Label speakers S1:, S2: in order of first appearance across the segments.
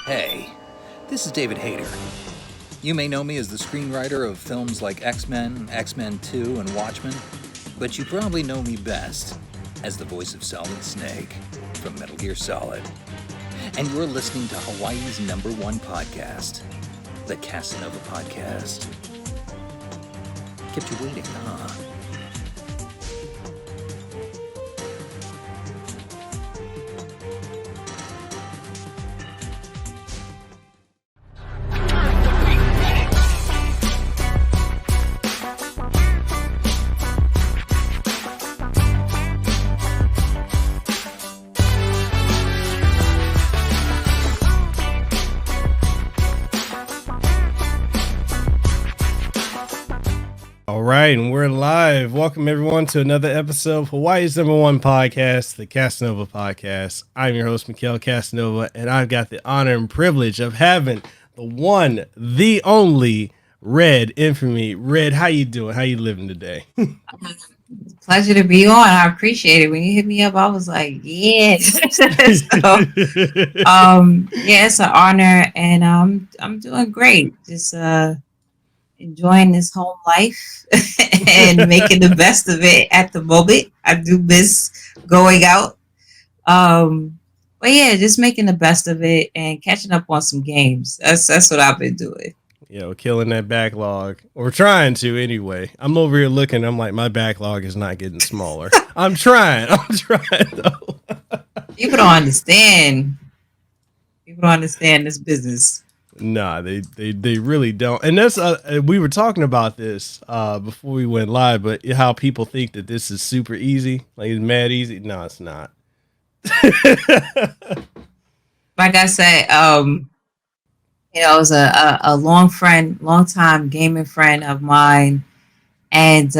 S1: Hey, this is David Hayter. You may know me as the screenwriter of films like X-Men, X-Men 2, and Watchmen, but you probably know me best as the voice of Solid Snake from Metal Gear Solid. And you're listening to Hawaii's #1 podcast, the Kasanova podcast. Kept you waiting, huh?
S2: All right, and we're live. Welcome everyone to another episode of Hawaii's #1 podcast, the Kasanova podcast. I'm your host, Mekel Kasanova, and I've got the honor and privilege of having the one, the only REDinFamy. Red, how you doing? How you living today?
S3: Pleasure to be on. I appreciate it. When you hit me up, I was like, yeah. Yeah, it's an honor, and I'm doing great. Just enjoying this home life and making the best of it at the moment. I do miss going out. But yeah, just making the best of it and catching up on some games. That's what I've been doing.
S2: Killing that backlog, or trying to anyway. I'm over here looking. I'm like, my backlog is not getting smaller. I'm trying though.
S3: People don't understand. People don't understand this business.
S2: Nah, they really don't. And that's we were talking about this before we went live, but how people think that this is super easy, like it's mad easy. No, it's not.
S3: Like I said, it was a long time gaming friend of mine, and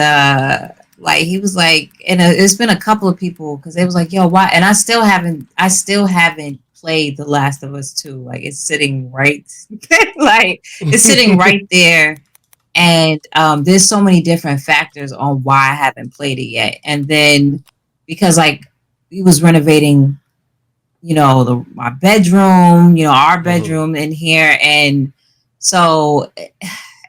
S3: like he was like, and it's been a couple of people because they was like, yo, why? And I still haven't played The Last of Us 2. Like it's sitting right, like it's sitting right there, and there's so many different factors on why I haven't played it yet. And then because like we was renovating, my bedroom, our bedroom in here. And so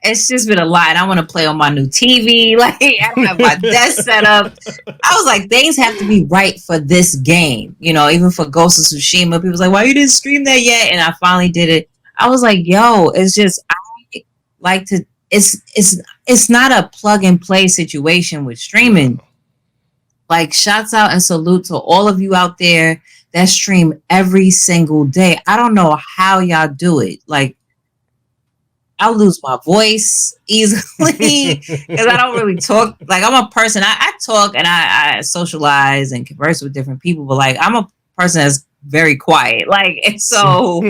S3: it's just been a lot. And I want to play on my new TV. Like I don't have my desk set up. I was like, things have to be right for this game. Even for Ghost of Tsushima, people's like, why you didn't stream that yet? And I finally did it. I was like, yo, it's just, I like to, it's not a plug and play situation with streaming. Like shouts out and salute to all of you out there that stream every single day. I don't know how y'all do it. Like, I'll lose my voice easily because I don't really talk. Like, I'm a person, I talk and I socialize and converse with different people, but like, I'm a person that's very quiet. Like, and so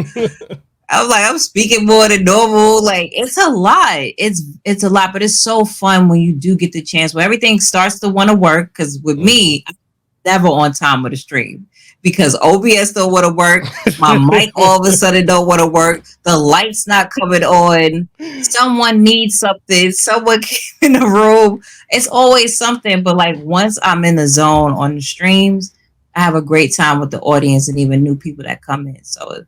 S3: I was like, I'm speaking more than normal. Like, it's a lot. It's a lot, but it's so fun when you do get the chance where everything starts to want to work. Because with me, I'm never on time with a stream. Because OBS don't want to work, my mic all of a sudden don't want to work, the light's not coming on, someone needs something, someone came in the room. It's always something, but like once I'm in the zone on the streams, I have a great time with the audience and even new people that come in. So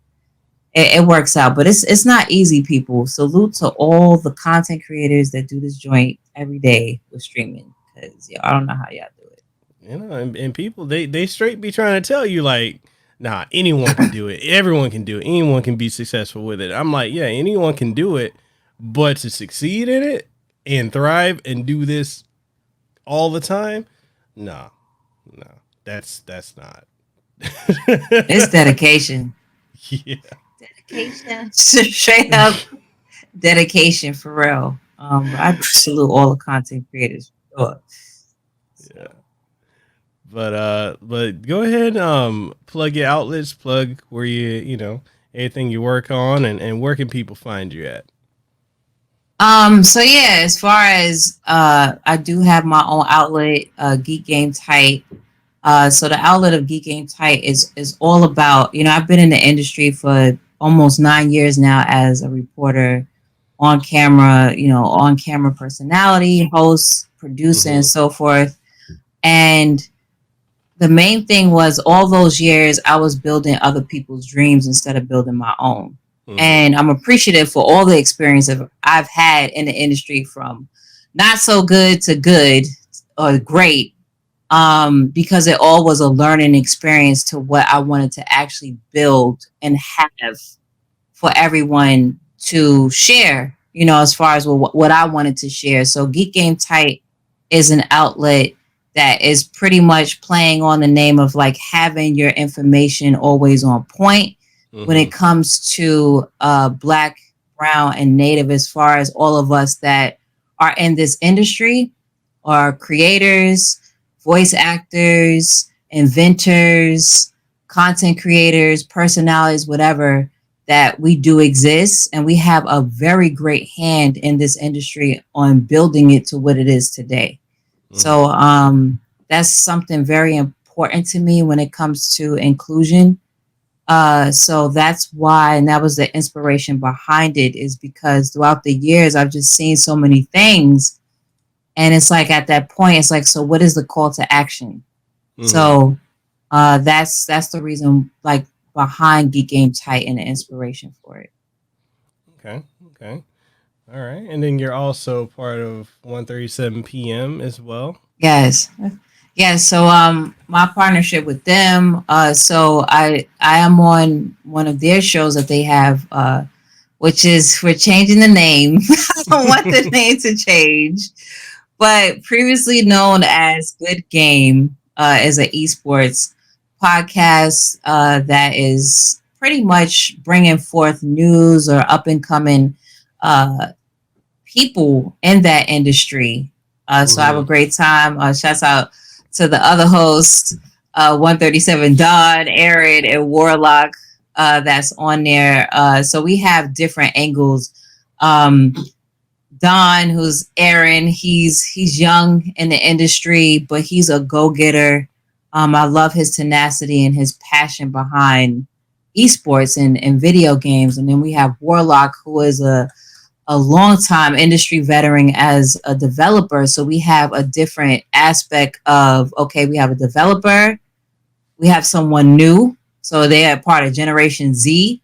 S3: it works out, but it's not easy, people. Salute to all the content creators that do this joint every day with streaming, because I don't know how y'all do it.
S2: And people, they straight be trying to tell you like, nah, anyone can do it. Everyone can do it. Anyone can be successful with it. I'm like, yeah, anyone can do it, but to succeed in it and thrive and do this all the time, no, that's not.
S3: It's dedication.
S2: Yeah.
S3: Dedication. Straight up dedication for real. I salute all the content creators. Sure.
S2: Yeah. But go ahead, plug your outlets, plug where anything you work on, and where can people find you at?
S3: So yeah, as far as I do have my own outlet, Geek Game Tight. So the outlet of Geek Game Tight is all about, I've been in the industry for almost 9 years now as a reporter, on camera, on camera personality, host, producer, and so forth. And the main thing was all those years I was building other people's dreams instead of building my own. And I'm appreciative for all the experience I've had in the industry, from not so good to good or great, because it all was a learning experience to what I wanted to actually build and have for everyone to share, as far as what I wanted to share. So Geek Game Tight is an outlet that is pretty much playing on the name of like having your information always on point when it comes to Black, Brown, and Native, as far as all of us that are in this industry, are creators, voice actors, inventors, content creators, personalities, whatever, that we do exist. And we have a very great hand in this industry on building it to what it is today. So that's something very important to me when it comes to inclusion. So that's why, and that was the inspiration behind it, is because throughout the years, I've just seen so many things. And it's like at that point, it's like, so what is the call to action? So that's the reason, like, behind Geek Game Tight and the inspiration for it.
S2: Okay. All right. And then you're also part of 1:37 p.m. as well.
S3: Yes. So my partnership with them, so I am on one of their shows that they have, which is, we're changing the name. I don't want the name to change, but previously known as Good Game, is an esports podcast that is pretty much bringing forth news or up and coming people in that industry. So I have a great time. Shouts out to the other hosts, 137 Don, Aaron, and Warlock, that's on there. So we have different angles. Don, who's Aaron, he's young in the industry, but he's a go-getter. I love his tenacity and his passion behind esports and video games. And then we have Warlock, who is a long-time industry veteran as a developer. So we have a different aspect of, okay, we have a developer, we have someone new, so they are part of Generation Z.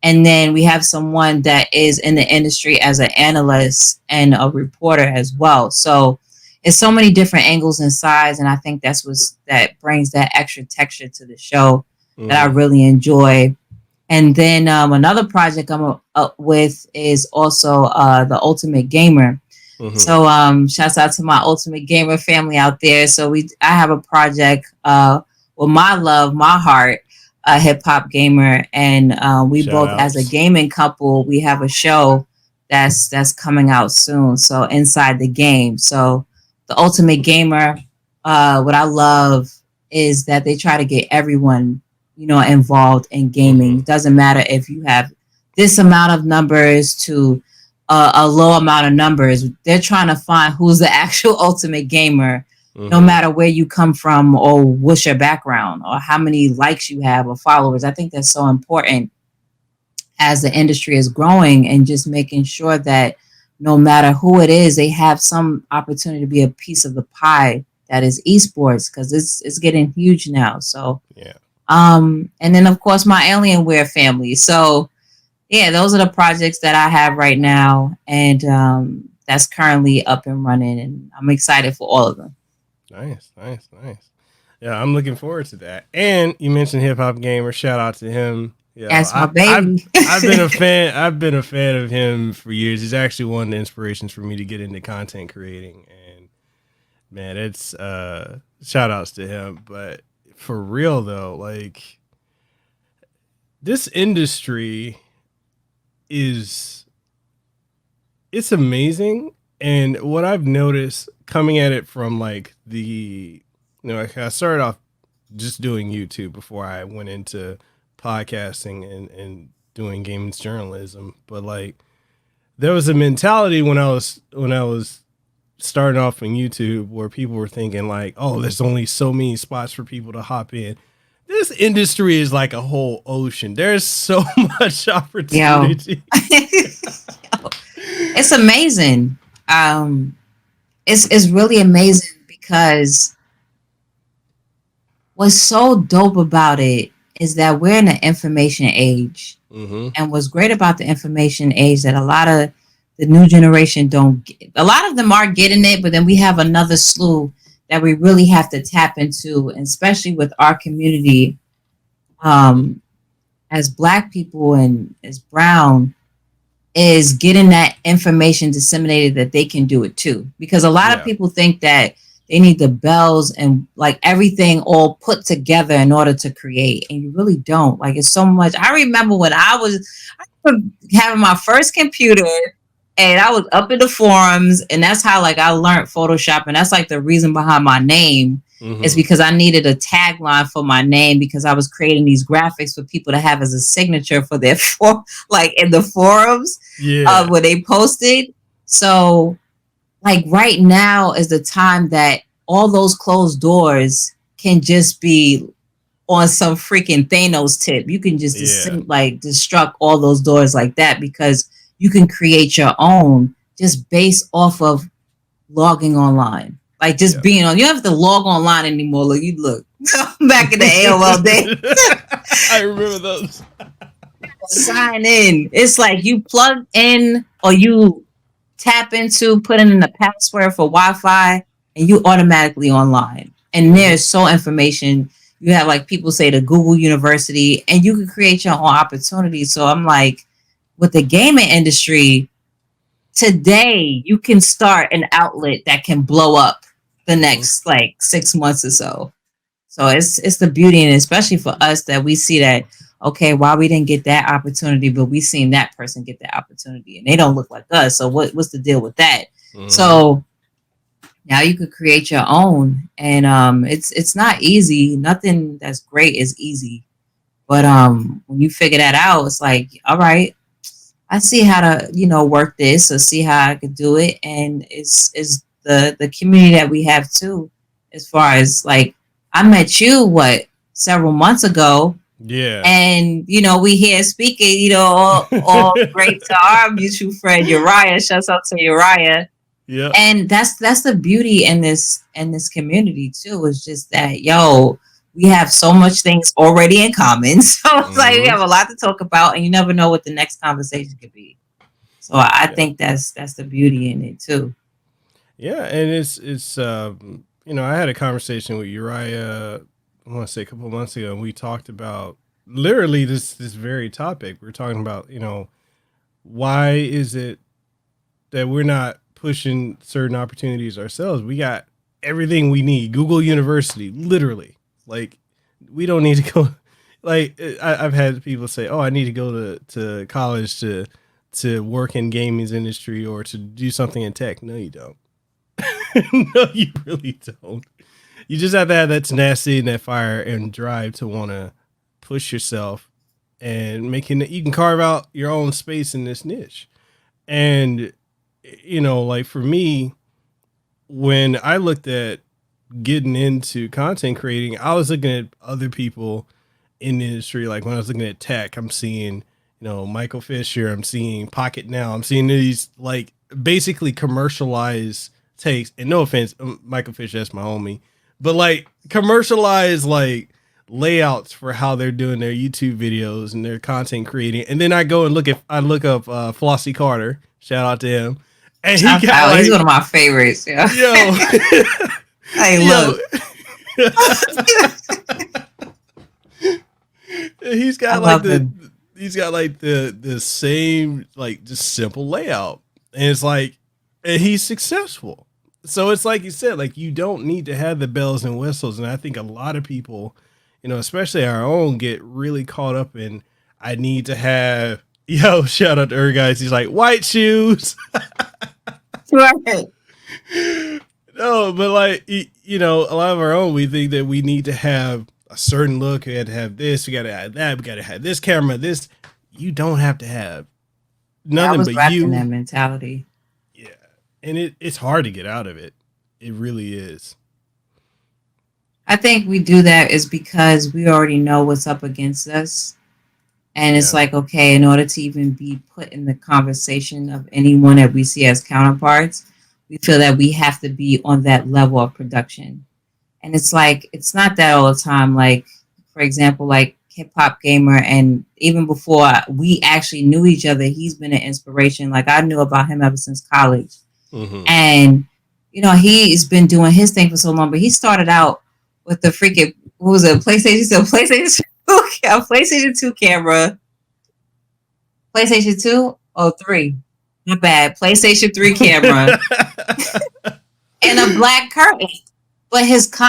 S3: And then we have someone that is in the industry as an analyst and a reporter as well. So it's so many different angles and sides, and I think that brings that extra texture to the show that I really enjoy. And then another project I'm up with is also the Ultimate Gamer. So shouts out to my Ultimate Gamer family out there. So I have a project with my love, my heart, hip hop gamer, and we both, as a gaming couple, we have a show that's coming out soon. So Inside the Game. So the Ultimate Gamer, what I love is that they try to get everyone, involved in gaming. Doesn't matter if you have this amount of numbers to a low amount of numbers. They're trying to find who's the actual ultimate gamer, no matter where you come from or what's your background or how many likes you have or followers. I think that's so important as the industry is growing, and just making sure that no matter who it is, they have some opportunity to be a piece of the pie that is esports, because it's getting huge now. So
S2: yeah.
S3: And then of course my Alienware family. So yeah, those are the projects that I have right now, and that's currently up and running, and I'm excited for all of them.
S2: Nice. Yeah, I'm looking forward to that. And you mentioned Hip Hop Gamer. Shout out to him. Yeah,
S3: that's my baby.
S2: I've been a fan. I've been a fan of him for years. He's actually one of the inspirations for me to get into content creating. And man, it's shout outs to him. But for real though, like, this industry it's amazing. And what I've noticed coming at it from like I started off just doing YouTube before I went into podcasting and doing games journalism. But like, there was a mentality when I was starting off on YouTube where people were thinking like, oh, there's only so many spots for people to hop in. This industry is like a whole ocean. There's so much opportunity.
S3: It's amazing. It's really amazing, because what's so dope about it is that we're in an information age.
S2: Mm-hmm.
S3: And what's great about the information age that a lot of the new generation don't get. A lot of them are getting it, but then we have another slew that we really have to tap into, and especially with our community, as Black people and as brown, is getting that information disseminated that they can do it too. Because a lot of people think that they need the bells and like everything all put together in order to create, and you really don't. Like, it's so much. I remember when I was having my first computer, and I was up in the forums, and that's how like I learned Photoshop, and that's like the reason behind my name. Is because I needed a tagline for my name, because I was creating these graphics for people to have as a signature for their like in the forums where they posted. So like right now is the time that all those closed doors can just be on some freaking Thanos tip. You can just like destruct all those doors like that, because you can create your own just based off of logging online. Like just being on, you don't have to log online anymore. Look, you look back in the AOL day.
S2: I remember those.
S3: Sign in. It's like you plug in or you tap into, put in the password for Wi-Fi, and you automatically online. And there's so information. You have like people say the Google University, and you can create your own opportunity. So I'm like, with the gaming industry, today you can start an outlet that can blow up the next like 6 months or so. So it's the beauty, and especially for us that we see that, okay, why we didn't get that opportunity, but we seen that person get that opportunity, and they don't look like us. So what's the deal with that? So now you could create your own, and it's not easy. Nothing that's great is easy, but when you figure that out, it's like, all right, I see how to work this, or see how I could do it, and it's the community that we have too, as far as like I met you several months ago.
S2: Yeah.
S3: And we here speaking, all great to our mutual friend Uriah. Shouts out to Uriah.
S2: Yeah.
S3: And that's the beauty in this community too. It's just that we have so much things already in common. So it's like we have a lot to talk about, and you never know what the next conversation could be. So I think that's the beauty in it too.
S2: Yeah, and it's I had a conversation with Uriah, I want to say a couple of months ago, and we talked about literally this very topic. We're talking about, why is it that we're not pushing certain opportunities ourselves? We got everything we need. Google University, literally. Like, we don't need to go. Like, I've had people say, "Oh, I need to go to college to work in gaming industry or to do something in tech." No, you don't. No, you really don't. You just have to have that tenacity and that fire and drive to want to push yourself and you can carve out your own space in this niche. And, like for me, when I looked at getting into content creating, I was looking at other people in the industry. Like when I was looking at tech, I'm seeing, Michael Fisher, I'm seeing Pocket Now, I'm seeing these like basically commercialized takes, and no offense, Michael Fisher, that's my homie, but like commercialized like layouts for how they're doing their YouTube videos and their content creating. And then I go and look up Flossie Carter, shout out to him, and
S3: he's one of my favorites. Yeah.
S2: Yo,
S3: hey, look.
S2: He's got the same like just simple layout, and it's like, and he's successful. So it's like you said, like you don't need to have the bells and whistles. And I think a lot of people, especially our own, get really caught up in, I need to have, shout out to her guys. He's like, white shoes.
S3: Right.
S2: No, but like, a lot of our own, we think that we need to have a certain look. We had to have this, we got to have that, we got to have this camera, this. You don't have to have nothing but you.
S3: That mentality.
S2: Yeah. And it's hard to get out of it. It really is.
S3: I think we do that is because we already know what's up against us. And it's like, okay, in order to even be put in the conversation of anyone that we see as counterparts, we feel that we have to be on that level of production. And it's like, it's not that all the time. Like, for example, like hip hop gamer, and even before we actually knew each other, he's been an inspiration. Like I knew about him ever since college, and he's been doing his thing for so long. But he started out with the freaking what was it, PlayStation 2, a PlayStation 2 camera, PlayStation 2 or 3, not bad, PlayStation 3 camera, and a black curtain. But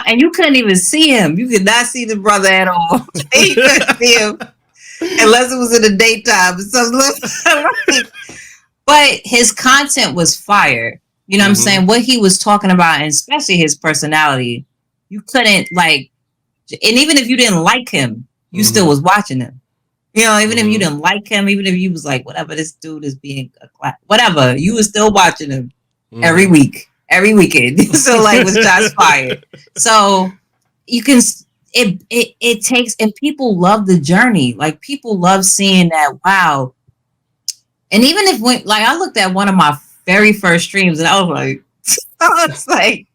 S3: and you couldn't even see him. You could not see the brother at all. You couldn't see him unless it was in the daytime. But his content was fire. You know what I'm saying? What he was talking about, and especially his personality, you couldn't and even if you didn't like him, you still was watching him. Even if you didn't like him, even if you was like, whatever, this dude is being whatever, you was still watching him every week. Every weekend. So with shots fired. So you can it takes, and people love the journey. Like people love seeing that, wow. And even if I looked at one of my very first streams and I was like,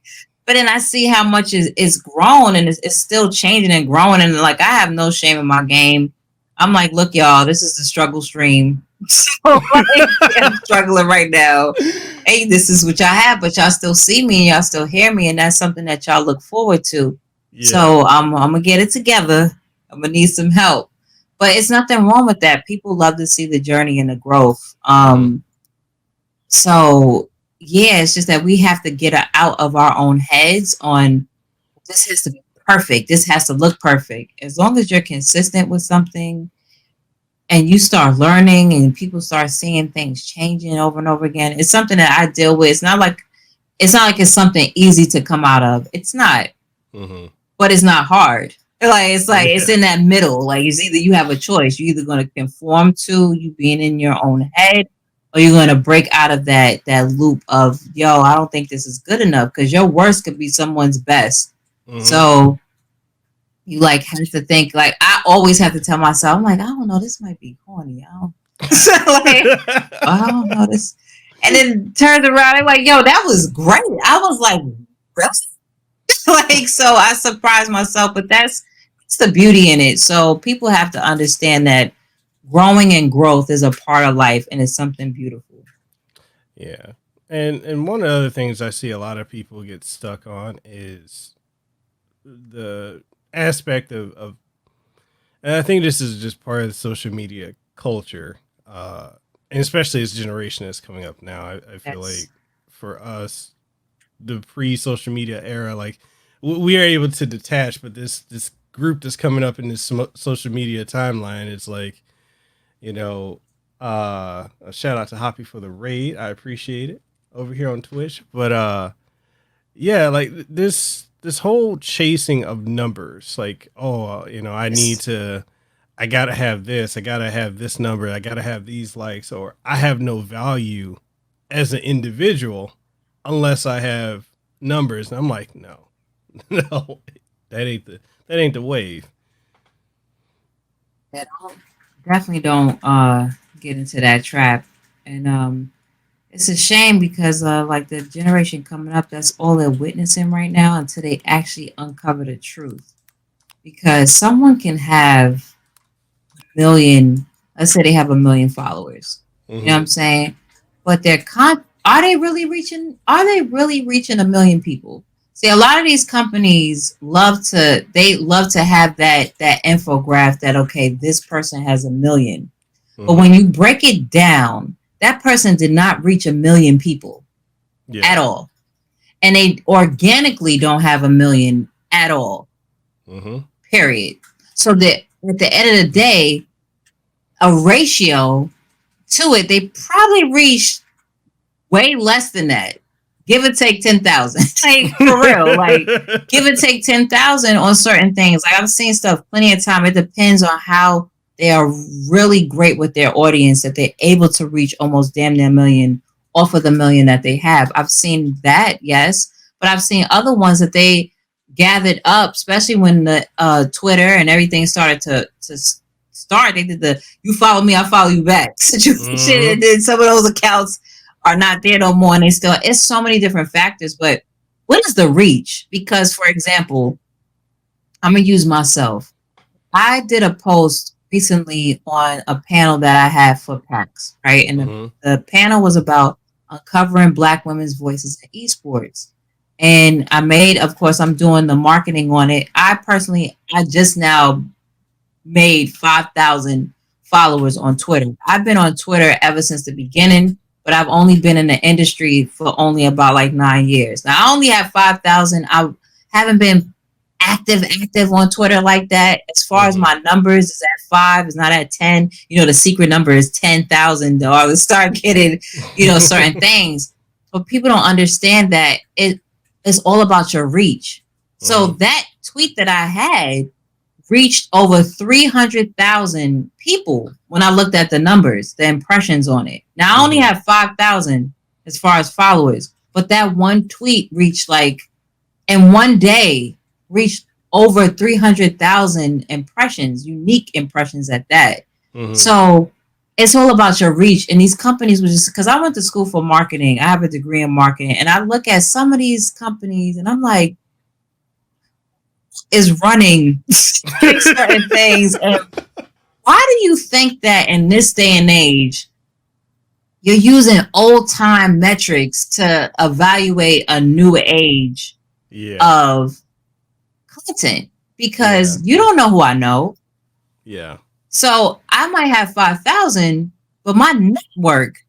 S3: but then I see how much it's grown and it's still changing and growing, and I have no shame in my game. I'm like, look, y'all, this is the struggle stream. So I'm struggling right now. Hey, this is what y'all have, but y'all still see me and y'all still hear me, and that's something that y'all look forward to. Yeah. So I'm gonna get it together. I'm gonna need some help, but it's nothing wrong with that. People love to see the journey and the growth. So yeah, it's just that we have to get out of our own heads on this has to be perfect. This has to look perfect. As long as you're consistent with something, and you start learning and people start seeing things changing over and over again. It's something that I deal with. It's not like it's something easy to come out of. It's not, but it's not hard. It's in that middle. It's either you have a choice. You're either going to conform to you being in your own head, or you're going to break out of that loop of, yo, I don't think this is good enough, because your worst could be someone's best. So you have to think, I always have to tell myself, I'm I don't know, this might be corny. I don't know this. And then turns around and yo, that was great. I was really? So I surprised myself, but that's the beauty in it. So people have to understand that growing and growth is a part of life, and it's something beautiful.
S2: Yeah. And one of the other things I see a lot of people get stuck on is the aspect of and I think this is just part of the social media culture, and especially as generation is coming up now. I feel like for us, the pre-social media era, we are able to detach, but this group that's coming up in this social media timeline, it's a shout out to Hoppy for the raid. I appreciate it over here on Twitch. But this whole chasing of numbers, I gotta have this, I gotta have this number, I gotta have these likes, or I have no value as an individual unless I have numbers. And I'm like, no, that ain't the wave.
S3: Definitely don't get into that trap. And it's a shame because the generation coming up, that's all they're witnessing right now until they actually uncover the truth. Because someone can have a million, let's say they have 1 million followers. You know what I'm saying? But are they really reaching 1 million people? See, a lot of these companies love to have that infograph that, okay, this person has 1 million. But when you break it down, that person did not reach 1 million people at all. And they organically don't have 1 million at all. Period. So that at the end of the day, a ratio to it, they probably reached way less than that. Give or take 10,000. For real. Give or take 10,000 on certain things. I've seen stuff plenty of time. It depends on how they are really great with their audience, that they're able to reach almost damn near 1 million off of the 1 million that they have. I've seen that, yes. But I've seen other ones that they gathered up, especially when the Twitter and everything started to start. They did the you follow me, I follow you back situation. And then some of those accounts are not there no more, and it's so many different factors. But what is the reach? Because, for example, I'm gonna use myself. I did a post recently on a panel that I had for Pax, right? And the panel was about uncovering Black women's voices in esports. And I made, of course, I'm doing the marketing on it. I just now made 5,000 followers on Twitter. I've been on Twitter ever since the beginning, but I've only been in the industry for only about like 9 years. Now I only have 5,000. I haven't been active on Twitter like that. As far as my numbers is at 5, it's not at 10. You know, the secret number is 10,000 or to start getting, certain things. But people don't understand that it's all about your reach. So that tweet that I had reached over 300,000 people when I looked at the numbers, the impressions on it. Now I only have 5,000 as far as followers, but that one tweet reached in one day, reached over 300,000 impressions, unique impressions at that. So it's all about your reach. And these companies were just, because I went to school for marketing, I have a degree in marketing, and I look at some of these companies and I'm like, is running certain things. And why do you think that in this day and age, you're using old time metrics to evaluate a new age of content? Because you don't know who I know.
S2: Yeah.
S3: So I might have 5,000, but my network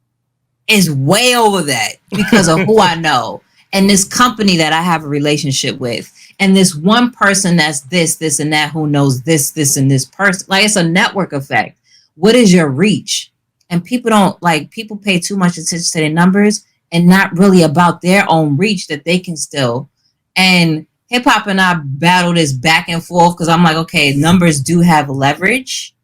S3: is way over that because of who I know and this company that I have a relationship with. And this one person that's this, and that who knows this, and this person. Like, it's a network effect. What is your reach? And people people pay too much attention to their numbers and not really about their own reach that they can still. And hip hop and I battle this back and forth because I'm like, okay, numbers do have leverage.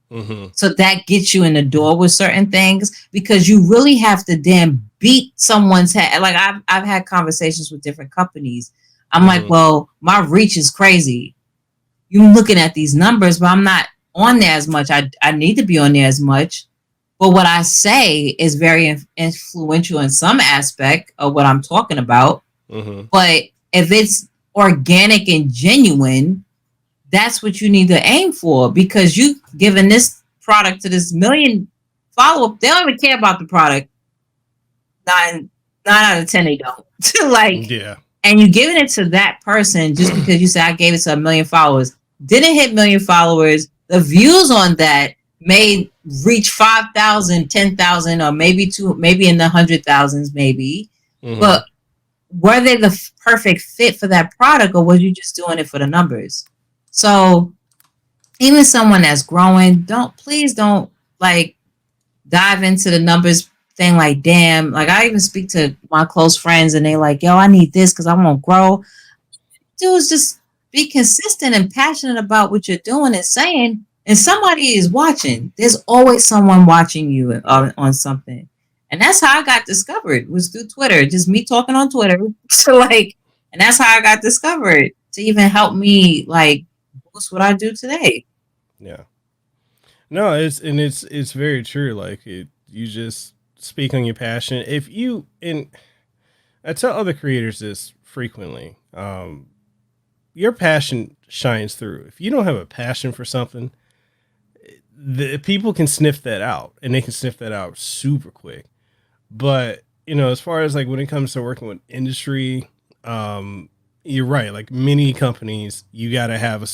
S3: So that gets you in the door with certain things because you really have to then beat someone's head. Like I've had conversations with different companies. I'm like, well, my reach is crazy. You're looking at these numbers, but I'm not on there as much. I need to be on there as much. But what I say is very influential in some aspect of what I'm talking about. But if it's organic and genuine, that's what you need to aim for because you giving this product to this million follow-up. They don't even care about the product. 9 out of 10, they don't. And you're giving it to that person just because you say, I gave it to 1 million followers. Didn't hit 1 million followers. The views on that may reach 5,000, 10,000, or maybe in the 100,000s, maybe. But were they the perfect fit for that product, or was you just doing it for the numbers? So even someone that's growing, please don't dive into the numbers thing like, damn. Like, I even speak to my close friends and they like, yo, I need this because I want to grow. Dudes, just be consistent and passionate about what you're doing and saying, and somebody is watching. There's always someone watching you on something. And that's how I got discovered, was through Twitter. Just me talking on Twitter. So and that's how I got discovered to even help me boost what I do today.
S2: Yeah. No, it's very true. You just speak on your passion. I tell other creators this frequently. Your passion shines through. If you don't have a passion for something, the people can sniff that out, and they can sniff that out super quick. But as far as when it comes to working with industry, you're right. Many companies, you got to have that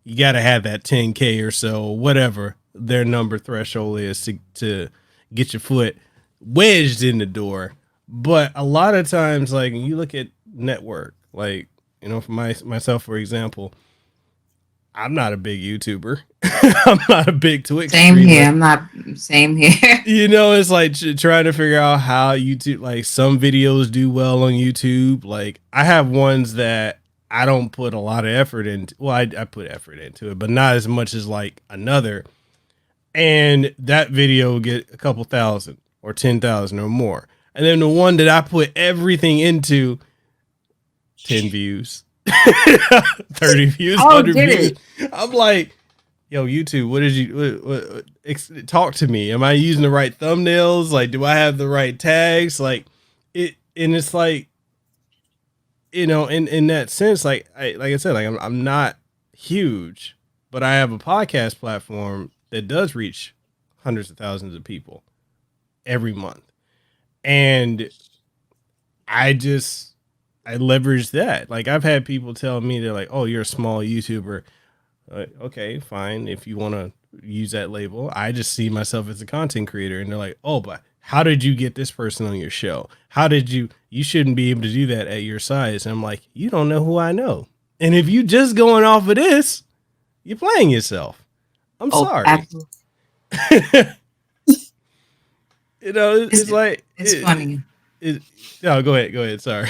S2: 10K or so, whatever their number threshold is to get your foot wedged in the door. But a lot of times, you look at network, for myself, for example, I'm not a big YouTuber. I'm not a big Twitch
S3: Same
S2: streamer.
S3: here. Same here.
S2: It's trying to figure out how YouTube, some videos do well on YouTube. I have ones that I don't put a lot of effort into. Well, I put effort into it, but not as much as another. And that video will get a couple thousand or 10,000 or more. And then the one that I put everything into, 10 views, 30 views, 100 views. I'm like, yo, YouTube, what did you talk to me? Am I using the right thumbnails? Do I have the right tags? And it's in that sense, like I said, I'm not huge, but I have a podcast platform that does reach hundreds of thousands of people every month. And I leverage that. Like, I've had people tell me, they're like, oh, you're a small YouTuber. Okay, fine. If you want to use that label, I just see myself as a content creator. And they're like, oh, but how did you get this person on your show? How did you shouldn't be able to do that at your size. And I'm like, you don't know who I know. And if you just going off of this, you're playing yourself. I'm sorry.
S3: Absolutely.
S2: You know, it's like,
S3: it's funny.
S2: No, go ahead. Sorry.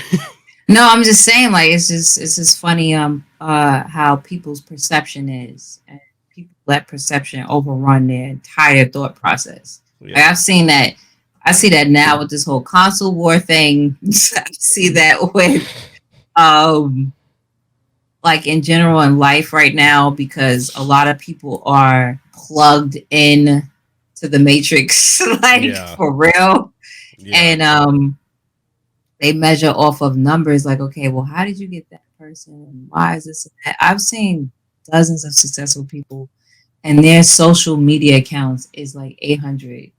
S3: No, I'm just saying, like, it's just funny how people's perception is, and people let perception overrun their entire thought process.
S2: Yeah.
S3: Like, I've seen that. I see that now with this whole console war thing. I see that with like in general in life right now, because a lot of people are plugged in to the matrix, like for real. Yeah. And they measure off of numbers, like, okay, well, how did you get that person? And why is this? I've seen dozens of successful people, and their social media accounts is like 800,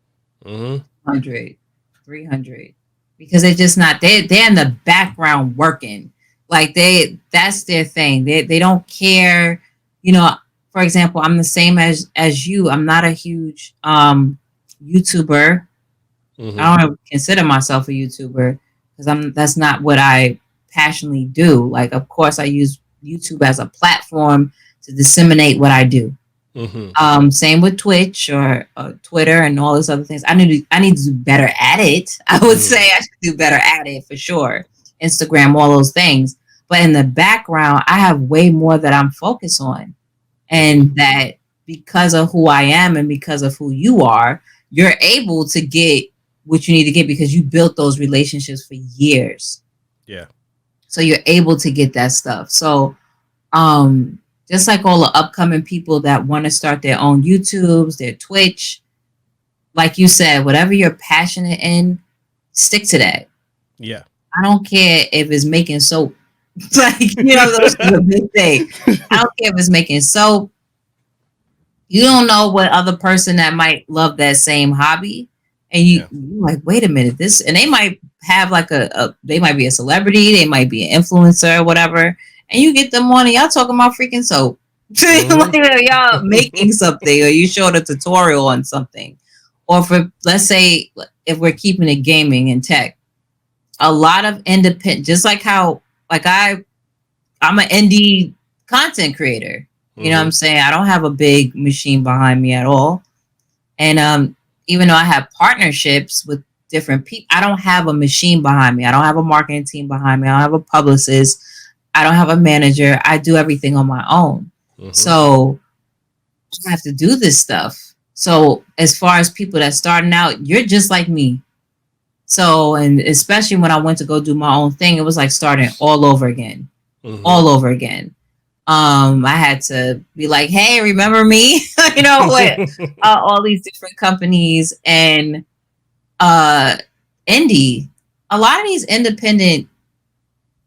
S3: 100, 300, because they're just not, they're in the background working. Like that's their thing. They don't care. You know, for example, I'm the same as you. I'm not a huge YouTuber. I don't consider myself a YouTuber, because that's not what I passionately do. Like, of course, I use YouTube as a platform to disseminate what I do. Same with Twitch or Twitter and all those other things. I need to do better at it. I would say I should do better at it for sure. Instagram, all those things. But in the background, I have way more that I'm focused on. And that because of who I am and because of who you are, you're able to get what you need to get because you built those relationships for years.
S2: Yeah.
S3: So you're able to get that stuff. So just like all the upcoming people that want to start their own YouTubes, their Twitch, like you said, whatever you're passionate in, stick to that.
S2: Yeah.
S3: I don't care if it's making soap. Like, you know, those are the big thing. I don't care if it's making soap. You don't know what other person that might love that same hobby. And you're like, wait a minute, this, and they might have like they might be a celebrity, they might be an influencer or whatever. And you get them on and y'all talking about freaking soap. Like, y'all making something, or you showed a tutorial on something. Or for, let's say, if we're keeping it gaming and tech, a lot of independent, just like how, like I'm an indie content creator. You know what I'm saying? I don't have a big machine behind me at all. And even though I have partnerships with different people, I don't have a machine behind me. I don't have a marketing team behind me. I don't have a publicist. I don't have a manager. I do everything on my own. So I have to do this stuff. So as far as people that's starting out, you're just like me. So, and especially when I went to go do my own thing, it was like starting all over again. All over again. I had to be like, hey, remember me? You know, with all these different companies and indie. A lot of these independent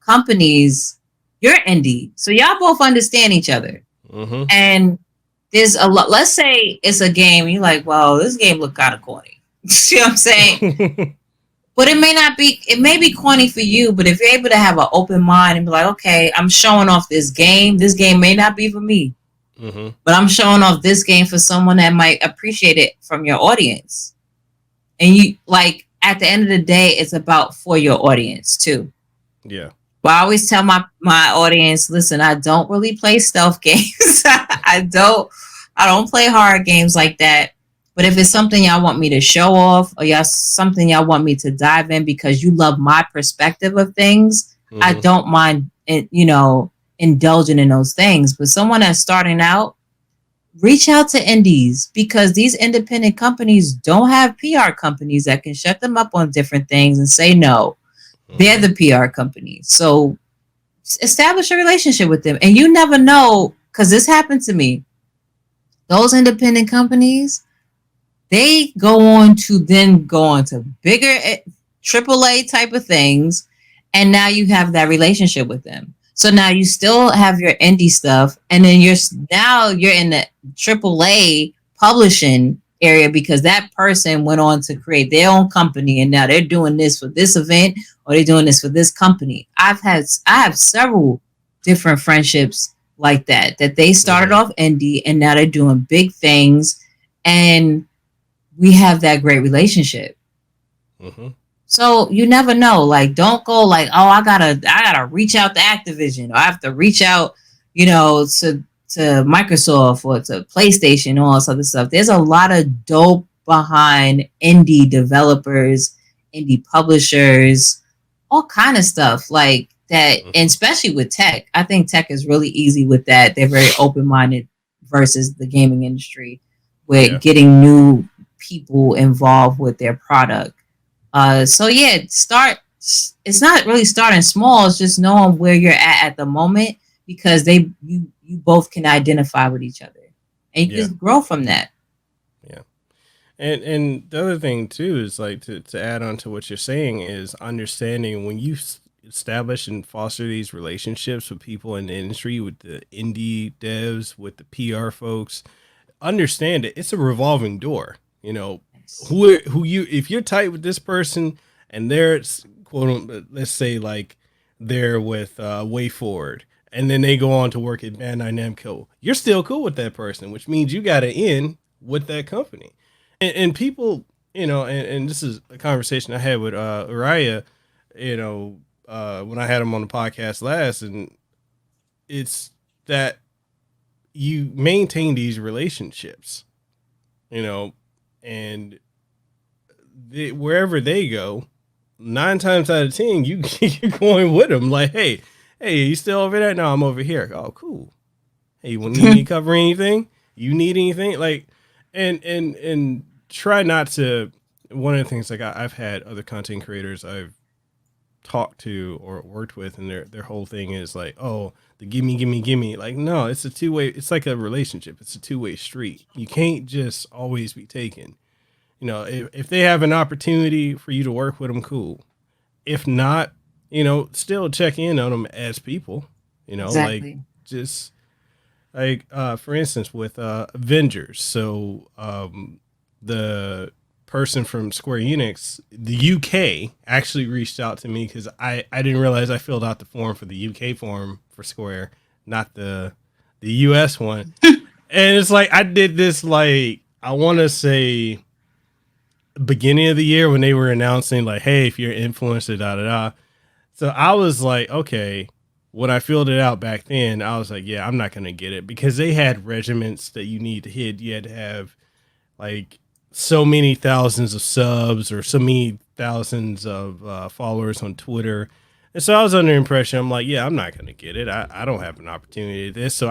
S3: companies, you're indie. So y'all both understand each other. And there's a lot, let's say it's a game, you're like, well, this game look kind of corny. See what I'm saying? But it may not be, it may be corny for you, but if you're able to have an open mind and be like, okay, I'm showing off this game may not be for me, but I'm showing off this game for someone that might appreciate it from your audience. And you, like, at the end of the day, it's about for your audience too.
S2: Yeah.
S3: But I always tell my audience, listen, I don't really play stealth games. I don't play horror games like that. But if it's something y'all want me to show off, or something y'all want me to dive in because you love my perspective of things, I don't mind, you know, indulging in those things. But someone that's starting out, reach out to indies, because these independent companies don't have PR companies that can shut them up on different things and say no. They're the PR company. So establish a relationship with them. And you never know, because this happened to me. Those independent companies, they go on to bigger AAA type of things. And now you have that relationship with them. So now you still have your indie stuff, and then you're in the AAA publishing area because that person went on to create their own company, and now they're doing this for this event or they're doing this for this company. I have several different friendships like that they started off indie and now they're doing big things, and we have that great relationship. So you never know. Like, don't go like, oh, I gotta reach out to Activision, or I have to reach out, to Microsoft or to PlayStation and all this other stuff. There's a lot of dope behind indie developers, indie publishers, all kind of stuff like that. And especially with tech, I think tech is really easy with that. They're very open-minded versus the gaming industry with getting new people involved with their product. So yeah, it's not really starting small. It's just knowing where you're at the moment, because you both can identify with each other and you just grow from that.
S2: Yeah. And the other thing too is like to add on to what you're saying is understanding when you establish and foster these relationships with people in the industry, with the indie devs, with the PR folks, understand it's a revolving door. If you're tight with this person and they're quote, let's say like they're with Way Forward, and then they go on to work at Bandai Namco, you're still cool with that person, which means you got to end with that company. And people, and this is a conversation I had with Uriah, when I had him on the podcast last, and it's that you maintain these relationships, and wherever they go, 9 times out of 10, you're going with them. Like, hey, you still over there? No, I'm over here. Oh, cool. Hey, you need me to cover anything? You need anything? Like, and try not to. One of the things, like I've had other content creators I've talked to or worked with, and their whole thing is like, oh, the gimme. Like, no, it's a two-way. It's like a relationship. It's a two-way street. You can't just always be taken. If they have an opportunity for you to work with them, cool. If not, still check in on them as people.
S3: Exactly.
S2: Like just like for instance with Avengers. So the person from Square Enix, the UK, actually reached out to me because I didn't realize I filled out the form for the UK form for Square, not the US one. And it's like I did this, like, I want to say beginning of the year when they were announcing like, hey, if you're an influencer, da. So I was like, okay, when I filled it out back then, I was like, yeah, I'm not going to get it, because they had regiments that you need to hit. You had to have like so many thousands of subs or so many thousands of followers on Twitter. And so I was under the impression, I'm like, yeah, I'm not going to get it. I don't have an opportunity to this. So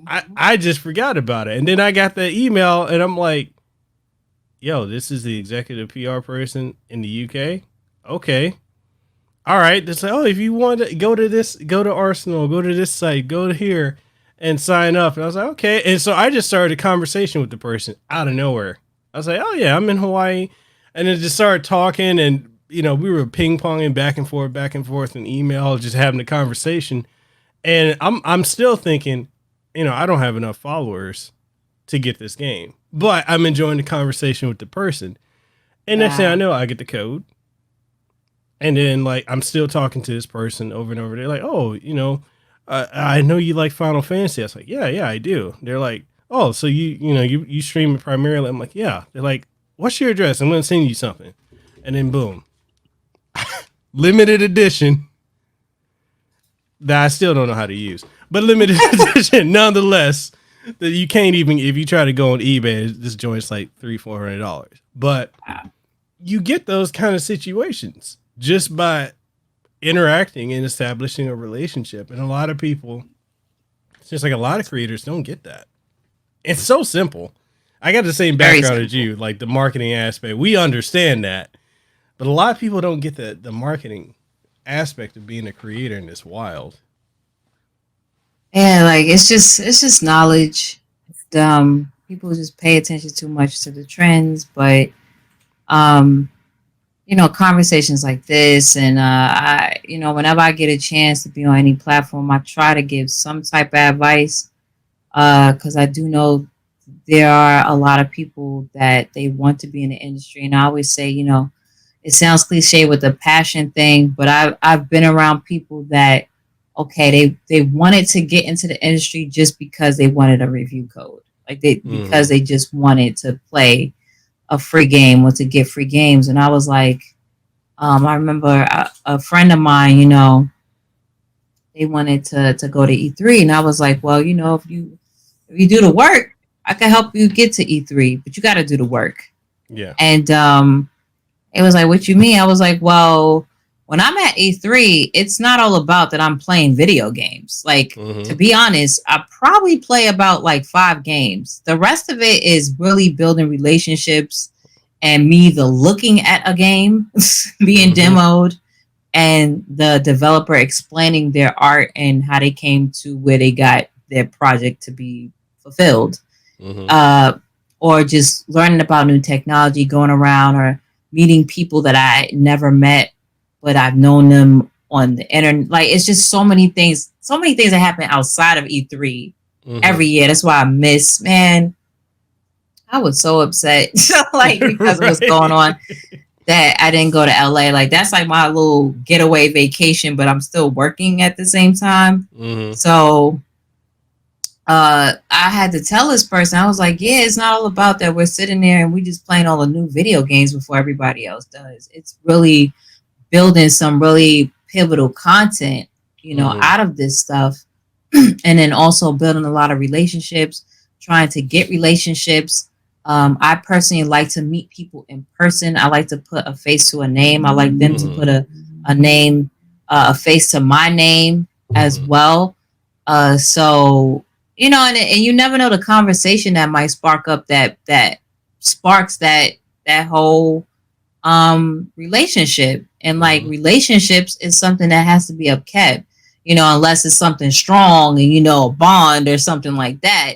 S2: I just forgot about it. And then I got the email and I'm like, yo, this is the executive PR person in the UK. Okay. All right. It's like, oh, if you want to go to Arsenal, go to this site, go to here and sign up. And I was like, okay. And so I just started a conversation with the person out of nowhere. I was like, oh yeah, I'm in Hawaii. And then just started talking, and, we were ping ponging back and forth in email, just having a conversation. And I'm still thinking, I don't have enough followers to get this game, but I'm enjoying the conversation with the person. And next thing I know, I get the code. And then like, I'm still talking to this person over and over. They're like, oh, I know you like Final Fantasy. I was like, yeah, I do. They're like, oh, so you stream it primarily. I'm like, yeah. They're like, what's your address? I'm going to send you something. And then boom, limited edition that I still don't know how to use, but limited edition nonetheless. That you can't even, if you try to go on eBay, this joint's like $300-400. But you get those kind of situations just by interacting and establishing a relationship. And a lot of people, it's just like a lot of creators don't get that. It's so simple. I got the same background as you, like the marketing aspect. We understand that, but a lot of people don't get the marketing aspect of being a creator, and it's wild.
S3: Yeah, like it's just knowledge. People just pay attention too much to the trends, but conversations like this, and I, whenever I get a chance to be on any platform, I try to give some type of advice, because I do know there are a lot of people that they want to be in the industry, and I always say, it sounds cliche with the passion thing, but I've been around people that, okay, they wanted to get into the industry just because they wanted a review code, like because they just wanted to play a free game or to get free games. And I was like, I remember a friend of mine, they wanted to go to E3, and I was like, well, if you do the work, I can help you get to E3, but you got to do the work.
S2: Yeah.
S3: And it was like, what you mean? I was like, well, when I'm at E3, it's not all about that I'm playing video games. Like, to be honest, I probably play about like 5 games. The rest of it is really building relationships and me either looking at a game being demoed and the developer explaining their art and how they came to where they got their project to be fulfilled. Or just learning about new technology, going around, or meeting people that I never met, but I've known them on the internet. Like, it's just so many things that happen outside of E3 every year. That's why I was so upset, like, because of what's going on, that I didn't go to LA. Like, that's like my little getaway vacation, but I'm still working at the same time. So I had to tell this person, I was like, yeah, it's not all about that we're sitting there and we just playing all the new video games before everybody else does. It's really building some really pivotal content, out of this stuff. And then also building a lot of relationships, trying to get relationships. I personally like to meet people in person. I like to put a face to a name. I like them to put a name, a face to my name as well. So, and you never know the conversation that might spark up that sparks that whole relationship. And like, relationships is something that has to be upkept, unless it's something strong and a bond or something like that.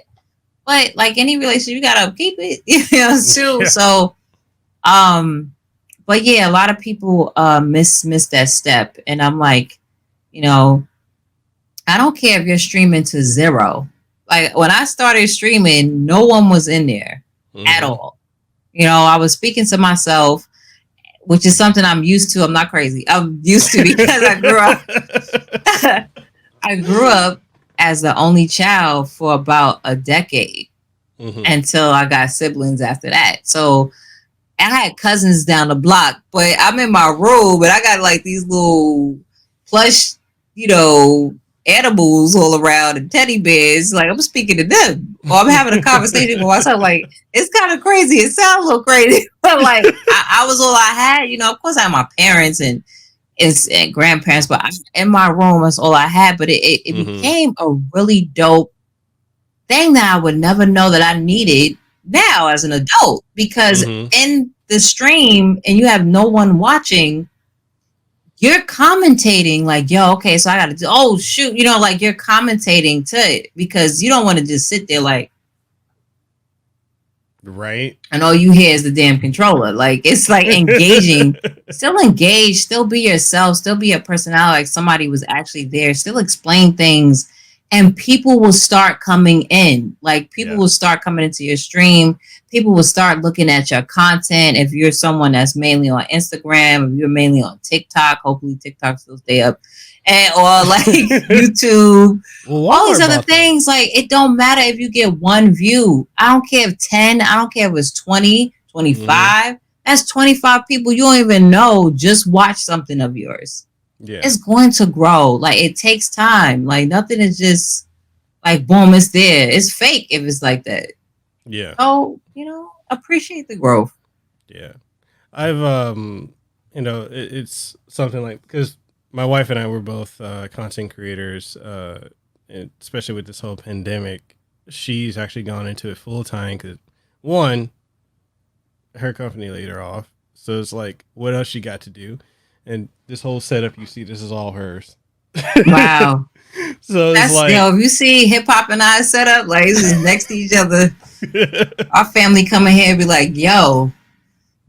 S3: But like any relationship, you gotta upkeep it, too.
S2: Yeah.
S3: So but yeah, a lot of people miss that step. And I'm like, I don't care if you're streaming to 0. Like, when I started streaming, no one was in there at all. I was speaking to myself, which is something I'm used to. I'm not crazy. I'm used to, because I grew up. I grew up as the only child for about a decade until I got siblings after that. So I had cousins down the block, but I'm in my room and I got like these little plush, animals all around and teddy bears. Like, I'm speaking to them, or I'm having a conversation with myself. Like, it's kind of crazy. It sounds a little crazy, but like, I was all I had. Of course, I had my parents and grandparents, but in my room, that's all I had. But it became a really dope thing that I would never know that I needed now as an adult, because in the stream and you have no one watching, you're commentating like, yo, okay, so I gotta do, oh shoot, like, you're commentating to it, because you don't want to just sit there like,
S2: right,
S3: and all you hear is the damn controller. Like, it's like engaging. Still engage, still be yourself, still be a personality, like somebody was actually there, still explain things, and people will start coming in. Like, people will start coming into your stream. People will start looking at your content. If you're someone that's mainly on Instagram, if you're mainly on TikTok, hopefully TikTok still stay up, or like YouTube, all these other things. Like, it don't matter if you get 1 view. I don't care if 10, I don't care if it's 20, 25. That's 25 people you don't even know just watch something of yours. Yeah. It's going to grow. Like, it takes time. Like, nothing is just like, boom, it's there. It's fake if it's like that.
S2: Yeah.
S3: So, appreciate the growth.
S2: Yeah. I've, it's something like, because my wife and I were both content creators, especially with this whole pandemic. She's actually gone into it full time because, one, her company laid her off. So it's like, what else she got to do? And this whole setup you see, this is all hers.
S3: Wow.
S2: So it's like,
S3: if you see Hip Hop and I set up, like, this is next to each other. Our family come in here and be like, yo,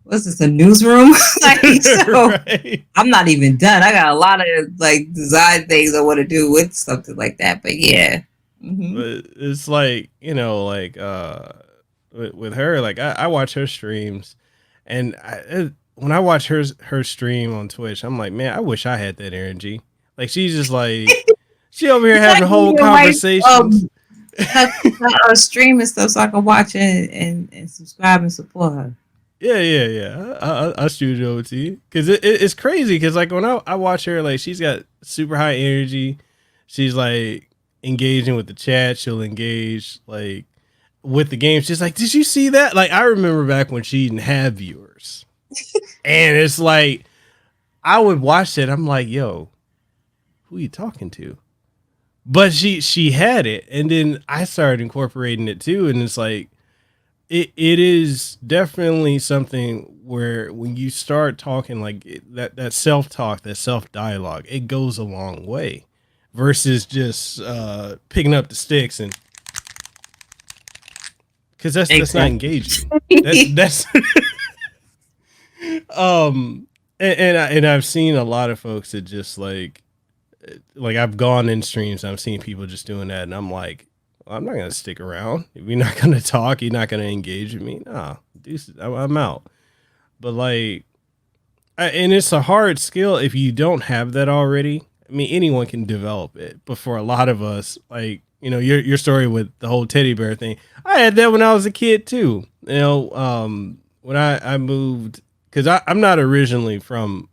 S3: what's this, a newsroom? Like, so
S2: Right.
S3: I'm not even done. I got a lot of like design things I want to do with something like that. But yeah. Mm-hmm.
S2: But it's like, like with her, like I watch her streams, and when I watch her stream on Twitch, I'm like, man, I wish I had that energy. Like she's just like she over here having whole conversations.
S3: Stream and stuff so I can watch it and subscribe and support her.
S2: Yeah. I shoot it over to you because it's crazy. Because like when I watch her, like she's got super high energy. She's like engaging with the chat. She'll engage like with the game. She's like, did you see that? Like I remember back when she didn't have viewers, and it's like I would watch it. I'm like, yo, who are you talking to? But she had it, and then I started incorporating it too, and it's like it is definitely something where when you start talking like that self-talk, that self-dialogue, it goes a long way versus just picking up the sticks and because that's not engaging. That's and I've seen a lot of folks that just like I've gone in streams and I've seen people just doing that, and I'm like, I'm not gonna stick around. If you're not gonna talk, you're not gonna engage with me. Nah, I'm out. But like, and it's a hard skill if you don't have that already. I mean, anyone can develop it, but for a lot of us, like your story with the whole teddy bear thing, I had that when I was a kid too. When I moved, because I'm not originally from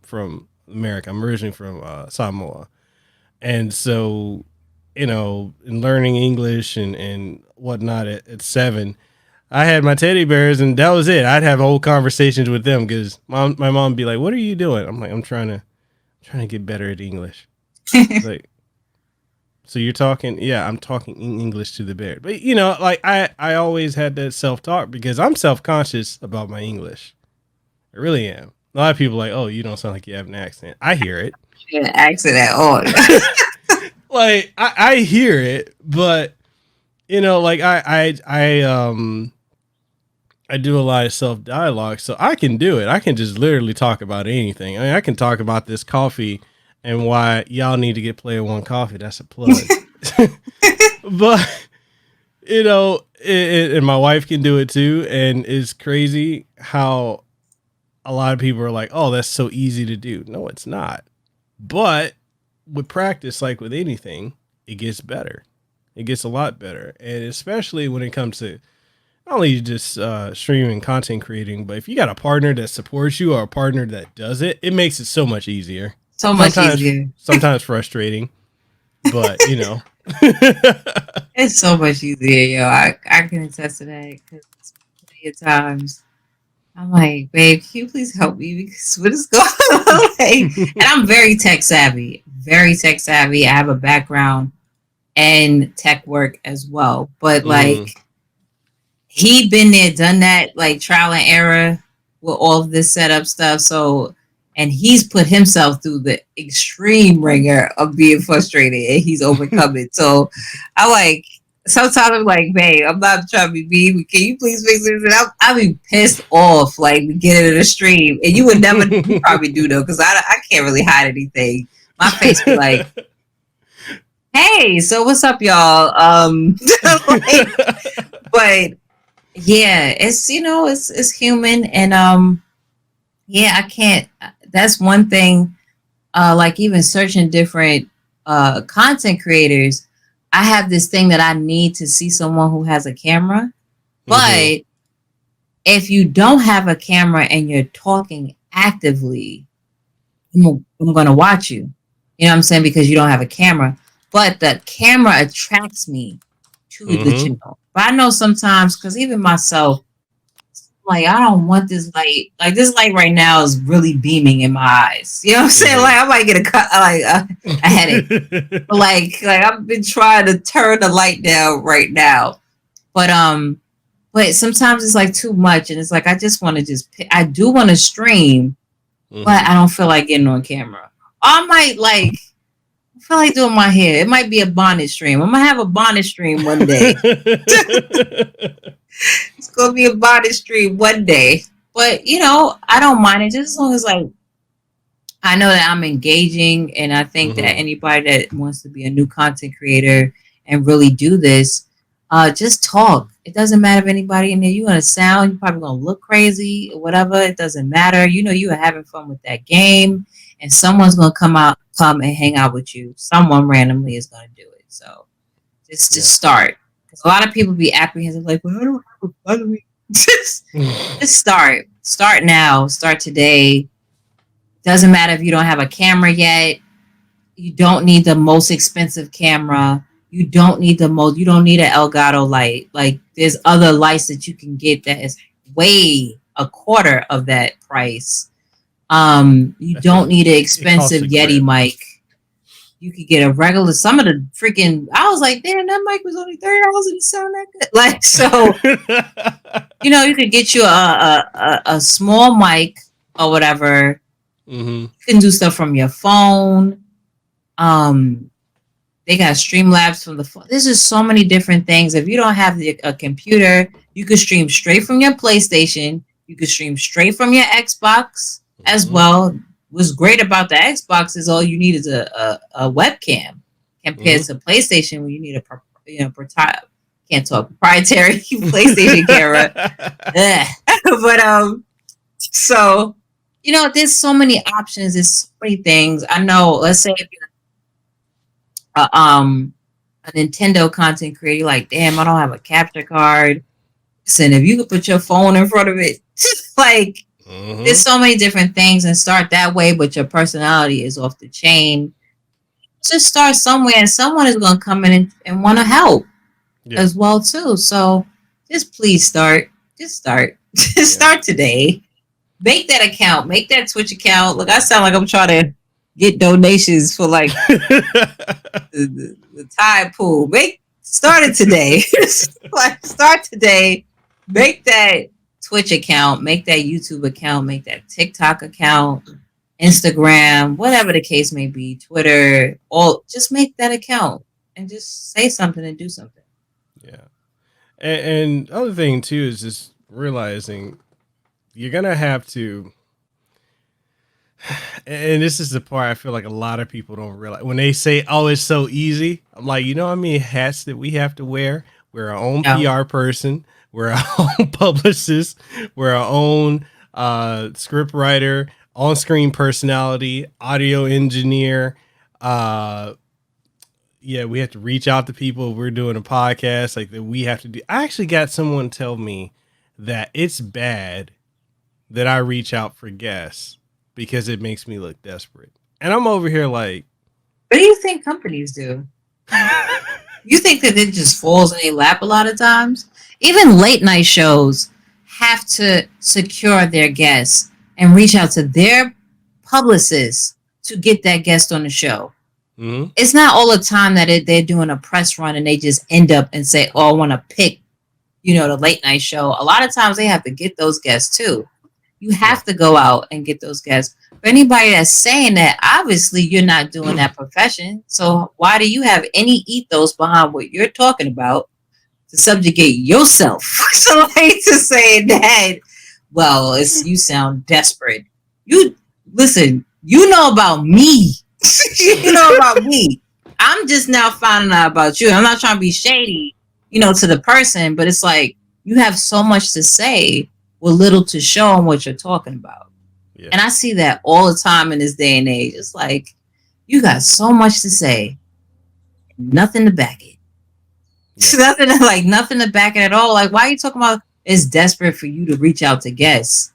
S2: America. I'm originally from Samoa, and so in learning English and whatnot at 7, I had my teddy bears and that was it. I'd have whole conversations with them because my mom would be like, "What are you doing?" I'm like, "I'm trying to get better at English." Like, so you're talking? Yeah, I'm talking English to the bear. But like I always had that self-talk because I'm self-conscious about my English. I really am. A lot of people are like, "Oh, you don't sound like you have an accent." I hear it.
S3: An accent at all.
S2: Like I hear it, but like I do a lot of self dialogue, so I can do it. I can just literally talk about anything. I mean, I can talk about this coffee and why y'all need to get Player One coffee. That's a plug. But and my wife can do it too, and it's crazy how a lot of people are like, "Oh, that's so easy to do." No, it's not. But with practice, like with anything, it gets better. It gets a lot better. And especially when it comes to not only just streaming, content creating, but if you got a partner that supports you or a partner that does it, it makes it so much easier.
S3: Much easier.
S2: Sometimes frustrating, but
S3: it's so much easier, yo. I can attest to that because plenty of times I'm like, babe, can you please help me because what is going on? And I'm very tech savvy. I have a background in tech work as well. But like he'd been there, done that, like trial and error with all of this setup stuff. So and he's put himself through the extreme ringer of being frustrated and he's overcome it. So I like sometimes I'm like, babe, I'm not trying to be mean. Can you please fix this? And I'll be pissed off, like, beginning of the stream. And you would never probably do, though, because I can't really hide anything. My face be like, hey, so what's up, y'all? But, yeah, it's, it's human. And, yeah, I can't. That's one thing, like, even searching different content creators, I have this thing that I need to see someone who has a camera. But if you don't have a camera and you're talking actively, I'm going to watch you. You know what I'm saying? Because you don't have a camera. But the camera attracts me to the channel. But I know sometimes, because even myself, like, I don't want this light. Like, this light right now is really beaming in my eyes. You know what I'm saying? Like, I might get a headache. But like I've been trying to turn the light down right now. But sometimes it's like too much. And it's like, I just want to I do want to stream, but I don't feel like getting on camera. I might I feel like doing my hair. It might be a bonnet stream. I'm going to have a bonnet stream one day. It's going to be a bonnet stream one day. But I don't mind it just as long as like I know that I'm engaging, and I think that anybody that wants to be a new content creator and really do this, just talk. It doesn't matter if anybody in there, you're gonna sound, you're probably gonna look crazy or whatever. It doesn't matter. You are having fun with that game, and someone's gonna come and hang out with you. Someone randomly is gonna do it. So just start. Because a lot of people be apprehensive, like, well, I don't have a following. just start. Start now. Start today. Doesn't matter if you don't have a camera yet. You don't need the most expensive camera. You don't need you don't need an Elgato light. Like, there's other lights that you can get that is way a quarter of that price. You don't need an expensive Yeti mic. You could get a regular, some of the freaking, I was like, damn, that mic was only $30 and it sounded that good. Like, so, you could get you a small mic or whatever. You can do stuff from your phone. They got Streamlabs from the phone. There's just so many different things. If you don't have a computer, you could stream straight from your PlayStation. You could stream straight from your Xbox as well. What's great about the Xbox is all you need is a webcam compared to PlayStation, where you need a can't talk proprietary PlayStation camera. But so there's so many options. There's so many things. I know. Let's say if you're a Nintendo content creator, you're like, damn, I don't have a capture card. Listen, if you could put your phone in front of it, like. There's so many different things, and start that way, but your personality is off the chain. Just start somewhere, and someone is going to come in and want to help as well too. So just please start. Just start. Just start today. Make that account. Make that Twitch account. Look, I sound like I'm trying to get donations for like the tide pool. Start it today. Like, start today. Make that Twitch account, make that YouTube account, make that TikTok account, Instagram, whatever the case may be, Twitter, just make that account and just say something and do something.
S2: Yeah. And the other thing too is just realizing you're going to have to, and this is the part I feel like a lot of people don't realize when they say, oh, it's so easy. I'm like, how many hats that we have to wear? We're our own PR person. We're our own publicist. We're our own script writer, on-screen personality, audio engineer. We have to reach out to people. We're doing a podcast like that. We have to do. I actually got someone tell me that it's bad that I reach out for guests because it makes me look desperate. And I'm over here like,
S3: what do you think companies do? You think that it just falls in their lap a lot of times? Even late night shows have to secure their guests and reach out to their publicists to get that guest on the show. It's not all the time that they're doing a press run and they just end up and say, oh, I want to pick, the late night show. A lot of times they have to get those guests too. You have to go out and get those guests. For anybody that's saying that, obviously you're not doing that profession. So why do you have any ethos behind what you're talking about to subjugate yourself? So like to say that, well, you sound desperate. You listen, you know about me. You know about me. I'm just now finding out about you. I'm not trying to be shady, to the person, but it's like you have so much to say with little to show on what you're talking about. Yeah. And I see that all the time in this day and age. It's like you got so much to say, nothing to back it. Yeah. nothing to back it at all. Like, why are you talking about it's desperate for you to reach out to guests?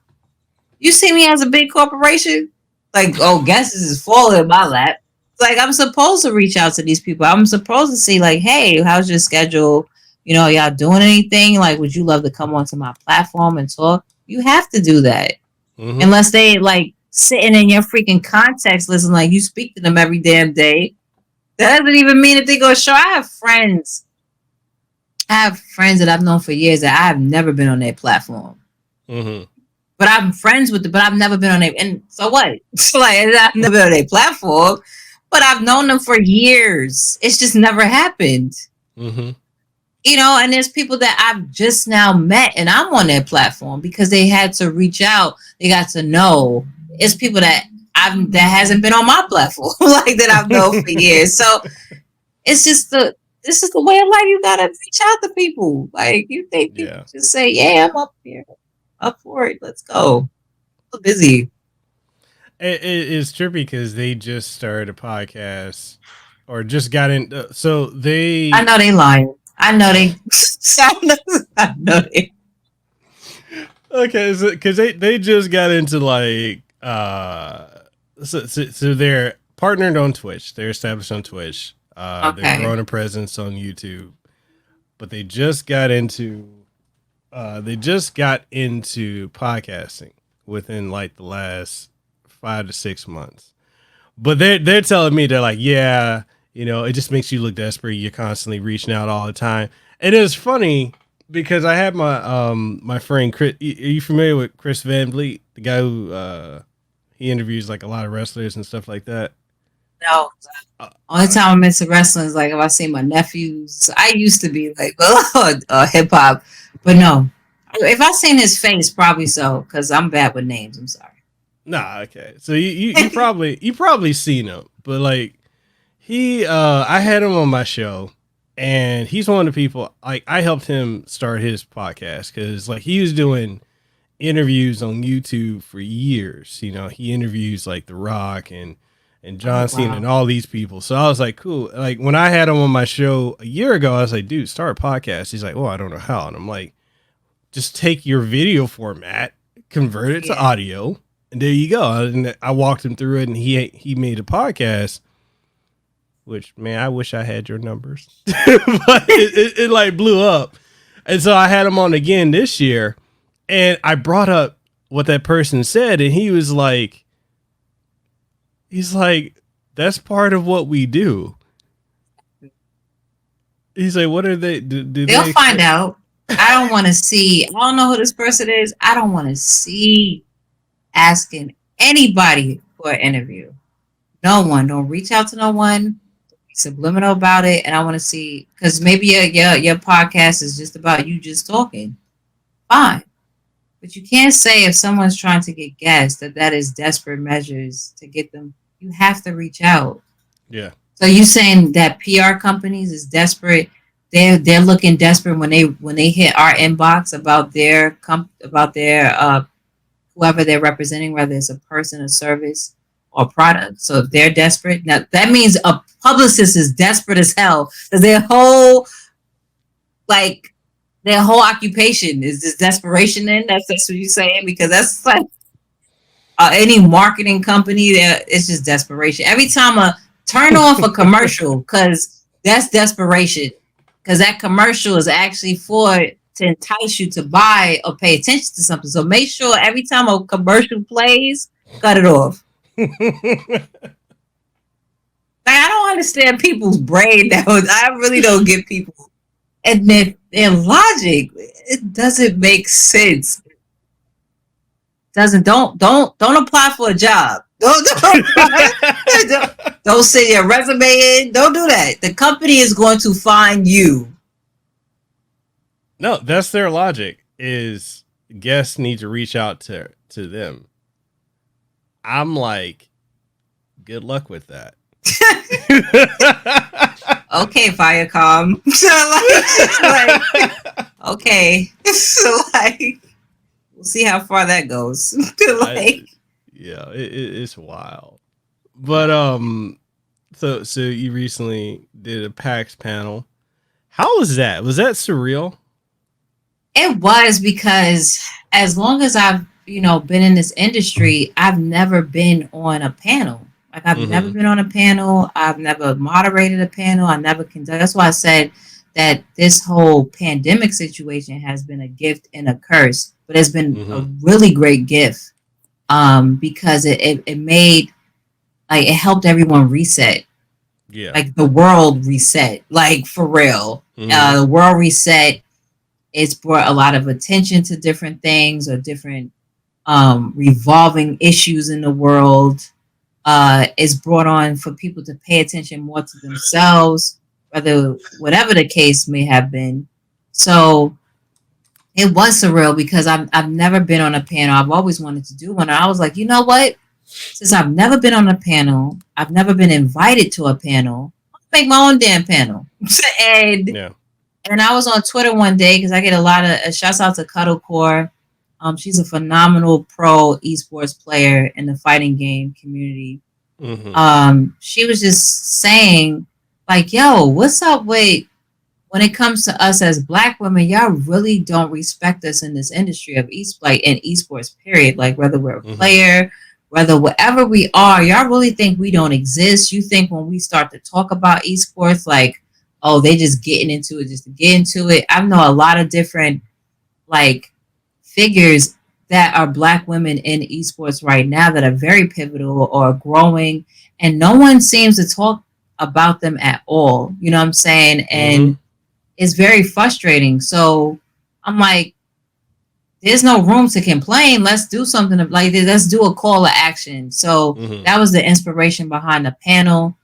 S3: You see me as a big corporation? Like, oh, guests is falling in my lap. It's like, I'm supposed to reach out to these people. I'm supposed to see, like, hey, how's your schedule? Y'all doing anything? Like, would you love to come onto my platform and talk? You have to do that. Unless they, like, sitting in your freaking context list and, like, you speak to them every damn day. That doesn't even mean that they go show. I have friends that I've known for years that I have never been on their platform. But I'm friends with them, but I've never been on their, and so what? So like, I've never been on their platform, but I've known them for years. It's just never happened. and there's people that I've just now met and I'm on their platform because they had to reach out. They got to know. It's people that that hasn't been on my platform, like that I've known for years. So it's just this is the way of life. You gotta reach out to people. Like you think people just say, yeah, I'm up here, up for it. Let's go. So busy.
S2: It's trippy because they just started a podcast or just got in. So they.
S3: I know they lying. I know they. I know they.
S2: Okay, because they just got into like so they're partnered on Twitch. They're established on Twitch. They're growing a presence on YouTube, but they just got into podcasting within like the last 5 to 6 months. But they're telling me, they're like, yeah, it just makes you look desperate. You're constantly reaching out all the time. And it's funny because I had my friend Chris. Are you familiar with Chris Van Vliet, the guy who he interviews like a lot of wrestlers and stuff like that?
S3: No. Only time I'm into wrestling is like if I see my nephews. I used to be like, hip hop, but no. If I seen his face, probably so, because I'm bad with names. I'm sorry.
S2: Nah, okay. So you probably seen him, but like I had him on my show, and he's one of the people, like, I helped him start his podcast because like he was doing interviews on YouTube for years. He interviews like The Rock and John Cena and all these people. So I was like, cool. Like when I had him on my show a year ago, I was like, dude, start a podcast. He's like, well, I don't know how. And I'm like, just take your video format, convert it to audio, and there you go. And I walked him through it, and he made a podcast. Which, man, I wish I had your numbers, but it like blew up. And so I had him on again this year, and I brought up what that person said, and he's like, that's part of what we do. He's like, what are they?
S3: They'll find out. I don't want to see. I don't know who this person is. I don't want to see asking anybody for an interview. No one. Don't reach out to no one. Be subliminal about it. And I want to see, because maybe your podcast is just about you just talking. Fine. But you can't say if someone's trying to get guests that is desperate measures to get them. You have to reach out. Yeah. So you saying that PR companies is desperate? They're looking desperate when they hit our inbox about their whoever they're representing, whether it's a person, a service, or product. So if they're desperate, now that means a publicist is desperate as hell because their whole occupation is this desperation. Then that's what you're saying, because that's like any marketing company, it's just desperation. Every time I turn off a commercial, because that's desperation. Because that commercial is actually to entice you to buy or pay attention to something. So make sure every time a commercial plays, cut it off. I don't understand people's brain. I really don't get people. And their logic, it doesn't make sense. Don't apply for a job. Don't send your resume in. Don't do that. The company is going to find you.
S2: No, that's their logic. Is guests need to reach out to them. I'm like, good luck with that.
S3: Okay, Viacom. Okay. So we'll see how far that goes.
S2: Yeah, it's wild. But so you recently did a PAX panel. How was that? Was that surreal?
S3: It was, because as long as I've been in this industry, I've never been on a panel. Like I've never been on a panel. I've never moderated a panel. I never conducted. That's why I said that this whole pandemic situation has been a gift and a curse, but it's been a really great gift. Because it made, like, it helped everyone reset. Yeah. Like the world reset, like for real. The world reset. It's brought a lot of attention to different things or different revolving issues in the world. It's brought on for people to pay attention more to themselves, whatever the case may have been. So it was surreal because I've never been on a panel. I've always wanted to do one. And I was like, you know what? Since I've never been on a panel, I've never been invited to a panel, I'll make my own damn panel. and
S2: Yeah.
S3: and I was on Twitter one day because I get a lot of shouts out to Cuddlecore. She's a phenomenal pro esports player in the fighting game community. She was just saying, like, yo, what's up with when it comes to us as Black women, y'all really don't respect us in this industry of esports, period. Like, whether we're a player, whether whatever we are, y'all really think we don't exist. You think when we start to talk about esports, like, oh, they just getting into it just to get into it. I know a lot of different, like, figures that are Black women in esports right now that are very pivotal or growing, and no one seems to talk about them at all. You know what I'm saying? And it's very frustrating. So I'm like, there's no room to complain. Let's do something like this. Let's do a call to action. So that was the inspiration behind the panel.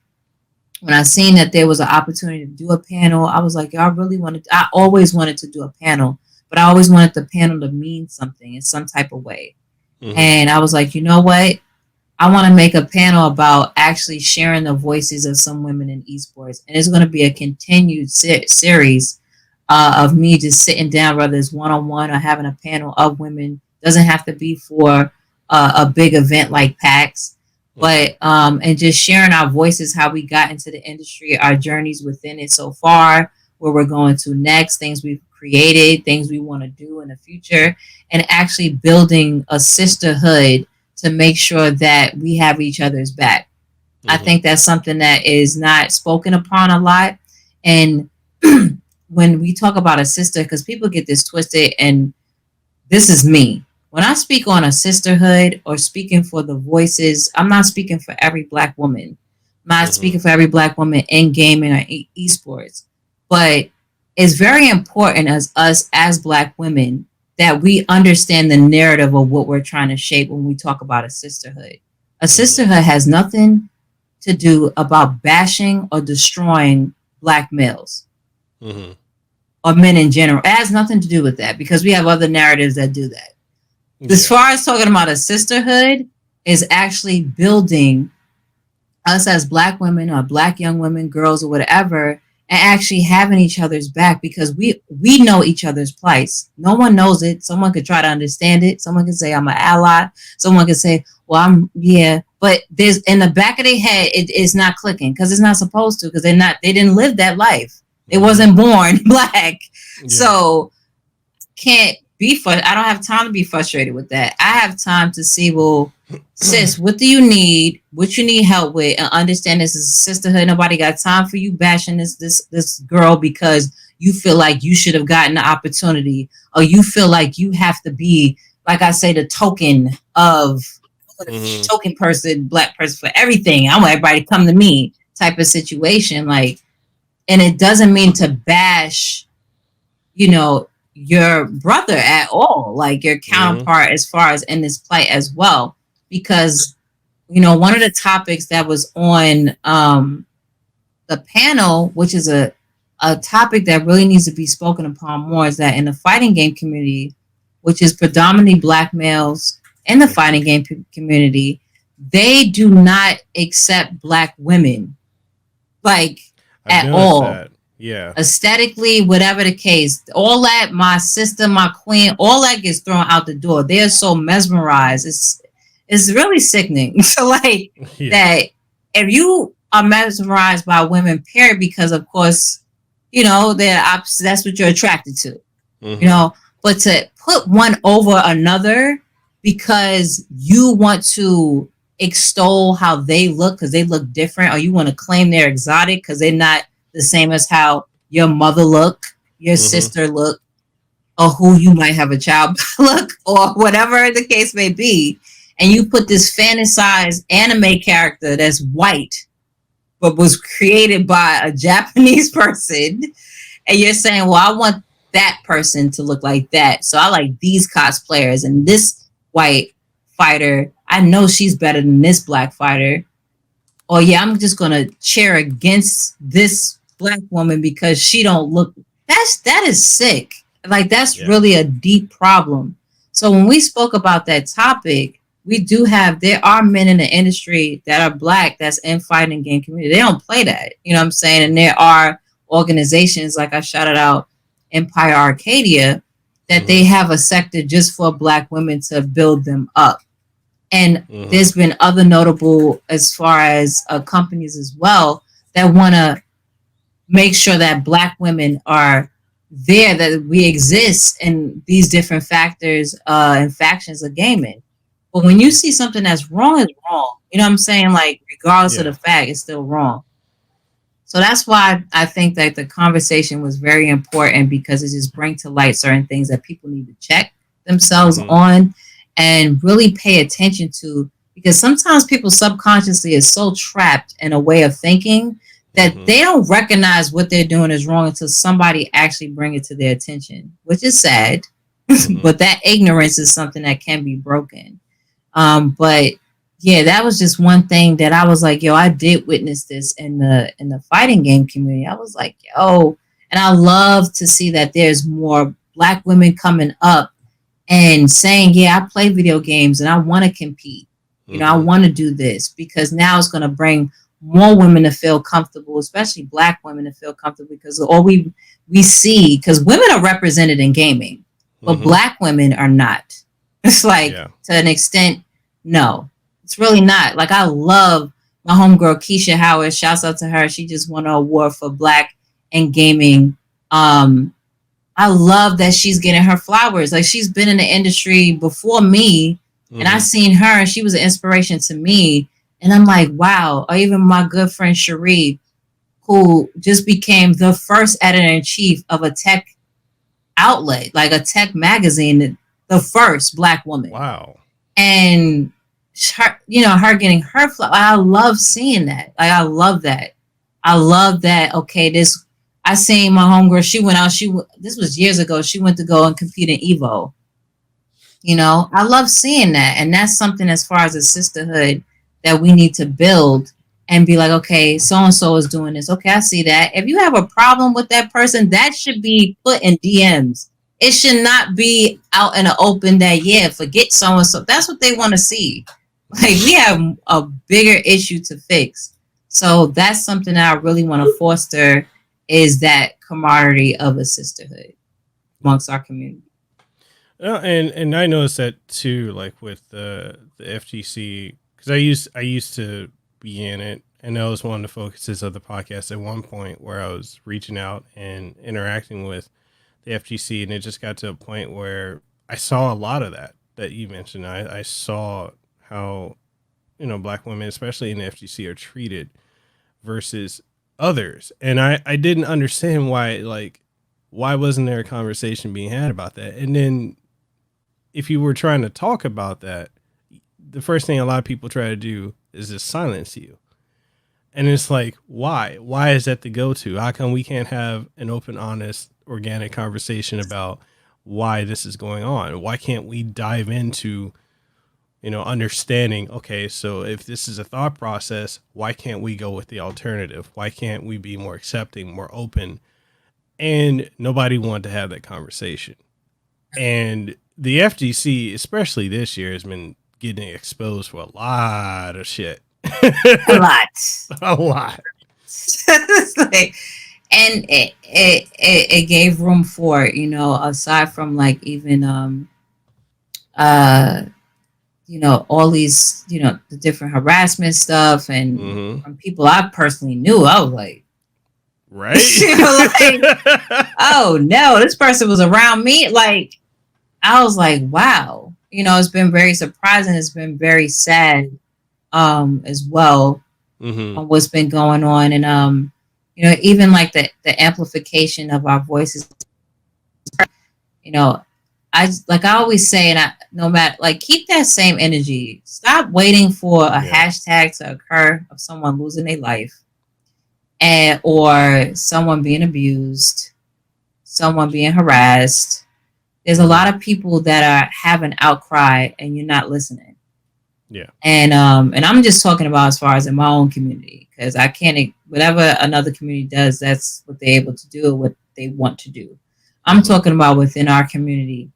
S3: When I seen that there was an opportunity to do a panel, I was like, y'all really wanted, I always wanted to do a panel, but I always wanted the panel to mean something in some type of way. And I was like, you know what? I want to make a panel about actually sharing the voices of some women in esports. And it's going to be a continued series of me just sitting down, whether it's one-on-one or having a panel of women. Doesn't have to be for a big event like PAX, but and just sharing our voices, how we got into the industry, our journeys within it so far, where we're going to next, things we've created, things we want to do in the future, and actually building a sisterhood to make sure that we have each other's back. I think that's something that is not spoken upon a lot. And when we talk about a sister, because people get this twisted, and this is me. When I speak on a sisterhood or speaking for the voices, I'm not speaking for every Black woman. I'm not speaking for every Black woman in gaming or esports. But it's very important as us as Black women that we understand the narrative of what we're trying to shape when we talk about a sisterhood. A sisterhood has nothing to do about bashing or destroying Black males or men in general. It has nothing to do with that because we have other narratives that do that. As far as talking about a sisterhood is actually building us as Black women or Black young women, girls or whatever, and actually having each other's back because we know each other's plights. No one knows it. Someone could try to understand it. Someone could say, I'm an ally. Someone could say, well, but there's in the back of their head, it's not clicking because it's not supposed to, because they didn't live that life. It wasn't born Black. So can't be I don't have time to be frustrated with that. I have time to see, well, sis, what do you need? What you need help with? And understand this is a sisterhood. Nobody got time for you bashing this girl because you feel like you should have gotten the opportunity, or you feel like you have to be, like I say, the token of token person, Black person for everything. I want everybody to come to me type of situation. Like, and it doesn't mean to bash, your brother at all, like your counterpart as far as in this plight as well. Because, one of the topics that was on the panel, which is a topic that really needs to be spoken upon more, is that in the fighting game community, which is predominantly Black males in the fighting game community, they do not accept Black women, like, at all. That.
S2: Yeah.
S3: Aesthetically, whatever the case, all that, my sister, my queen, all that gets thrown out the door. They're so mesmerized. It's really sickening. So, like, that if you are mesmerized by women, period, because, of course, they're opposite, that's what you're attracted to, but to put one over another because you want to extol how they look because they look different, or you want to claim they're exotic because they're not the same as how your mother look, your sister look, or who you might have a child look, or whatever the case may be. And you put this fantasized anime character that's white, but was created by a Japanese person. And you're saying, well, I want that person to look like that. So I like these cosplayers, and this white fighter, I know she's better than this Black fighter. Or yeah, I'm just going to cheer against this Black woman because she don't look. that is sick. Like, that's really a deep problem. So when we spoke about that topic, there are men in the industry that are Black that's in fighting game community. They don't play that, you know what I'm saying? And there are organizations, like I shouted out Empire Arcadia, that they have a sector just for Black women to build them up. And there's been other notable, as far as companies as well, that want to make sure that Black women are there, that we exist in these different factors and factions of gaming. But when you see something that's wrong, is wrong. You know what I'm saying? Like, regardless of the fact, it's still wrong. So that's why I think that the conversation was very important, because it just brings to light certain things that people need to check themselves on and really pay attention to, because sometimes people subconsciously is so trapped in a way of thinking that they don't recognize what they're doing is wrong until somebody actually bring it to their attention, which is sad. But that ignorance is something that can be broken. But yeah, that was just one thing that I was like, yo, I did witness this in the fighting game community. I was like, yo, and I love to see that there's more Black women coming up and saying, yeah, I play video games and I want to compete. You know, I want to do this, because now it's going to bring more women to feel comfortable, especially Black women to feel comfortable, because all we see, because women are represented in gaming, but Black women are not. It's like, to an extent, no, it's really not. Like, I love my homegirl Keisha Howard. Shouts out to her. She just won an award for Black in gaming. I love that she's getting her flowers. Like, she's been in the industry before me, and I seen her, and she was an inspiration to me. And I'm like, wow. Or even my good friend Cherie, who just became the first editor-in-chief of a tech outlet, like a tech magazine, the first Black woman.
S2: Wow.
S3: And her, her getting her flower. I love seeing that. Like, I love that. I love that. Okay, I seen my homegirl. She went out. This was years ago. She went to go and compete in Evo. I love seeing that, and that's something, as far as a sisterhood, that we need to build and be like, okay, so and so is doing this. Okay, I see that. If you have a problem with that person, that should be put in DMs. It should not be out in the open that, yeah, forget so and so. That's what they want to see. Like, we have a bigger issue to fix. So that's something that I really want to foster, is that camaraderie of a sisterhood amongst our community.
S2: And I noticed that too, like with the FGC, because I used to be in it, and that was one of the focuses of the podcast at one point, where I was reaching out and interacting with the FGC, and it just got to a point where I saw a lot of that you mentioned. I saw how, Black women, especially in the FGC, are treated versus others, and I didn't understand why wasn't there a conversation being had about that? And then if you were trying to talk about that, the first thing a lot of people try to do is just silence you. And it's like, why? Why is that the go-to? How come we can't have an open, honest, organic conversation about why this is going on? Why can't we dive into, understanding, okay, so if this is a thought process, why can't we go with the alternative? Why can't we be more accepting, more open? And nobody wanted to have that conversation. And the FGC, especially this year, has been getting exposed for a lot of shit.
S3: A lot. And it gave room for, aside from like even all these, the different harassment stuff, and from people I personally knew, I was like,
S2: right?
S3: Oh no, this person was around me. Like, I was like, wow, it's been very surprising. It's been very sad as well on what's been going on. And even like the amplification of our voices, I always say, and no matter, like, keep that same energy. Stop waiting for a hashtag to occur of someone losing their life, or someone being abused, someone being harassed. There's a lot of people that have an outcry, and you're not listening.
S2: Yeah.
S3: And I'm just talking about as far as in my own community, because I can't, whatever another community does, that's what they're able to do with they want to do. I'm talking about within our community.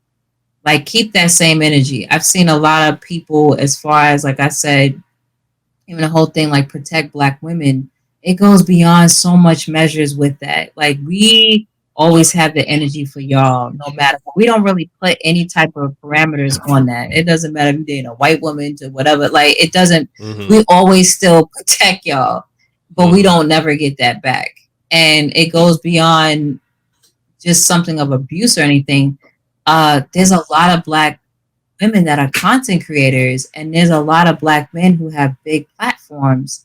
S3: Like, keep that same energy. I've seen a lot of people, as far as, like I said, even the whole thing like protect Black women, it goes beyond so much measures with that. Like, we always have the energy for y'all, no matter what. We don't really put any type of parameters on that. It doesn't matter if you're dating a white woman to whatever. Like, it doesn't. We always still protect y'all, but we don't never get that back. And it goes beyond just something of abuse or anything. There's a lot of Black women that are content creators, and there's a lot of Black men who have big platforms,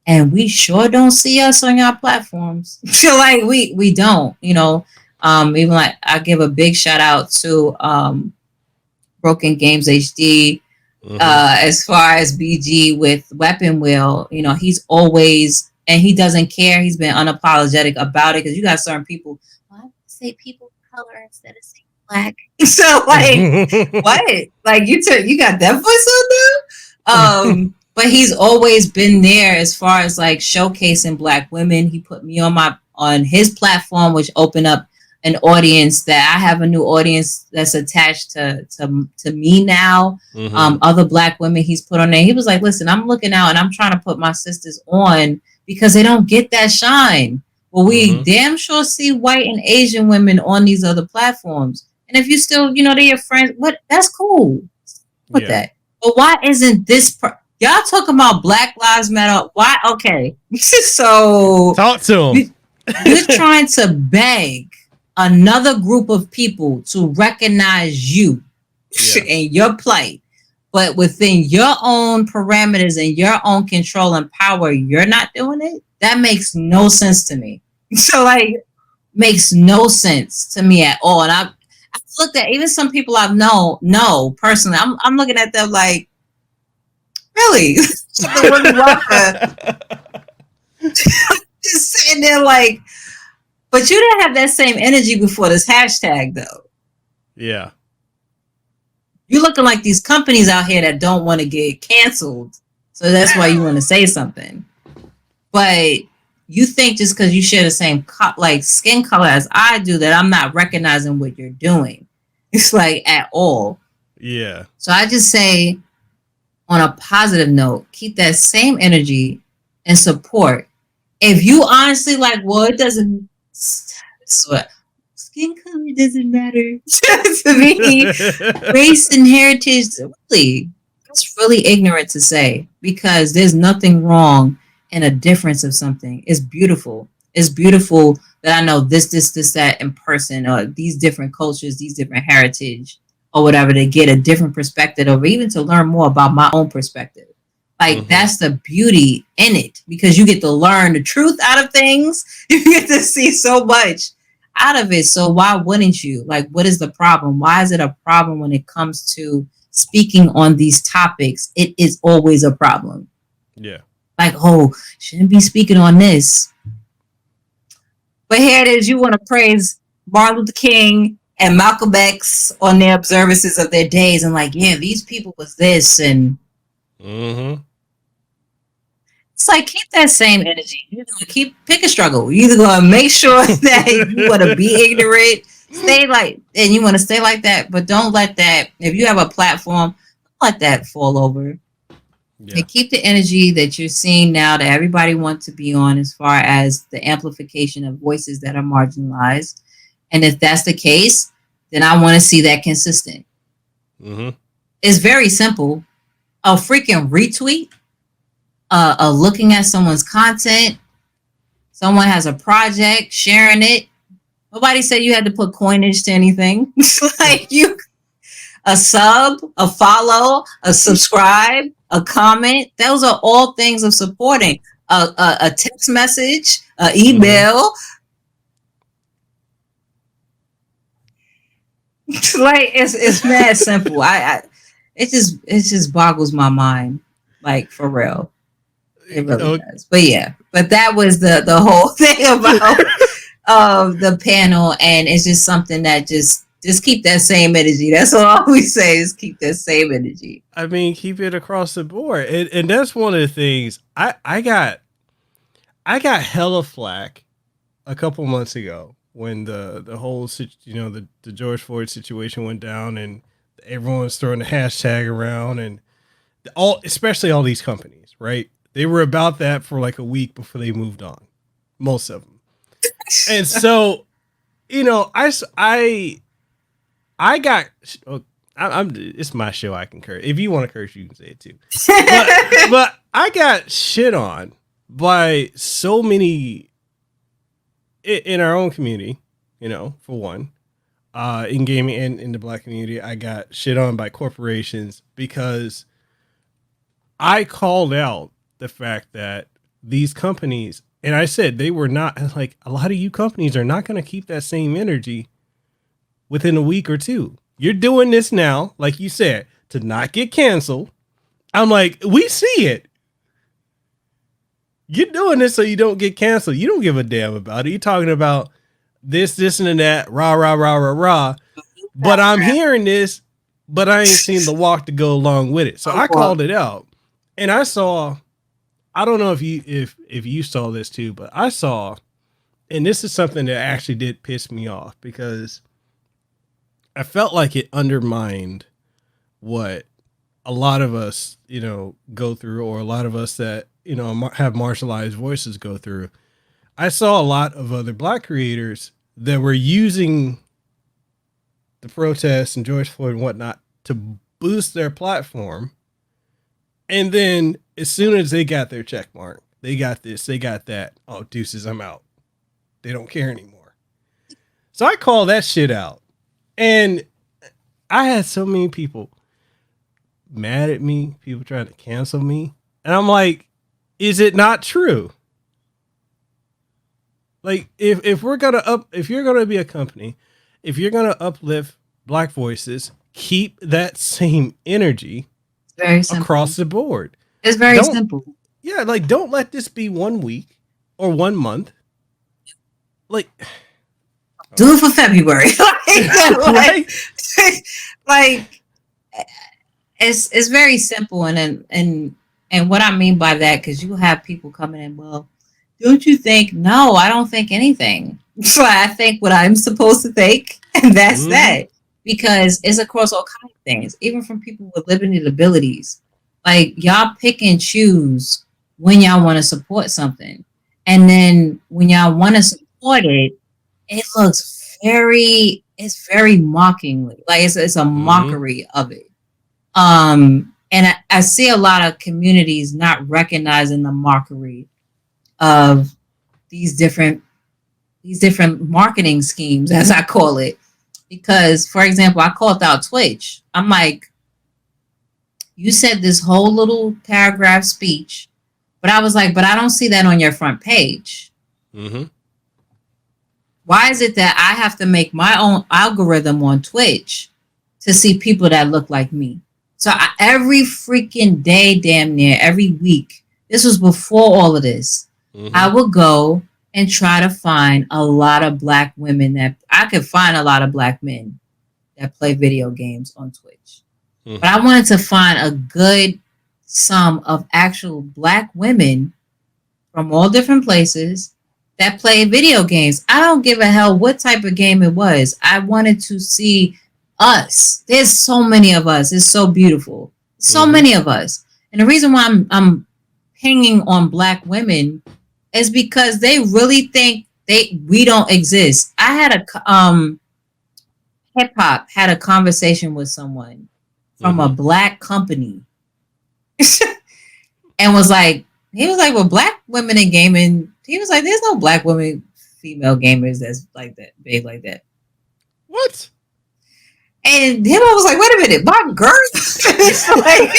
S3: and we sure don't see us on your platforms. So like we don't, even like I give a big shout out to Broken Games HD, as far as BG with Weapon Wheel. He's always, and he doesn't care, he's been unapologetic about it, because you got certain people, well, I say people of color instead of saying Black. So like, what? Like, you got that voice on there? But he's always been there as far as like showcasing Black women. He put me on his platform, which opened up an audience that I have a new audience that's attached to me now. Other Black women he's put on there. He was like, listen, I'm looking out and I'm trying to put my sisters on because they don't get that shine. Well, we damn sure see white and Asian women on these other platforms. And if you still, they're your friends, that's cool with that. But why isn't this, y'all talking about Black Lives Matter? Why? Okay. So
S2: talk to him.
S3: You're trying to beg another group of people to recognize you and your plight. But within your own parameters and your own control and power, you're not doing it. That makes no sense to me. So like, makes no sense to me at all. And I've looked at even some people I've known personally. I'm looking at them like, really? Just sitting there like, but you didn't have that same energy before this hashtag though.
S2: Yeah.
S3: You're looking like these companies out here that don't want to get canceled. So that's why you want to say something. But you think just because you share the same like skin color as I do that I'm not recognizing what you're doing. It's like at all.
S2: Yeah. So
S3: I just say, on a positive note, keep that same energy and support. If you honestly like, well, it doesn't, skin color doesn't matter to me. Race and heritage, really, it's really ignorant to say, because there's nothing wrong in a difference of something. It's beautiful. It's beautiful that I know this, that in person, or these different cultures, these different heritage, or whatever, to get a different perspective, or even to learn more about my own perspective. Like, that's the beauty in it, because you get to learn the truth out of things. You get to see so much out of it. So why wouldn't you? Like, what is the problem? Why is it a problem when it comes to speaking on these topics? It is always a problem.
S2: Yeah.
S3: Like, oh, shouldn't be speaking on this. But here it is. You want to praise Martin Luther King and Malcolm X on their observances of their days, and like, yeah, these people was this, and it's like, keep that same energy. You're gonna pick a struggle. You're either gonna make sure that you want to be ignorant, stay like, and you want to stay like that, but don't let that. If you have a platform, don't let that fall over. Yeah. And keep the energy that you're seeing now that everybody wants to be on, as far as the amplification of voices that are marginalized. And if that's the case, then I want to see that consistent. It's very simple. A freaking retweet, looking at someone's content, someone has a project, sharing it. Nobody said you had to put coinage to anything. It's like a sub, a follow, a subscribe, a comment. Those are all things of supporting. A text message, an email. Like, it's mad simple. It just boggles my mind, like, for real. It really does. But yeah, but that was the whole thing about the panel, and it's just something that just keep that same energy. That's all we say, is keep that same energy.
S2: I mean, keep it across the board, and that's one of the things I got hella flack a couple months ago when the whole the George Floyd situation went down and everyone was throwing the hashtag around and especially all these companies, right? They were about that for like a week before they moved on, most of them. And so, I got. It's my show. I can curse. If you want to curse, you can say it too. But I got shit on by so many in our own community. For one, in gaming and in the Black community, I got shit on by corporations because I called out the fact that these companies, and I said they were not, like, a lot of you companies are not going to keep that same energy within a week or two. You're doing this now, like you said, to not get canceled. I'm like, we see it. You're doing this so you don't get canceled. You don't give a damn about it. You're talking about this, and that, rah, rah, rah, rah, rah. But I'm hearing this, but I ain't seen the walk to go along with it. So I called it out. And I saw, I don't know if you saw this too, but I saw, and this is something that actually did piss me off because I felt like it undermined what a lot of us, go through, or a lot of us that, have marginalized voices go through. I saw a lot of other Black creators that were using the protests and George Floyd and whatnot to boost their platform. And then as soon as they got their check mark, they got this, they got that. Oh, deuces, I'm out. They don't care anymore. So I call that shit out. And I had so many people mad at me, people trying to cancel me. And I'm like, is it not true? Like, if you're gonna be a company, if you're gonna uplift Black voices, keep that same energy across the board.
S3: It's very simple.
S2: Yeah, like, don't let this be 1 week or 1 month. Like,
S3: do it for February. like it's very simple, and what I mean by that, because you have people coming in, well, don't you think? No, I don't think anything. So I think what I'm supposed to think, and that's that. Because it's across all kinds of things, even from people with limited abilities. Like, y'all pick and choose when y'all want to support something. And then when y'all want to support it, it looks it's very mockingly. Like, it's a mockery of it. And I see a lot of communities not recognizing the mockery of these different marketing schemes, as I call it. Because, for example, I called out Twitch. I'm like, you said this whole little paragraph speech, but I was like, but I don't see that on your front page. Mm-hmm. Why is it that I have to make my own algorithm on Twitch to see people that look like me? So every freaking day, damn near every week, this was before all of this, I would go and try to find a lot of Black women that I could find a lot of Black men that play video games on Twitch. But I wanted to find a good sum of actual Black women from all different places that play video games. I don't give a hell what type of game it was. I wanted to see us. There's so many of us. It's so beautiful. So many of us. And the reason why I'm pinging on Black women is because they really think we don't exist. I had hip hop had a conversation with someone from a Black company, and he was like, well, Black women in gaming. He was like, there's no Black women, female gamers that's like that, big like that.
S2: What?
S3: And him, I was like, wait a minute, my girl. It's like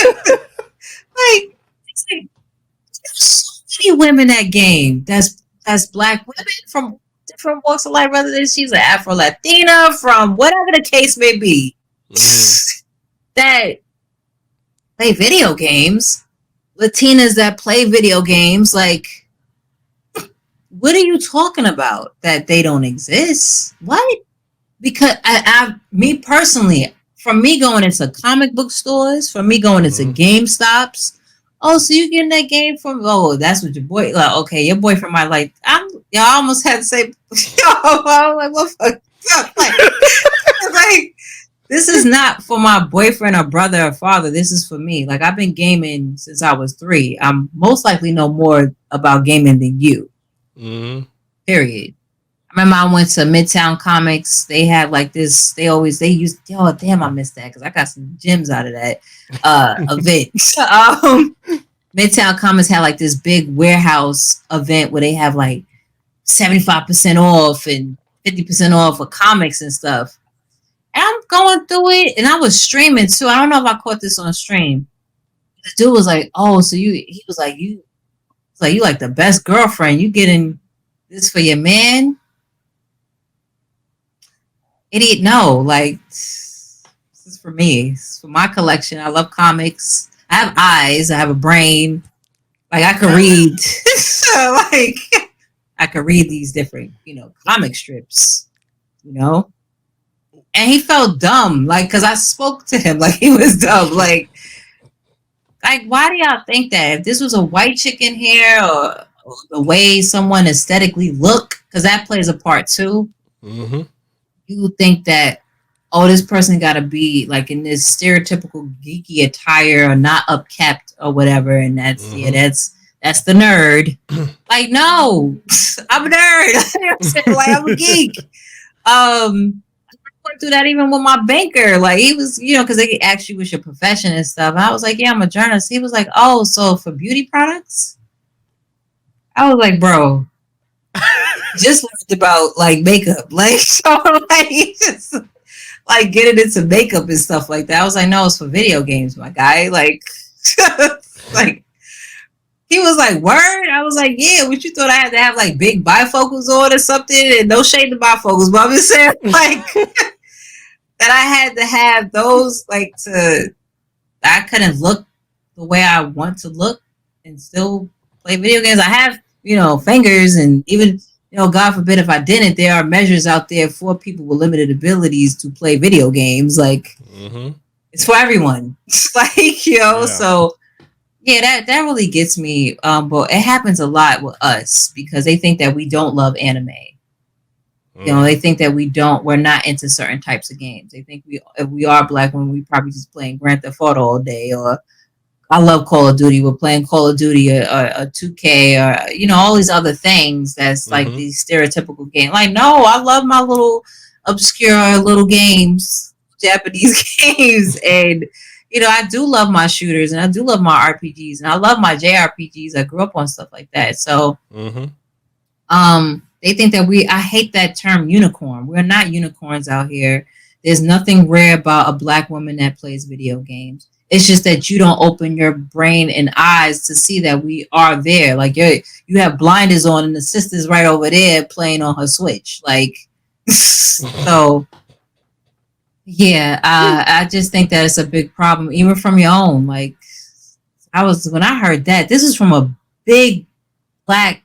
S3: so many women that game. That's Black women from different walks of life, whether she's an Afro Latina, from whatever the case may be, that play video games. Latinas that play video games. Like, what are you talking about? That they don't exist? What? Because me personally, from me going into comic book stores, from me going into GameStops, oh, so you getting that game from? Oh, that's what your boy. Like, okay, your boyfriend might like. I almost had to say, I'm like, what fuck? Like, this is not for my boyfriend or brother or father. This is for me. Like, I've been gaming since I was 3. I'm most likely know more about gaming than you.
S2: Mm-hmm.
S3: Period. I remember I went to Midtown Comics. They had like this. They used. Oh damn, I missed that because I got some gems out of that event. Midtown Comics had like this big warehouse event where they have like 75% off and 50% off for comics and stuff. And I'm going through it, and I was streaming too. I don't know if I caught this on stream. The dude was like, "Oh, so you?" He was like, "You." It's like you like the best girlfriend. You getting this for your man? Idiot, no. Like, this is for me. It's for my collection. I love comics. I have eyes. I have a brain. Like, I could read. Like, I could read these different, comic strips, And he felt dumb, like, because I spoke to him like he was dumb. Like, why do y'all think that? If this was a white chick in here or the way someone aesthetically look, because that plays a part too.
S2: Mm-hmm.
S3: You would think that, oh, this person got to be like in this stereotypical geeky attire or not upkept or whatever, and that's that's the nerd. Like, no, I'm a nerd. Like, I'm a geek. I went through that even with my banker. Like, he was, because they ask you what's your profession and stuff. And I was like, yeah, I'm a journalist. He was like, oh, so for beauty products? I was like, bro. Just learned about like makeup, like so, like just like getting into makeup and stuff like that. I was like, no, it's for video games, my guy. Like, like he was like, word. I was like, yeah. What you thought I had to have like big bifocals on or something? And no shade to bifocals, but I'm just saying like that I had to have those like I couldn't look the way I want to look and still play video games. I have fingers and even. God forbid if I didn't, there are measures out there for people with limited abilities to play video games. Like, It's for everyone. Like, yeah. So, yeah, that really gets me. But it happens a lot with us because they think that we don't love anime. They think that we're not into certain types of games. They think if we are black women, we probably just playing Grand Theft Auto all day or I love Call of Duty. We're playing Call of Duty or 2K or, all these other things that's like these stereotypical games. Like, no, I love my little obscure little games, Japanese games. And, I do love my shooters and I do love my RPGs and I love my JRPGs. I grew up on stuff like that. So, they think that I hate that term unicorn. We're not unicorns out here. There's nothing rare about a black woman that plays video games. It's just that you don't open your brain and eyes to see that we are there. Like you have blinders on and the sister's right over there playing on her Switch. Like, so yeah, I just think that it's a big problem, even from your own. Like when I heard that, this is from a big black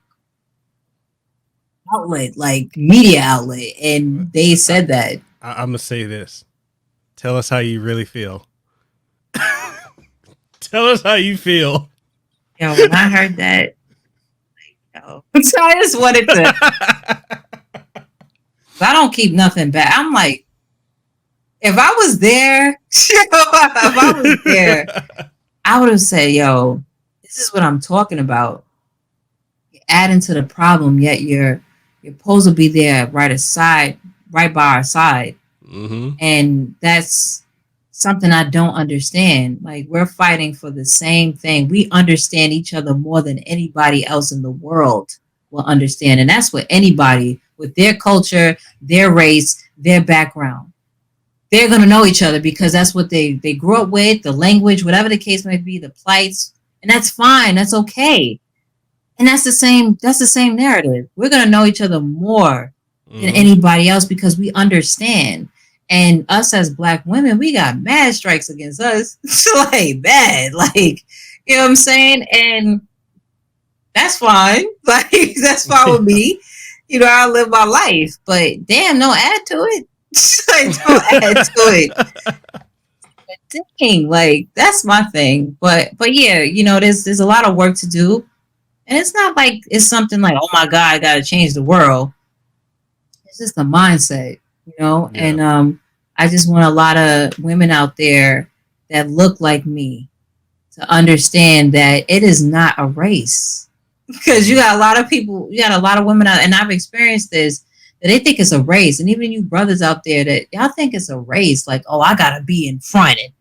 S3: outlet, like media outlet. And they said that.
S2: I'm going to say this. Tell us how you really feel. Tell us how you feel.
S3: Yo, when I heard that, so I just wanted to. I don't keep nothing back. I'm like, if I was there, I would have said, "Yo, this is what I'm talking about. You're adding to the problem, yet you're supposed to be there right by our side, and that's." Something I don't understand. Like, we're fighting for the same thing. We understand each other more than anybody else in the world will understand. And that's what anybody with their culture, their race, their background. They're going to know each other because that's what they grew up with, the language, whatever the case may be, the plights. And that's fine. That's okay. And that's the same narrative. We're going to know each other more than anybody else because we understand. And us as black women, we got mad strikes against us. Like, bad. Like, you know what I'm saying? And that's fine. Like, that's fine with me. I live my life. But damn, don't add to it. Like, don't add to it. dang, like that's my thing. But yeah, there's a lot of work to do, and it's not like it's something like, oh my god, I gotta change the world. It's just a mindset,
S2: Yeah.
S3: and I just want a lot of women out there that look like me to understand that it is not a race. Because you got a lot of people, you got a lot of women out, and I've experienced this, that they think it's a race. And even you brothers out there that y'all think it's a race, like, oh, I gotta be in front, and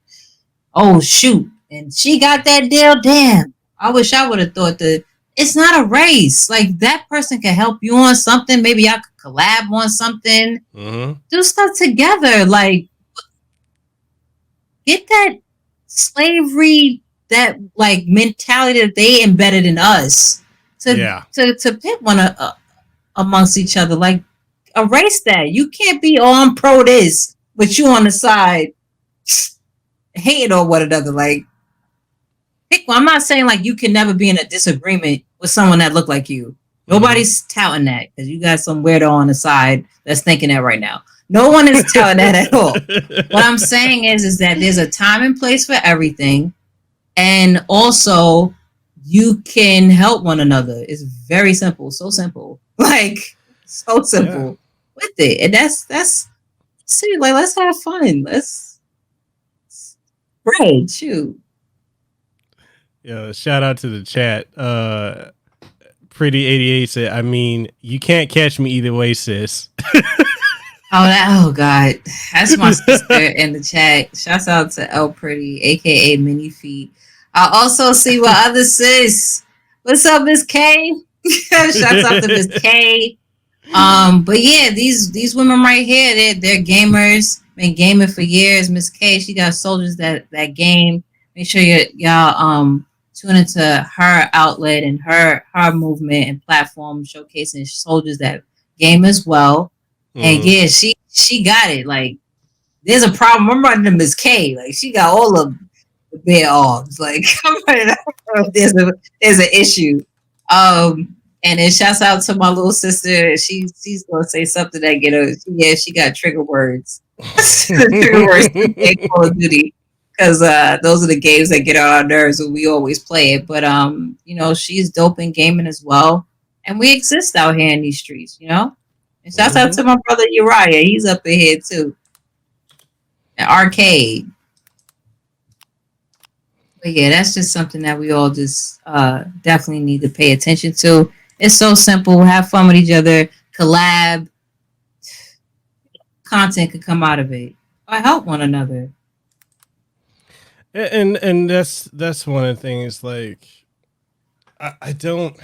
S3: oh shoot, and she got that deal. Damn, I wish I would have thought that it's not a race. Like that person can help you on something. Maybe y'all could collab on something. Do stuff together. Like get that slavery, that like mentality that they embedded in us to pit one amongst each other. Like erase that. You can't be I'm pro this, but you on the side hating on one another. Like pick one. I'm not saying like you can never be in a disagreement with someone that look like you. Nobody's touting that because you got some weirdo on the side that's thinking that right now. No one is touting that at all. What I'm saying is that there's a time and place for everything, and also you can help one another. It's very simple, so simple, like so simple with it, and that's see, like let's have fun. Let's spread, shoot.
S2: Yeah, shout out to the chat. Pretty 88 said, I mean, you can't catch me either way, sis.
S3: Oh God, that's my sister in the chat. Shouts out to El Pretty, aka Mini Feet. I also see my other sis. What's up, Miss K? Shouts out to Miss K. But yeah, these women right here, they're gamers. Been gaming for years. Miss K, she got soldiers that game. Make sure y'all tune into her outlet and her movement and platform, showcasing soldiers that game as well. And yeah, she got it. Like there's a problem. I'm running to Miss K. Like she got all of the bare arms. Like I'm running there's an issue. And then shouts out to my little sister. She's gonna say something that get her. Yeah, she got trigger words. Trigger words in Call of Duty. Because those are the games that get on our nerves when we always play it. But she's dope in gaming as well. And we exist out here in these streets, And shouts out to my brother Uriah. He's up in here too. An arcade. But yeah, that's just something that we all just definitely need to pay attention to. It's so simple. Have fun with each other. Collab. Content could come out of it. Or help one another.
S2: And that's one of the things. Like, I don't.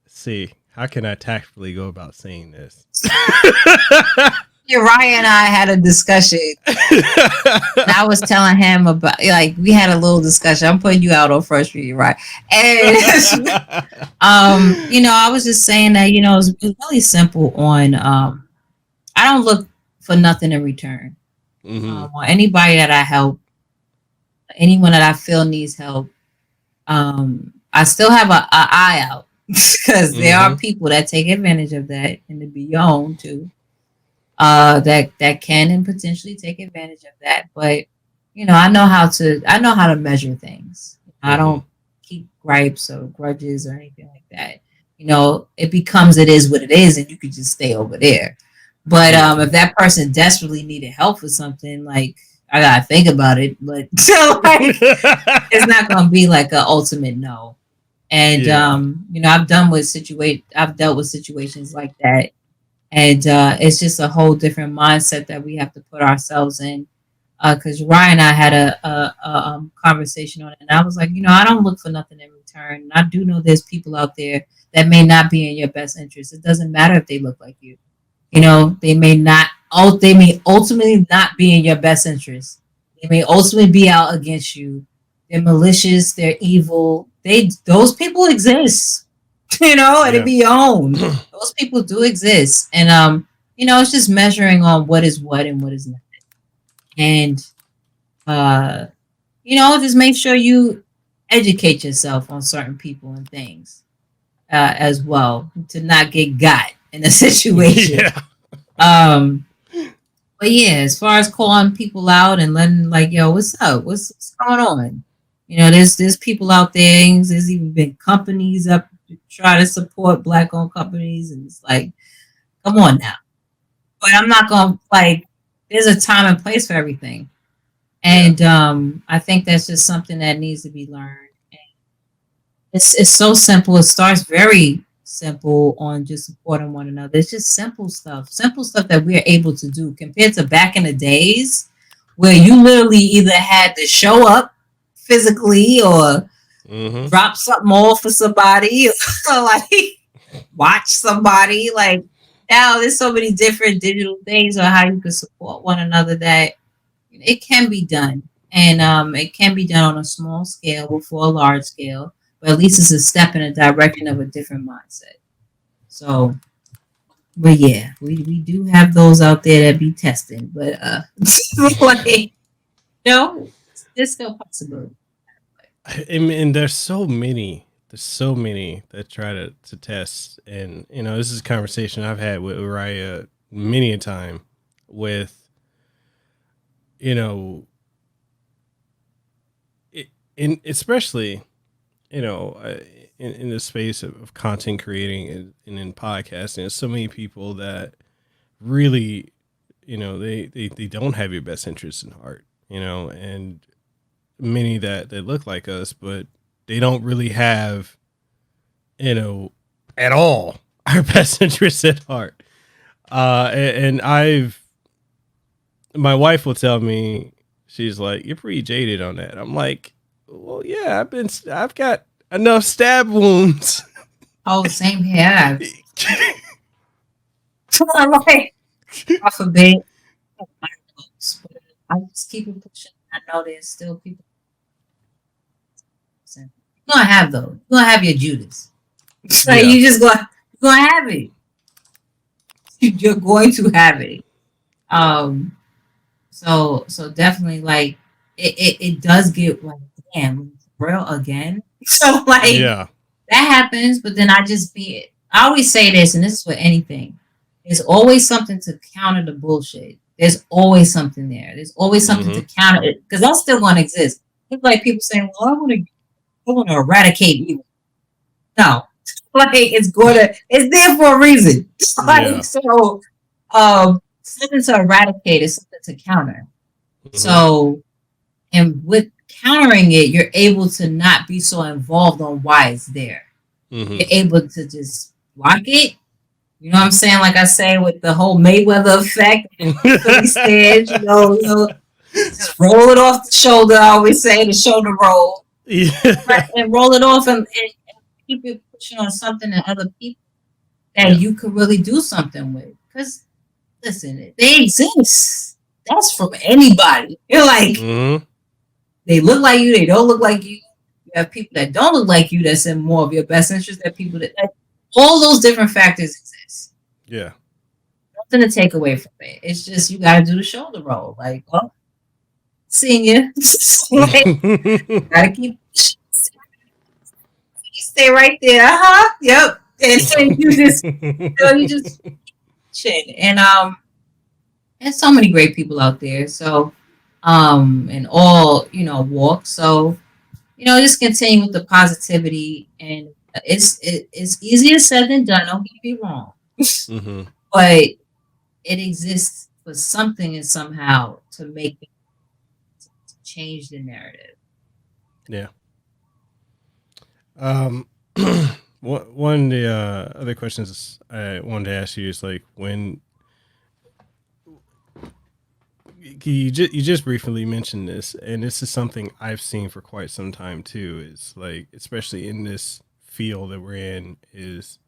S2: See, how can I tactfully go about saying this?
S3: Uriah and I had a discussion. And I was telling him about, like, we had a little discussion. I'm putting you out on first for Uriah. And, I was just saying that, it's really simple on, I don't look for nothing in return. On anybody that I help, anyone that I feel needs help, I still have an eye out because there are people that take advantage of that and to be owned too. That can and potentially take advantage of that. But I know how to measure things. I don't keep gripes or grudges or anything like that. It becomes it is what it is, and you could just stay over there. But if that person desperately needed help with something, like I gotta think about it. But like, it's not gonna be like an ultimate no. And I've dealt with situations like that. And it's just a whole different mindset that we have to put ourselves in. Because Ryan and I had a conversation on it, and I was like, I don't look for nothing in return. And I do know there's people out there that may not be in your best interest. It doesn't matter if they look like you. They may ultimately not be in your best interest. They may ultimately be out against you. They're malicious. They're evil. Those people exist. And it be owned. Those people do exist. And it's just measuring on what is what and what is not. And just make sure you educate yourself on certain people and things as well, to not get got in a situation.
S2: Yeah.
S3: But yeah, as far as calling people out and letting like, yo, what's up? What's going on? You know, there's people out there. There's even been companies up to try to support Black-owned companies, and it's like, come on now. But I'm not gonna like. There's a time and place for everything, and I think that's just something that needs to be learned. And it's so simple. It starts very simple on just supporting one another. It's just simple stuff that we're able to do compared to back in the days where you literally either had to show up physically or drop something off for somebody or like watch somebody. Like now there's so many different digital things on how you can support one another that it can be done. And it can be done on a small scale before a large scale, but at least it's a step in a direction of a different mindset. So, but yeah, we do have those out there that be testing, but like, no, there's still possibility.
S2: I mean, there's so many that try to test, and you know, this is a conversation I've had with Uriah many a time with, you know, in especially, you know, in the space of content creating and in podcasting, there's so many people that really, you know, they don't have your best interests in heart, you know, and many that look like us, but they don't really have, you know, at all our best interests at heart. And my wife will tell me, she's like, you're pretty jaded on that. I'm like, well, yeah, I've got enough stab wounds.
S3: Oh, same here. I'm like, off a bit. I just keep it pushing. I know there's still people. You're gonna have those. You're gonna have your Judas. So you just you're gonna have it. You're going to have it. So definitely like it does get like, damn, real again. So like that happens, but then I always say this, and this is for anything. There's always something to counter the bullshit. There's always something there. There's always something to counter it, because that's still gonna exist. It's like people saying, well, I want to eradicate evil. No. Like it's there for a reason. Like, so something to eradicate is something to counter. So, and with countering it, you're able to not be so involved on why it's there. You're able to just block it. You know what I'm saying? Like I say with the whole Mayweather effect and Philly stage, you know, just roll it off the shoulder. I always say the shoulder roll. And roll it off and keep it pushing on something to other people that you could really do something with. Because listen, they exist. That's from anybody. You're like, they look like you, they don't look like you. You have people that don't look like you that's in more of your best interest than people that all those different factors exist.
S2: Yeah.
S3: Nothing to take away from it. It's just you gotta do the shoulder roll. Like, well, senior. Gotta keep stay right there. Yep. And you just shit. And there's so many great people out there. So in all, you know, walks. So, you know, just continue with the positivity, and it's easier said than done, don't get me wrong. But it exists for something and somehow to make it to change the narrative.
S2: Yeah. One of the other questions I wanted to ask you is like, when you just briefly mentioned this, and this is something I've seen for quite some time too, is like, especially in this field that we're in, is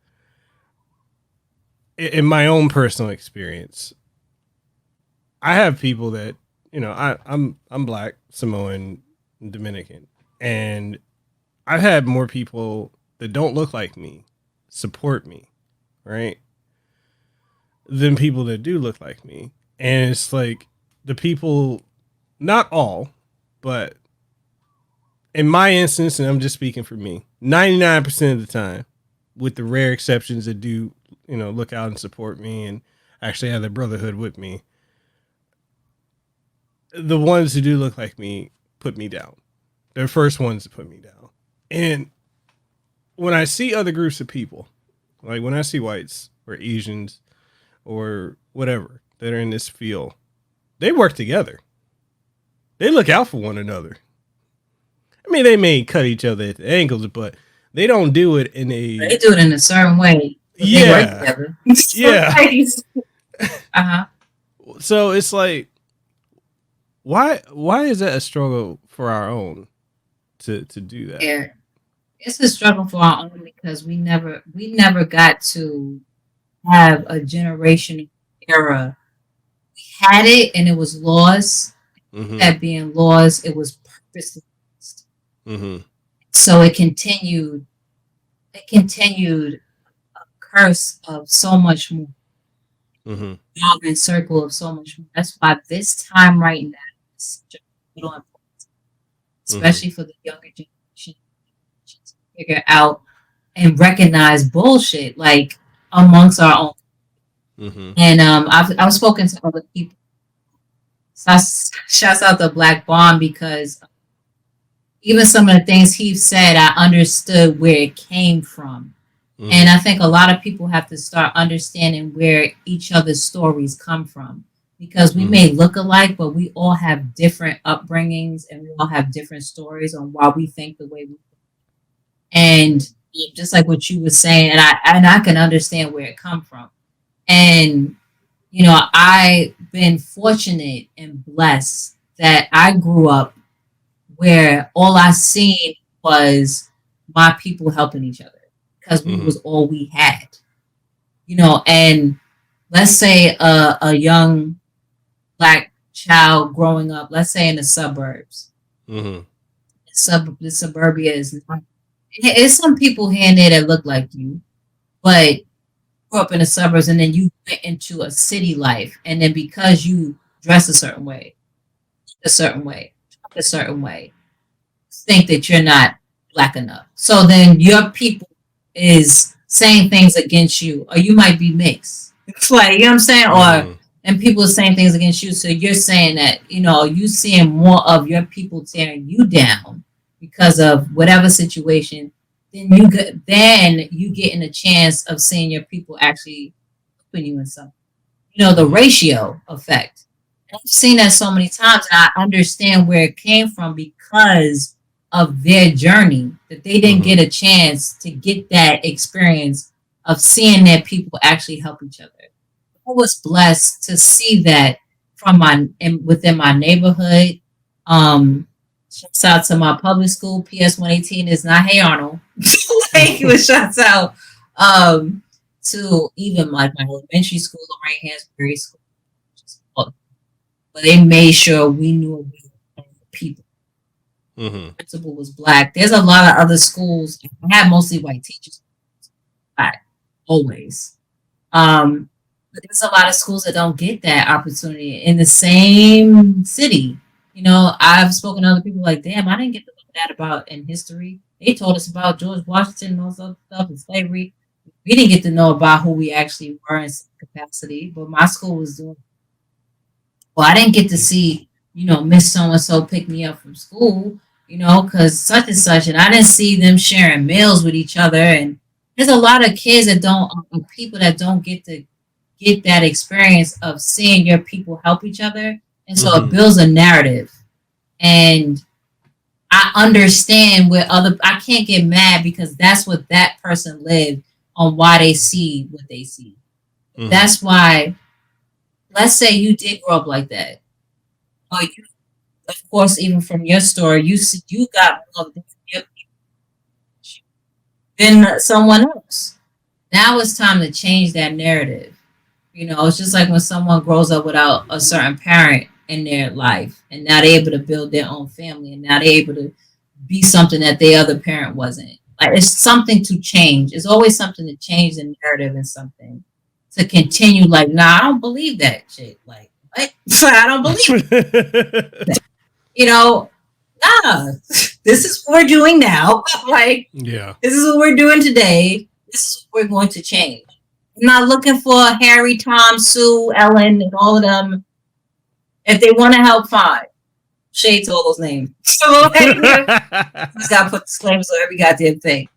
S2: in my own personal experience, I have people that, you know, I'm Black, Samoan, Dominican, and I've had more people that don't look like me support me, right, than people that do look like me. And it's like the people, not all, but in my instance, and I'm just speaking for me, 99% of the time, with the rare exceptions that do look out and support me and actually have the brotherhood with me. The ones who do look like me put me down. They're the first ones to put me down. And when I see other groups of people, like when I see whites or Asians or whatever that are in this field, they work together. They look out for one another. I mean, they may cut each other at the ankles, but they don't do it in a...
S3: They do it in a certain way. They work together.
S2: Yeah.
S3: Uh-huh.
S2: So it's like, why is that a struggle for our own to do that?
S3: Yeah. It's a struggle for our own because we never got to have a generation era. We had it and it was lost.
S2: Mm-hmm.
S3: That being lost, it was purposely lost.
S2: Mm-hmm.
S3: So it continued a curse of so much more.
S2: Mm-hmm.
S3: And circle of so much more. That's why this time right now is such a little important, especially for the younger generation to figure out and recognize bullshit like amongst our own.
S2: Mm-hmm.
S3: And I've spoken to other people. So shouts out to Black Bond because even some of the things he said, I understood where it came from. Mm-hmm. And I think a lot of people have to start understanding where each other's stories come from. Because we may look alike, but we all have different upbringings and we all have different stories on why we think the way we think. And just like what you were saying, and I can understand where it come from. And, I've been fortunate and blessed that I grew up where all I seen was my people helping each other because we was all we had, and let's say a young Black child growing up, let's say in the suburbs, the suburbia is not, it's some people here and there that look like you, but grew up in the suburbs and then you went into a city life, and then because you dress a certain way, think that you're not Black enough. So then your people is saying things against you, or you might be mixed. It's like, you know what I'm saying? And people are saying things against you. So you're saying that, you seeing more of your people tearing you down because of whatever situation, then you getting a chance of seeing your people actually putting you in something. The ratio effect. I've seen that so many times, and I understand where it came from because of their journey, that they didn't get a chance to get that experience of seeing their people actually help each other. I was blessed to see that within my neighborhood. Shouts out to my public school. PS 118 is not Hey Arnold. Like, it was shouts out to even like my elementary school, Lorraine Hansberry School. But they made sure we knew we were people. The principal was Black. There's a lot of other schools. I had mostly white teachers. Black, always. But there's a lot of schools that don't get that opportunity in the same city. I've spoken to other people like, damn, I didn't get to know that about in history. They told us about George Washington and all this other stuff and slavery. We didn't get to know about who we actually were in some capacity, but my school was doing. Well, I didn't get to see, Miss So-and-so pick me up from school, because such and such, and I didn't see them sharing meals with each other. And there's a lot of kids people that don't get to get that experience of seeing your people help each other. And so it builds a narrative. And I understand I can't get mad because that's what that person lived on, why they see what they see. That's why, let's say you did grow up like that. Or you, of course, even from your story, you got more of your people than someone else. Now it's time to change that narrative. It's just like when someone grows up without a certain parent in their life, and now they're able to build their own family, and now they're able to be something that their other parent wasn't. Like, it's something to change. It's always something to change the narrative and something to continue. Like, nah, I don't believe that shit. Like, what? I don't believe that. Nah, this is what we're doing now. Like,
S2: yeah,
S3: this is what we're doing today. This is what we're going to change. I'm not looking for Harry, Tom, Sue, Ellen, and all of them. If they want to help, fine. Shade to all those names. So like, just gotta put disclaimers on every goddamn thing.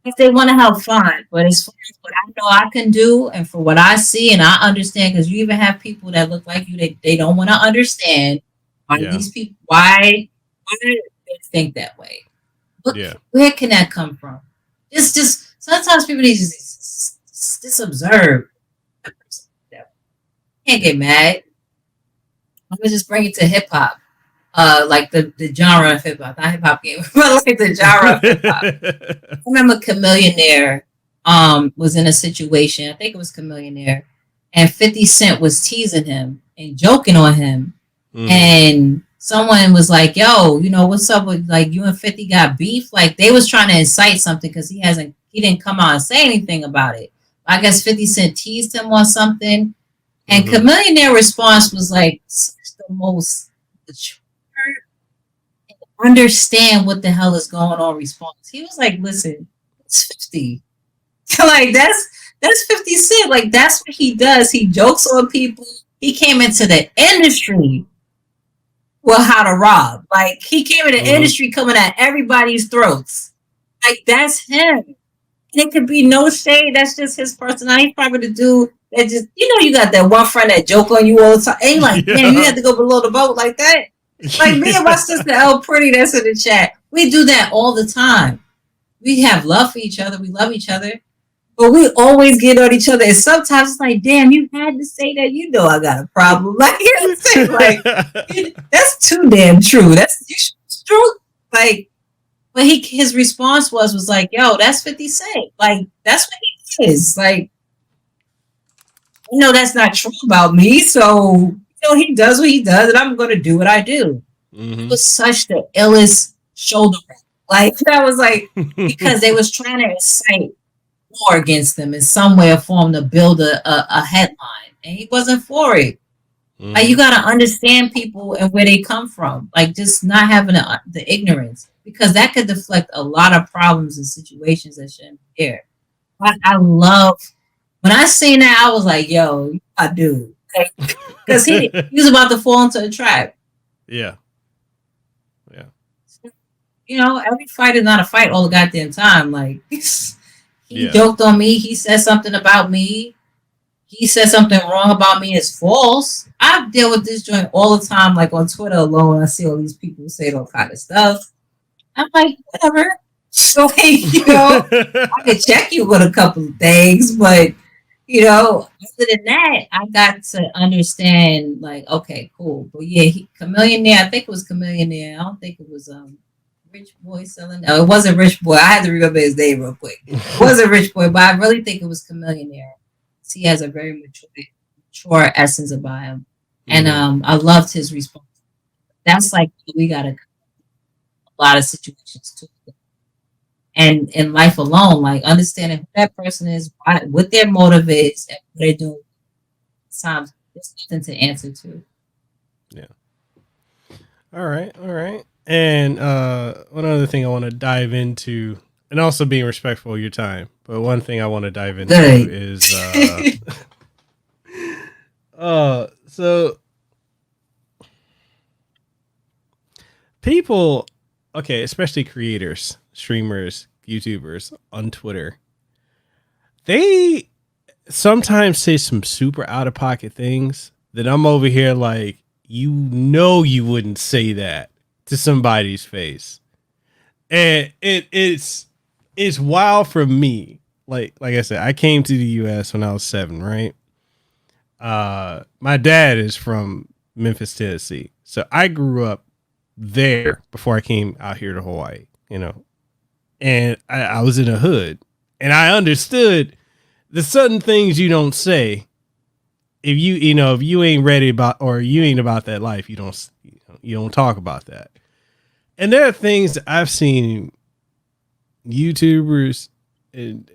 S3: If they want to help, fine. But as far as what I know I can do, and for what I see and I understand, because you even have people that look like you, they don't want to understand why these people, why they think that way. Look, where can that come from? Just sometimes people need to just observe. Can't get mad. Let me just bring it to hip hop. Like the genre of hip hop, not hip hop game, but like the genre of hip hop. I remember Chameleonaire was in a situation, I think it was Chameleonaire, and 50 Cent was teasing him and joking on him. And someone was like, yo, you know, what's up with like you and 50 got beef? Like they was trying to incite something because he didn't come out and say anything about it. I guess 50 Cent teased him on something. And Chameleonaire response was like the most understand what the hell is going on response. He was like, listen, it's 50. Like that's 50 Cent. Like that's what he does. He jokes on people. He came into the industry with how to rob. Like he came in the industry coming at everybody's throats. Like that's him. And it could be no shade. That's just his personality. He's probably the dude that just, you know, you got that one friend that joke on you all the time. And you're like, damn, you had to go below the boat like that. Like me and my sister El Pretty that's in the chat. We do that all the time. We have love for each other. We love each other. But we always get on each other. And sometimes it's like, damn, you had to say that. You know I got a problem. Like, you know what I'm saying? Like that's too damn true. That's true. Like, but his response was like, yo, that's 50 Cent. Like, that's what he is. Like, you know, that's not true about me. So, you know, he does what he does, and I'm going to do what I do. It was such the illest shoulder rap. Like, that was like, because they was trying to incite war against them in some way or form to build a headline. And he wasn't for it. Like, you got to understand people and where they come from. Like, just not having the ignorance. Because that could deflect a lot of problems and situations that shouldn't be there. I love, when I seen that, I was like, yo, I do. Because he was about to fall into a trap.
S2: Yeah.
S3: You know, every fight is not a fight all the goddamn time. Like, he joked on me. He said something about me. He said something wrong about me is false. I deal with this joint all the time. Like on Twitter alone, I see all these people say all kind of stuff. I'm like, whatever. So, you know, I could check you with a couple of things, but, you know, other than that, I got to understand, like, okay, cool. But yeah, Chameleonaire, I think it was Chameleonaire. I don't think it was Rich Boy selling. No, it wasn't Rich Boy. I had to remember his name real quick. It wasn't Rich Boy, but I really think it was Chameleonaire. He has a very mature essence about him. And I loved his response. That's like, we got a lot of situations too. And in life alone, like understanding who that person is, what their motive is, and what they're doing. Sometimes there's nothing to answer to.
S2: Yeah. All right. And one other thing I want to dive into, and also being respectful of your time, but one thing I want to dive into is so people, okay, especially creators, streamers, YouTubers on Twitter, they sometimes say some super out of pocket things that I'm over here like, you know, you wouldn't say that to somebody's face. And it's wild for me. Like I said, I came to the US when I was 7, right? My dad is from Memphis, Tennessee. So I grew up there before I came out here to Hawaii, you know. And I was in a hood, and I understood the certain things you don't say if you ain't ready about, or you ain't about that life, you don't talk about that. And there are things that I've seen YouTubers and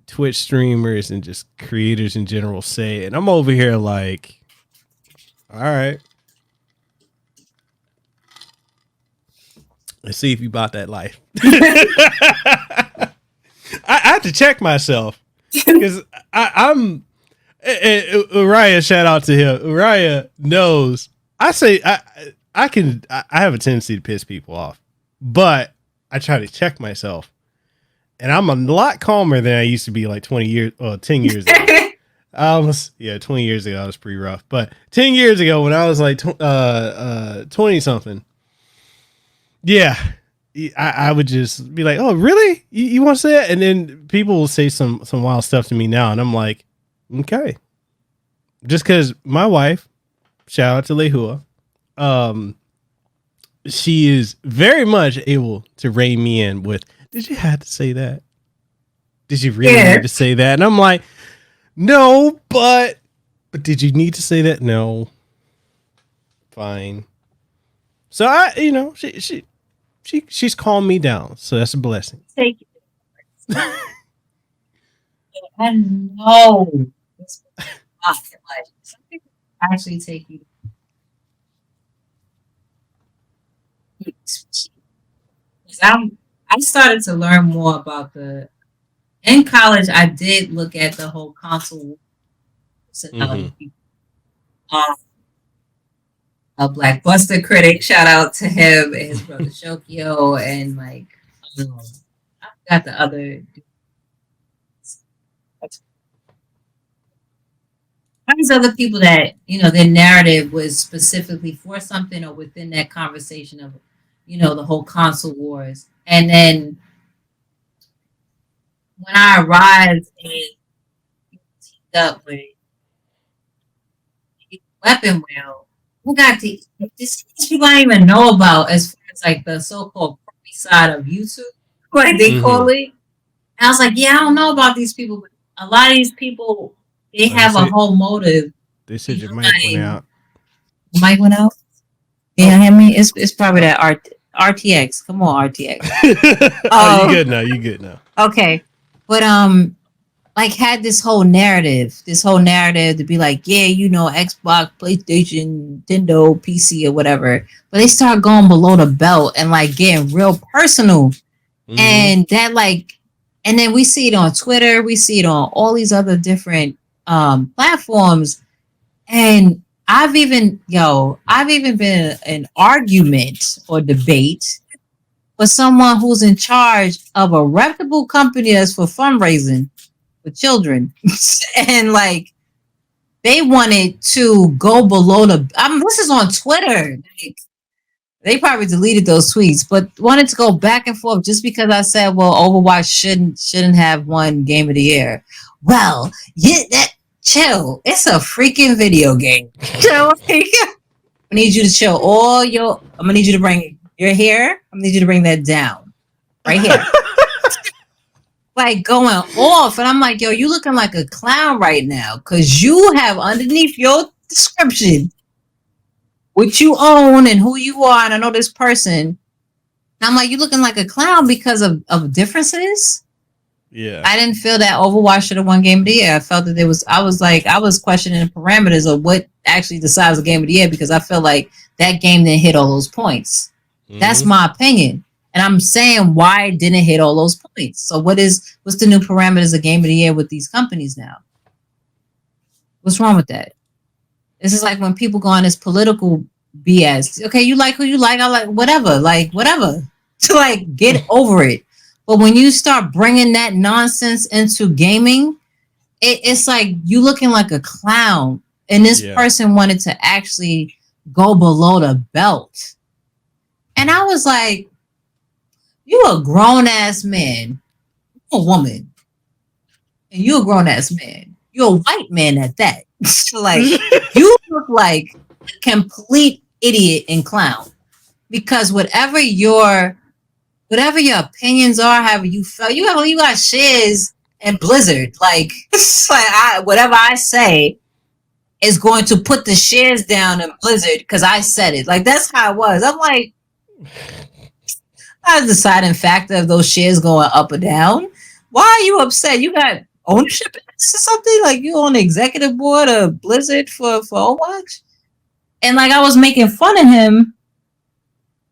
S2: Twitch streamers and just creators in general say, and I'm over here like, all right, let's see if you bought that life. I have to check myself, Because I'm Uriah. Shout out to him. Uriah knows. I have a tendency to piss people off, but I try to check myself, and I'm a lot calmer than I used to be. Like 10 years ago. 20 years ago, I was pretty rough. But 10 years ago, when I was like 20 something, yeah, I would just be like, "Oh, really? You want to say that?" And then people will say some wild stuff to me now, and I'm like, "Okay." Just because my wife, shout out to Lehua, she is very much able to rein me in with, "Did you have to say that? Did you really need to say that?" And I'm like, "No, but did you need to say that?" "No." Fine. So she's calmed me down, so that's a blessing.
S3: Take it. I know. Some people actually take you. I started to learn more about in college. I did look at the whole console personality. A Black Buster critic, shout out to him and his brother Shokio, and like I got the other. These other people that their narrative was specifically for something or within that conversation of the whole console wars. And then when I arrived and teamed up with Weapon Wheel, we got this people I don't even know about as far as like the so-called side of YouTube, like they call it. And I was like, yeah, I don't know about these people, but a lot of these people, they have a whole motive.
S2: They said your mic went out.
S3: Mic went out? Yeah, hear me? It's probably that RTX. Come on, RTX.
S2: You good now.
S3: Okay. But like had this whole narrative to be like, yeah, Xbox, PlayStation, Nintendo, PC or whatever. But they start going below the belt and like getting real personal. Mm-hmm. And that and then we see it on Twitter, we see it on all these other different platforms. And I've even been in an argument or debate with someone who's in charge of a reputable company that's for fundraising for children. And like they wanted to go below this is on Twitter. They probably deleted those tweets, but wanted to go back and forth just because I said, well, Overwatch shouldn't have won Game of the Year. Well, chill. It's a freaking video game. I need you to chill. I'm gonna need you to bring your hair. I'm gonna need you to bring that down. Right here. Like going off. And I'm like, yo, you looking like a clown right now. Cause you have underneath your description what you own and who you are. And I know this person. And I'm like, you looking like a clown because of differences?
S2: Yeah.
S3: I didn't feel that Overwatch should have won Game of the Year. I felt that I was questioning the parameters of what actually decides the Game of the Year because I feel like that game didn't hit all those points. Mm-hmm. That's my opinion. And I'm saying why it didn't hit all those points. So what's the new parameters of Game of the Year with these companies now? What's wrong with that? This is like when people go on this political BS. Okay, you like who you like, I like whatever. To like get over it. But when you start bringing that nonsense into gaming, it's like you looking like a clown. And this person wanted to actually go below the belt. And I was like, you a grown-ass man. You're a woman. And you a grown-ass man. You're a white man at that. Like, you look like a complete idiot and clown. Because whatever your opinions are, however you feel, you got shares in Blizzard. Like, whatever I say is going to put the shares down in Blizzard because I said it. Like, that's how it was. I'm like, not a deciding factor of those shares going up or down. Why are you upset? You got ownership in this or something? Like, you on the executive board of Blizzard for Overwatch? And like, I was making fun of him,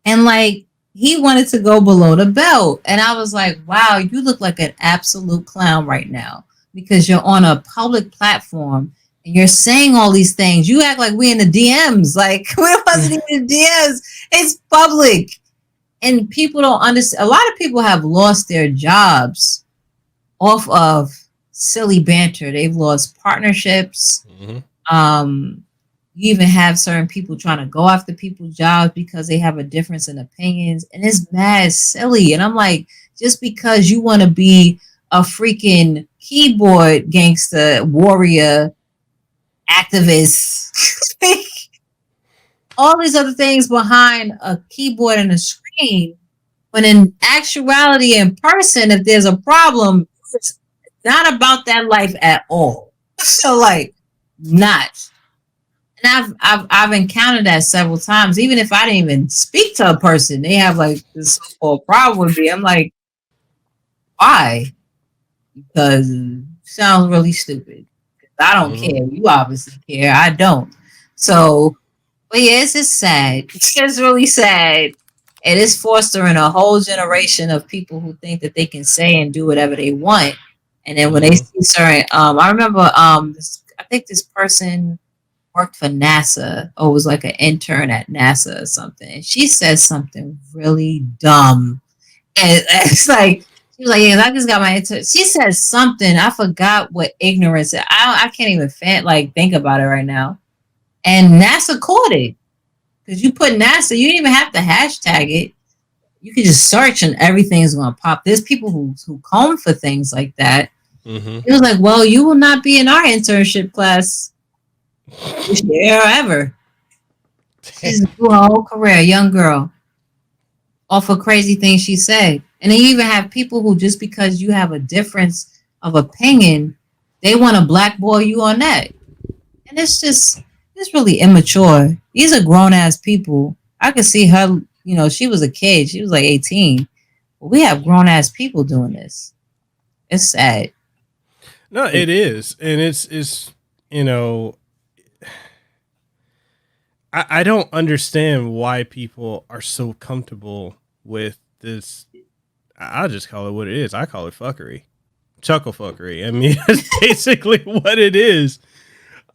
S3: and like, he wanted to go below the belt. And I was like, wow, you look like an absolute clown right now. because you're on a public platform and you're saying all these things. You act like we in the DMs. Like, we wasn't even in the DMs. It's public. And people don't understand. A lot of people have lost their jobs off of silly banter. They've lost partnerships. You even have certain people trying to go after people's jobs because they have a difference in opinions. And it's mad silly. And I'm like, just because you want to be a freaking keyboard gangster, warrior, activist, all these other things behind a keyboard and a screen, when in actuality, in person, if there's a problem, it's not about that life at all. So, like, not. And I've encountered that several times. Even if I didn't even speak to a person, they have like this whole problem with me. I'm like, why? Because it sounds really stupid. I don't care. You obviously care. I don't. So, but yeah, it's just sad. It's really sad. It is fostering a whole generation of people who think that they can say and do whatever they want. And then when they see certain, I remember, I think this person worked for NASA or was like an intern at NASA or something. And she said something really dumb. And it's like, she was like, yeah, I just got my intern. She said something. I forgot what ignorance. I can't even think about it right now. And NASA caught it. Because you put NASA, you didn't even have to hashtag it. You can just search and everything's going to pop. There's people who comb for things like that. It was like, well, you will not be in our internship class this year or ever. She's doing her whole career, young girl, off of crazy things she said. And then you even have people who, just because you have a difference of opinion, they want to blackball you on that. And it's really immature. These are grown-ass people. I could see her, she was a kid. She was like 18. But we have grown-ass people doing this. It's sad.
S2: No, it is. And it's I don't understand why people are so comfortable with this. I'll just call it what it is. I call it fuckery. Chuckle fuckery. I mean, that's basically what it is.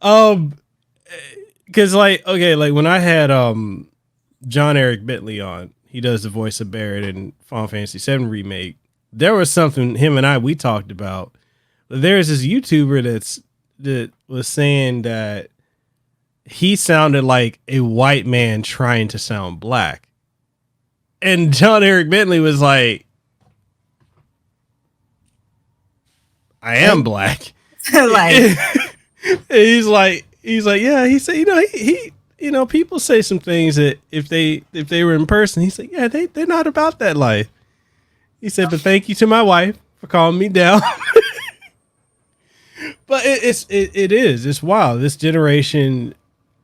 S2: Because like when I had John Eric Bentley on, he does the voice of Barrett in Final Fantasy VII Remake. There was something him and we talked about. There's this YouTuber that was saying that he sounded like a white man trying to sound black. And John Eric Bentley was like, I am black.
S3: Like,
S2: he's like, yeah, he said, he people say some things that if they were in person, he said, yeah, they're not about that life. He said, but thank you to my wife for calming me down. But it's wild. This generation,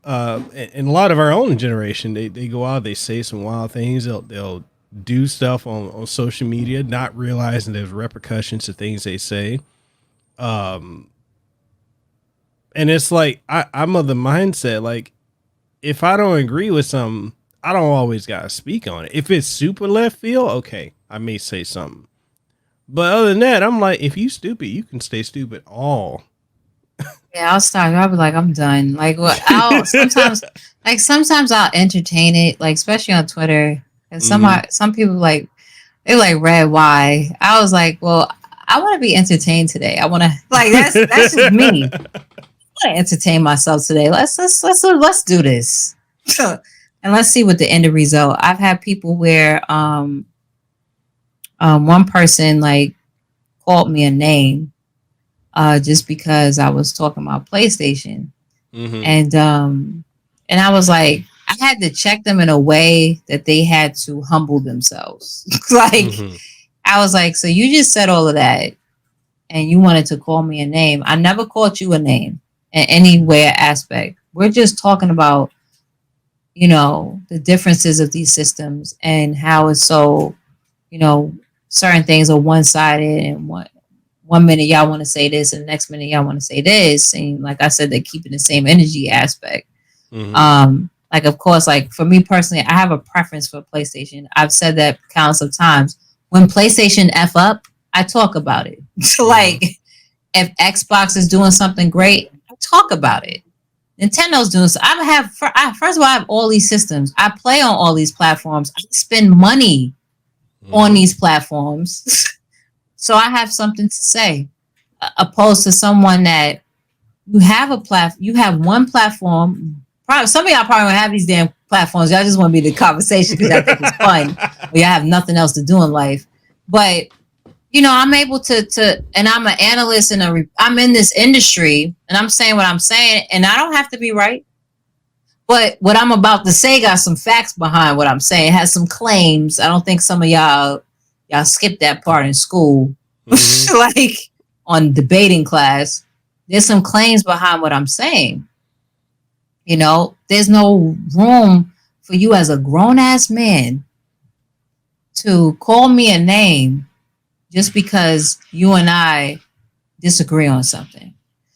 S2: and a lot of our own generation, they go out, they say some wild things. They'll do stuff on social media, not realizing there's repercussions to things they say. And it's like, I'm of the mindset, like, if I don't agree with something, I don't always got to speak on it. If it's super left field, okay, I may say something. But other than that, I'm like, if you stupid, you can stay stupid all.
S3: Yeah, I'll stop. I'll be like, I'm done. Like, well, sometimes I'll entertain it, like especially on Twitter. And some people like, they're like, Red, why? I was like, well, I want to be entertained today. I want to, like, that's just me. I want to entertain myself today. Let's do this. And let's see what the end result. I've had people where one person like called me a name just because I was talking about PlayStation. And I was like, I had to check them in a way that they had to humble themselves. Like, I was like, so you just said all of that and you wanted to call me a name. I never called you a name in any way or aspect. We're just talking about, the differences of these systems and how it's so, certain things are one-sided, and one minute y'all want to say this and the next minute y'all want to say this. And like I said, they're keeping the same energy aspect. Like, of course, like for me personally, I have a preference for PlayStation. I've said that countless of times. When PlayStation F up, I talk about it. So like, If Xbox is doing something great, talk about it. Nintendo's doing so. First of all, I have all these systems. I play on all these platforms. I spend money on these platforms. So I have something to say. Opposed to someone that you have you have one platform. Probably, some of y'all probably don't have these damn platforms. Y'all just want to be the conversation because y'all think it's fun. Or y'all have nothing else to do in life. But I'm able to, and I'm an analyst and I'm in this industry, and I'm saying what I'm saying, and I don't have to be right. But what I'm about to say got some facts behind what I'm saying. It has some claims. I don't think some of y'all skipped that part in school, like on debating class. There's some claims behind what I'm saying. There's no room for you as a grown ass man to call me a name just because you and I disagree on something.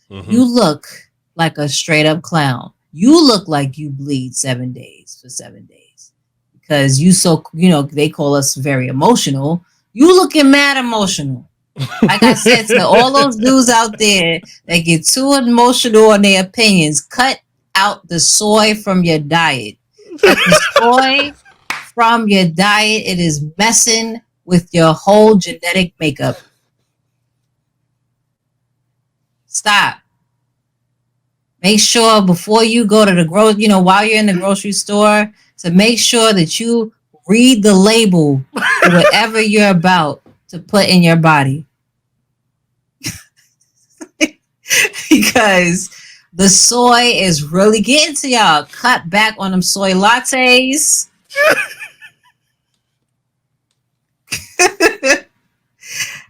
S3: You look like a straight up clown. You look like you bleed 7 days for 7 days because they call us very emotional. You looking mad emotional. Like I said to all those dudes out there that get too emotional on their opinions, cut out the soy from your diet. Cut the soy from your diet. It is messing with your whole genetic makeup. Stop. Make sure before you go to the while you're in the grocery store, to make sure that you read the label for whatever you're about to put in your body. Because the soy is really getting to y'all. Cut back on them soy lattes.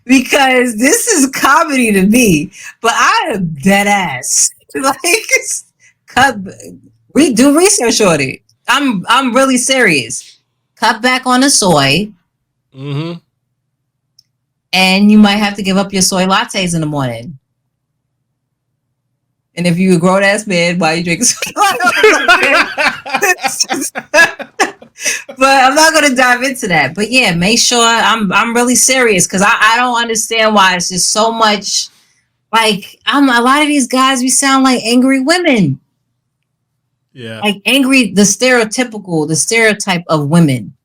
S3: Because this is comedy to me, but I am dead ass. Like, do research on it. I'm really serious. Cut back on the soy. And you might have to give up your soy lattes in the morning. And if you're a grown ass man, why are you drinking soy? But I'm not going to dive into that. But yeah, make sure I'm really serious because I don't understand why it's just so much. Like, a lot of these guys, we sound like angry women.
S2: Yeah.
S3: Like angry, the stereotype of women.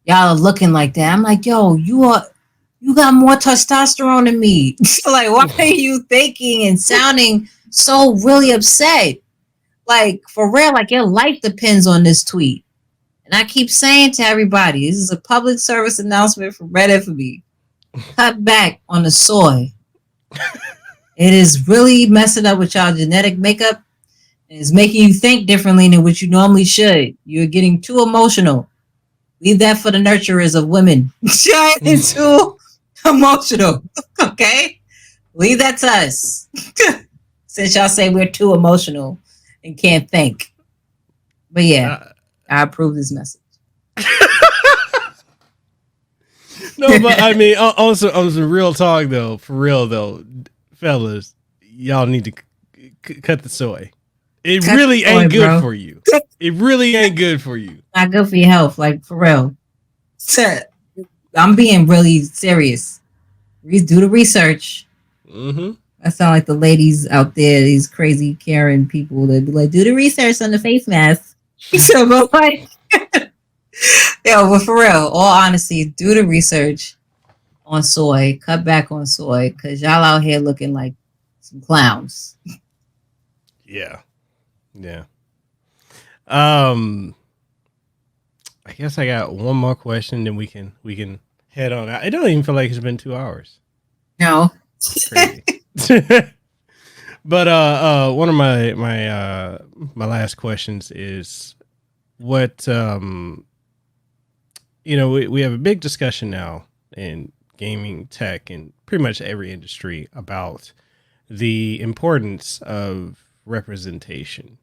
S3: Y'all are looking like that. I'm like, yo, you got more testosterone than me. Like, why are you thinking and sounding so really upset? Like, for real, like your life depends on this tweet. And I keep saying to everybody, this is a public service announcement from REDinFamy. Cut back on the soy. It is really messing up with y'all genetic makeup. And it's making you think differently than what you normally should. You're getting too emotional. Leave that for the nurturers of women. You're too emotional. Okay? Leave that to us. Since y'all say we're too emotional and can't think. But yeah, I approve this message.
S2: No, but I mean, also real talk though, for real though, fellas, y'all need to cut the soy. It really ain't good for you. It really ain't good for you.
S3: Not good for your health, like for real. I'm being really serious. Do the research. I sound like the ladies out there, these crazy Karen people that be like, do the research on the face mask. So, but like, but for real, all honesty, do the research on soy. Cut back on soy because y'all out here looking like some clowns.
S2: Yeah. I guess I got one more question, then we can head on out. It don't even feel like it's been 2 hours.
S3: No.
S2: Crazy. But one of my last questions is what we have a big discussion now in gaming, tech, and pretty much every industry about the importance of representation.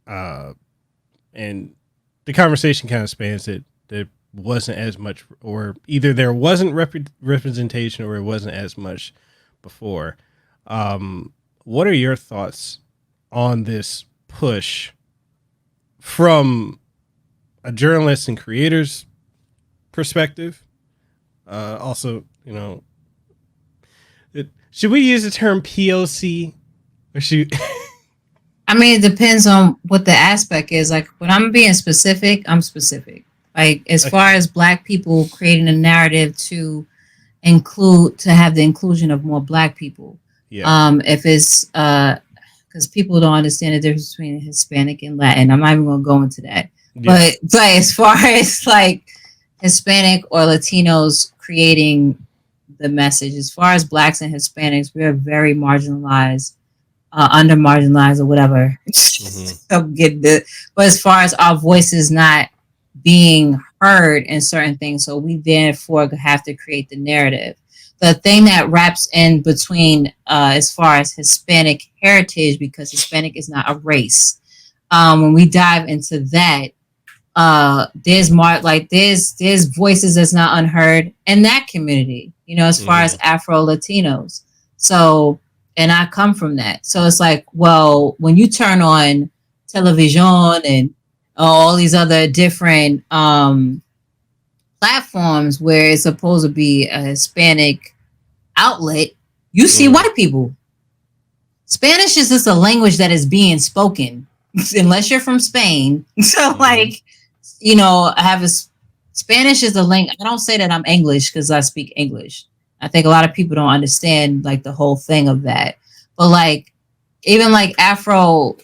S2: And the conversation kind of spans it. There wasn't as much, or either there wasn't representation or it wasn't as much before. What are your thoughts on this push from a journalist and creator's perspective? Also, Should we use the term POC? Or should
S3: I mean, it depends on what the aspect is. Like when I'm being specific, I'm specific. Like as far as Black people creating a narrative to have the inclusion of more Black people.
S2: Yeah.
S3: If it's because people don't understand the difference between Hispanic and Latin. I'm not even gonna go into that. Yeah. But as far as like Hispanic or Latinos creating the message, as far as Blacks and Hispanics, we are very marginalized, under marginalized or whatever. But as far as our voices not being heard in certain things, so we therefore have to create the narrative. The thing that wraps in between as far as Hispanic heritage, because Hispanic is not a race. When we dive into that, there's voices that's not unheard in that community, as far as Afro Latinos. So, and I come from that. So it's like, well, when you turn on television and all these other different platforms where it's supposed to be a Hispanic outlet, you see white people. Spanish is just a language that is being spoken, unless you're from Spain. So Spanish is a language. I don't say that I'm English because I speak English. I think a lot of people don't understand like the whole thing of that. But like even like Afro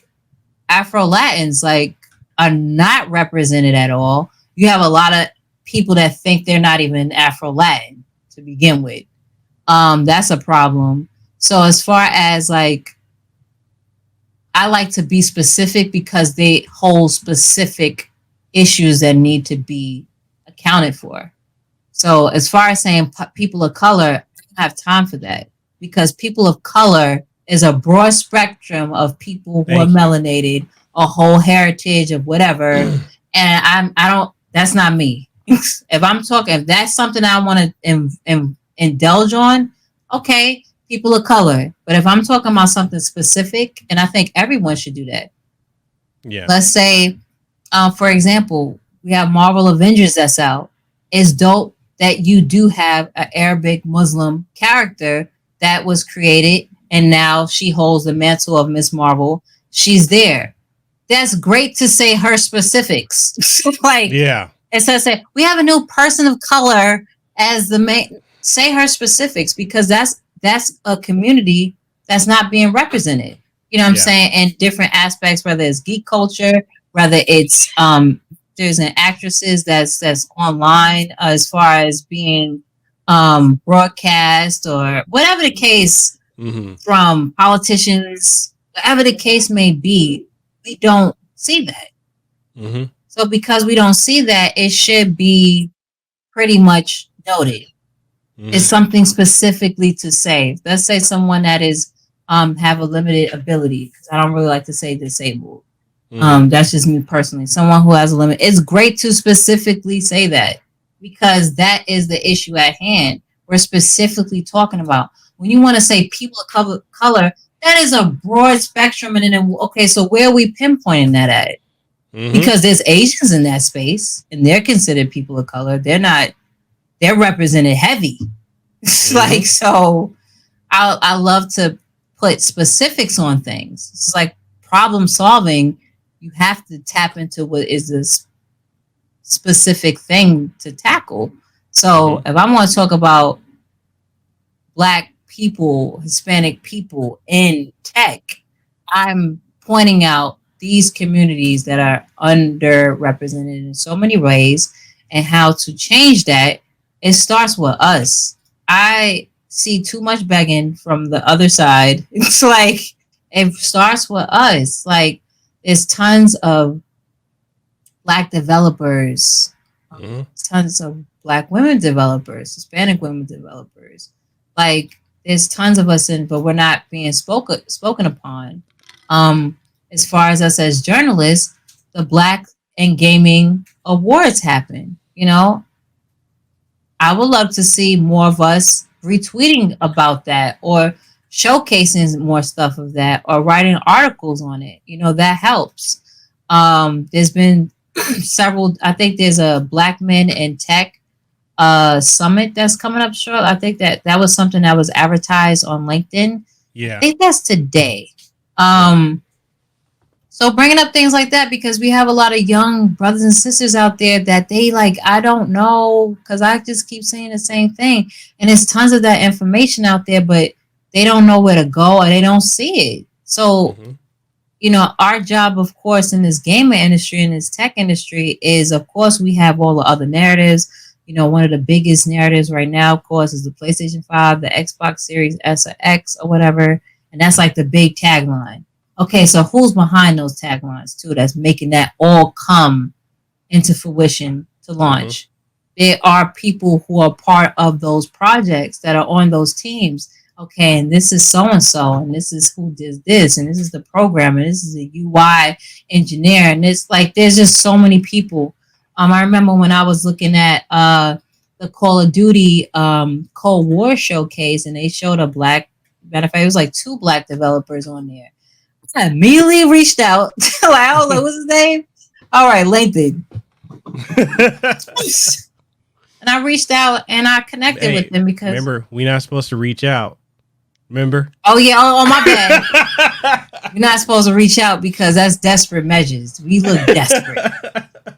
S3: Latins like are not represented at all. You have a lot of people that think they're not even Afro Latin to begin with. That's a problem. So as far as like, I like to be specific because they hold specific issues that need to be accounted for. So as far as saying people of color, I don't have time for that, because people of color is a broad spectrum of people who are melanated, a whole heritage of whatever. And that's not me. If that's something I want to indulge on, okay, people of color. But if I'm talking about something specific, and I think everyone should do that.
S2: Yeah.
S3: Let's say, for example, we have Marvel Avengers that's out. It's dope that you do have an Arabic Muslim character that was created, and now she holds the mantle of Miss Marvel. She's there. That's great to say her specifics. It says we have a new person of color as the main. Say her specifics, because that's a community that's not being represented. You know what I'm saying? In different aspects, whether it's geek culture, whether it's there's an actresses that's online as far as being broadcast or whatever the case, from politicians, whatever the case may be, we don't see that. So because we don't see that, it should be pretty much noted. It's something specifically to say. Let's say someone that is have a limited ability, because I don't really like to say disabled. That's just me personally. Someone who has a limit. It's great to specifically say that, because that is the issue at hand. We're specifically talking about. When you want to say people of color, that is a broad spectrum. And then, okay, so where are we pinpointing that at? Because there's Asians in that space, and they're considered people of color. They're represented heavy. Like, so I love to put specifics on things. It's like problem solving. You have to tap into what is this specific thing to tackle. So if I want to talk about Black people, Hispanic people in tech, I'm pointing out these communities that are underrepresented in so many ways, and how to change that. It starts with us. I see too much begging from the other side. It's like, it starts with us. Like, there's tons of Black developers, tons of Black women developers, Hispanic women developers. Like, there's tons of us but we're not being spoken upon. As far as us as journalists, the Black and Gaming Awards happen. I would love to see more of us retweeting about that, or showcasing more stuff of that, or writing articles on it. That helps. There's been several. I think there's a Black Men in Tech summit that's coming up short. I think that was something that was advertised on LinkedIn.
S2: Yeah.
S3: I think that's today. So bringing up things like that, because we have a lot of young brothers and sisters out there that they like, I don't know, because I just keep saying the same thing. And there's tons of that information out there, but they don't know where to go or they don't see it. So, our job, of course, in this gaming industry, in this tech industry, is, of course, we have all the other narratives. One of the biggest narratives right now, of course, is the PlayStation 5, the Xbox Series S or X or whatever. And that's like the big tagline. Okay, so who's behind those taglines too? That's making that all come into fruition to launch. There are people who are part of those projects that are on those teams. Okay, and this is so and so, and this is who did this, and this is the programmer, this is the UI engineer, and it's like there's just so many people. I remember when I was looking at the Call of Duty Cold War showcase, and they showed a black. Matter of fact, it was like 2 black developers on there. I immediately reached out. Like, I was like, what's his name? All right, LinkedIn. And I reached out and I connected with them because.
S2: Remember, we're not supposed to reach out. Remember?
S3: Oh, yeah. Oh, my bad. You're not supposed to reach out because that's desperate measures. We look desperate.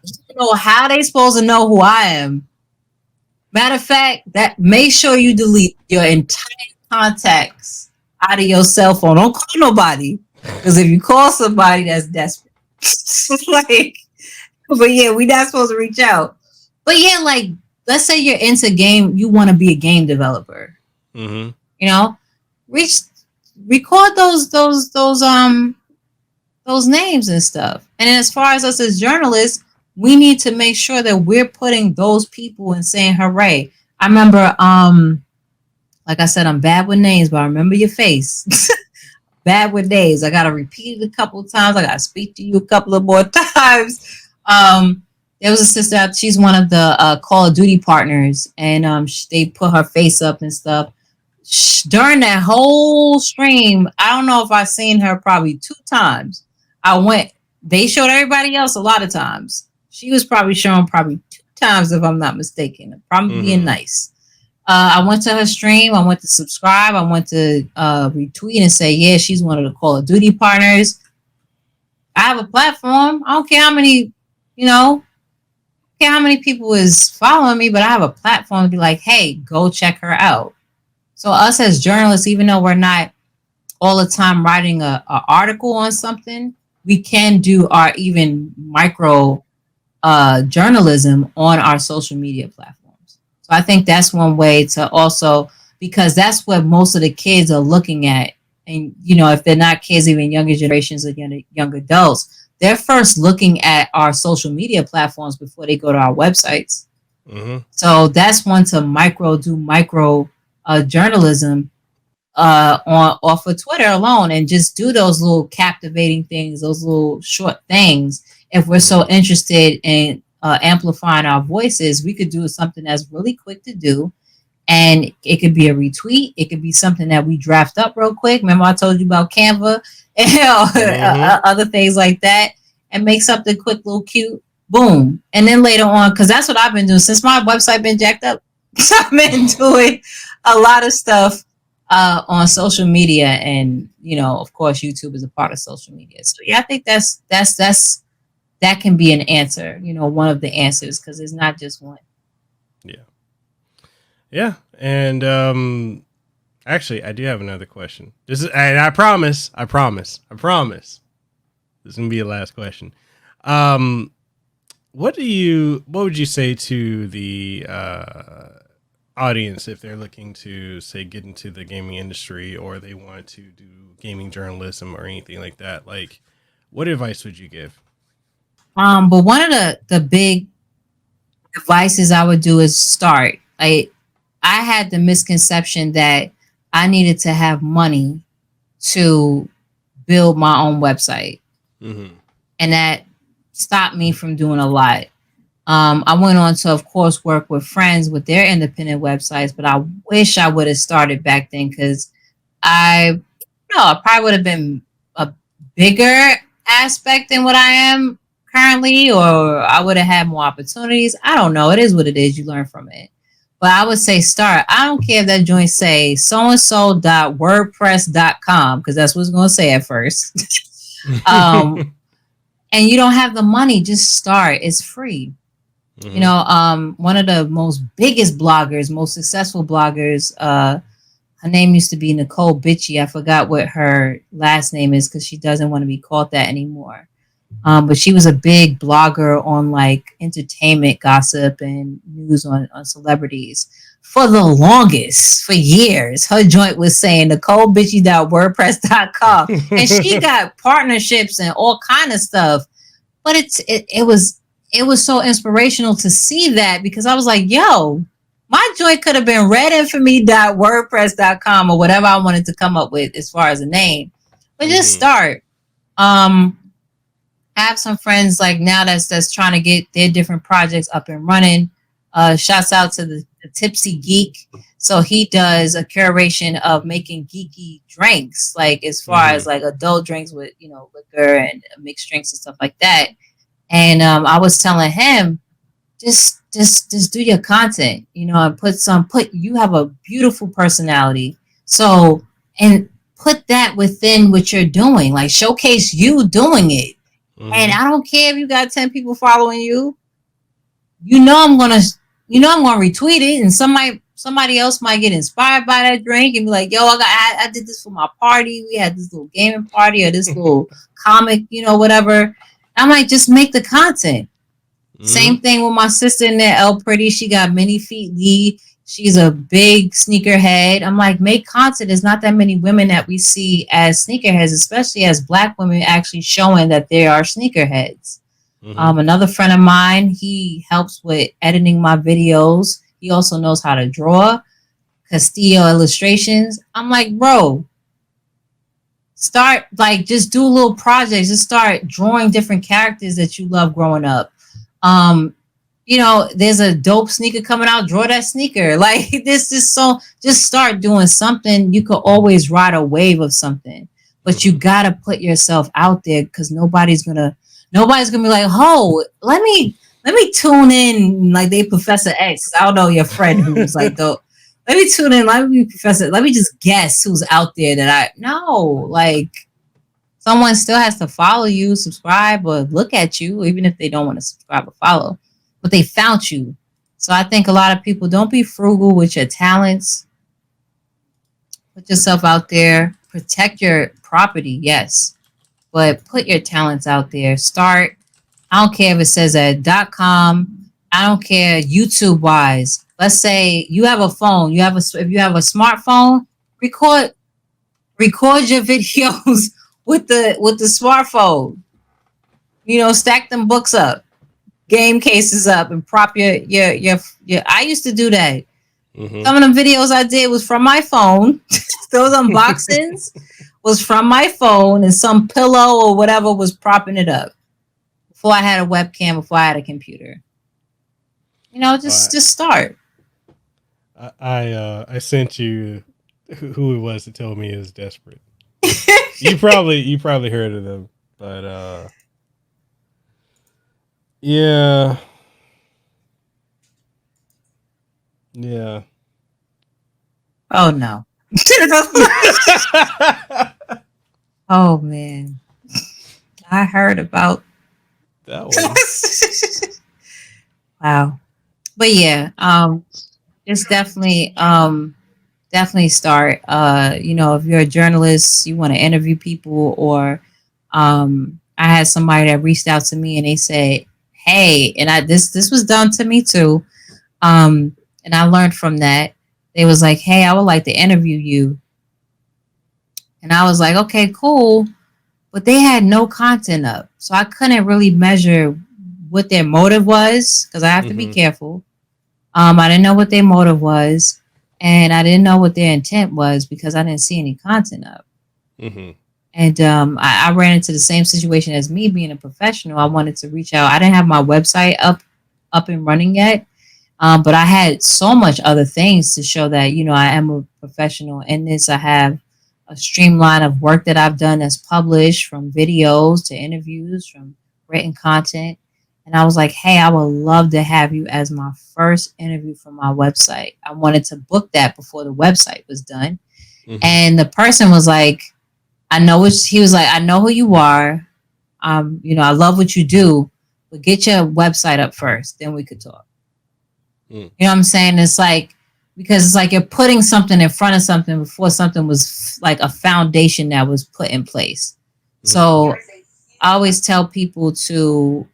S3: You know how they supposed to know who I am. Matter of fact, that make sure you delete your entire contacts out of your cell phone. Don't call nobody. Because if you call somebody, that's desperate. But yeah, we're not supposed to reach out. But yeah, like, let's say you're into game, you want to be a game developer. Record those names and stuff. And as far as us as journalists, we need to make sure that we're putting those people and saying, hooray. I remember, like I said, I'm bad with names, but I remember your face. Bad with names. I got to repeat it a couple of times. I got to speak to you a couple of more times. There was a sister, she's one of the Call of Duty partners, and they put her face up and stuff. During that whole stream, I don't know if I've seen her probably 2 times. They showed everybody else a lot of times. She was probably shown 2 times, if I'm not mistaken. Probably being nice. I went to her stream. I went to subscribe. I went to retweet and say, yeah, she's one of the Call of Duty partners. I have a platform. I don't care how many, how many people is following me, but I have a platform to be like, hey, go check her out. So us as journalists, even though we're not all the time writing a article on something, we can do our even micro journalism on our social media platforms. So I think that's one way to also, because that's what most of the kids are looking at. And, if they're not kids, even younger generations, again, young adults, they're first looking at our social media platforms before they go to our websites. So that's one to do micro journalism off of Twitter alone, and just do those little captivating things, those little short things. If we're so interested in amplifying our voices, we could do something that's really quick to do. And it could be a retweet. It could be something that we draft up real quick. Remember I told you about Canva and other things like that, and make something quick, little cute. Boom. And then later on, because that's what I've been doing since my website been jacked up. I've been doing a lot of stuff on social media, and of course, YouTube is a part of social media. So yeah, I think that can be an answer. One of the answers, because it's not just one.
S2: Yeah, and actually, I do have another question. This is, and I promise, this is gonna be the last question. What would you say to the audience if they're looking to, say, get into the gaming industry, or they want to do gaming journalism or anything like that? Like, what advice would you give?
S3: But one of the big advices I would do is start. I had the misconception that I needed to have money to build my own website. And that stopped me from doing a lot. I went on to, of course, work with friends with their independent websites, but I wish I would have started back then, because I probably would have been a bigger aspect than what I am currently, or I would have had more opportunities. I don't know. It is what it is. You learn from it. But I would say start. I don't care if that joint say so-and-so.wordpress.com, because that's what it's going to say at first. And you don't have the money, just start. It's free. Mm-hmm. You know, one of the most biggest bloggers, most successful bloggers, her name used to be Nicole Bitchy. I forgot what her last name is because she doesn't want to be called that anymore. But she was a big blogger on like entertainment gossip and news on celebrities for the longest, for years. Her joint was saying NicoleBitchy.wordpress.com, and she got partnerships and all kind of stuff. But it was so inspirational to see that, because I was like, yo, my joint could have been REDinFamy.wordpress.com or whatever I wanted to come up with as far as a name. But just start. I have some friends like now that's trying to get their different projects up and running. Shouts out to the Tipsy Geek. So he does a curation of making geeky drinks, like as far as like adult drinks with, you know, liquor and mixed drinks and stuff like that. And I was telling him, just do your content, you know, and you have a beautiful personality. So, and put that within what you're doing, like showcase you doing it. And I don't care if you got 10 people following you. You know I'm gonna retweet it, and somebody else might get inspired by that drink and be like, "Yo, I did this for my party. We had this little gaming party or this little comic, you know, whatever." I'm like, just make the content. Same thing with my sister in there, El Pretty. She got Mini Feet Lee. She's a big sneakerhead. I'm like, make content. There's not that many women that we see as sneakerheads, especially as Black women actually showing that they are sneakerheads. Another friend of mine, he helps with editing my videos. He also knows how to draw Castillo illustrations. I'm like, bro, start, like, just do little projects. Just start drawing different characters that you love growing up. You know, there's a dope sneaker coming out, draw that sneaker. Like, this is so, just start doing something. You could always ride a wave of something, but you got to put yourself out there, because nobody's going to be like, oh, let me tune in like they Professor X. I don't know your friend who's like, though, let me tune in. Let me just guess who's out there like someone still has to follow you, subscribe, or look at you, even if they don't want to subscribe or follow. But they found you. So I think a lot of people, don't be frugal with your talents. Put yourself out there. Protect your property, yes. But put your talents out there. Start. I don't care if it says at .com. I don't care YouTube-wise. Let's say you have a phone. If you have a smartphone, record your videos with the smartphone. You know, stack them books up. Game cases up and prop your I used to do that. Some of the videos I did was from my phone. Those unboxings was from my phone, and some pillow or whatever was propping it up before I had a webcam, before I had a computer. You know, just start.
S2: I sent you who it was that told me it was desperate. you probably heard of them, but yeah.
S3: Oh no. Oh man, I heard about
S2: that one.
S3: Wow. But yeah, just definitely start. You know, if you're a journalist, you want to interview people, or I had somebody that reached out to me and they said, hey, and this was done to me too. And I learned from that. They was like, hey, I would like to interview you. And I was like, okay, cool. But they had no content up. So I couldn't really measure what their motive was, because I have to be careful. I didn't know what their motive was, and I didn't know what their intent was, because I didn't see any content up. And I ran into the same situation as me being a professional. I wanted to reach out. I didn't have my website up and running yet, but I had so much other things to show that, you know, I am a professional in this. I have a streamline of work that I've done that's published, from videos to interviews, from written content. And I was like, hey, I would love to have you as my first interview for my website. I wanted to book that before the website was done. Mm-hmm. And the person was like, he was like, I know who you are. I love what you do, but get your website up first, then we could talk. You know what I'm saying? It's like, because it's like you're putting something in front of something before something was like a foundation that was put in place. So I always tell people to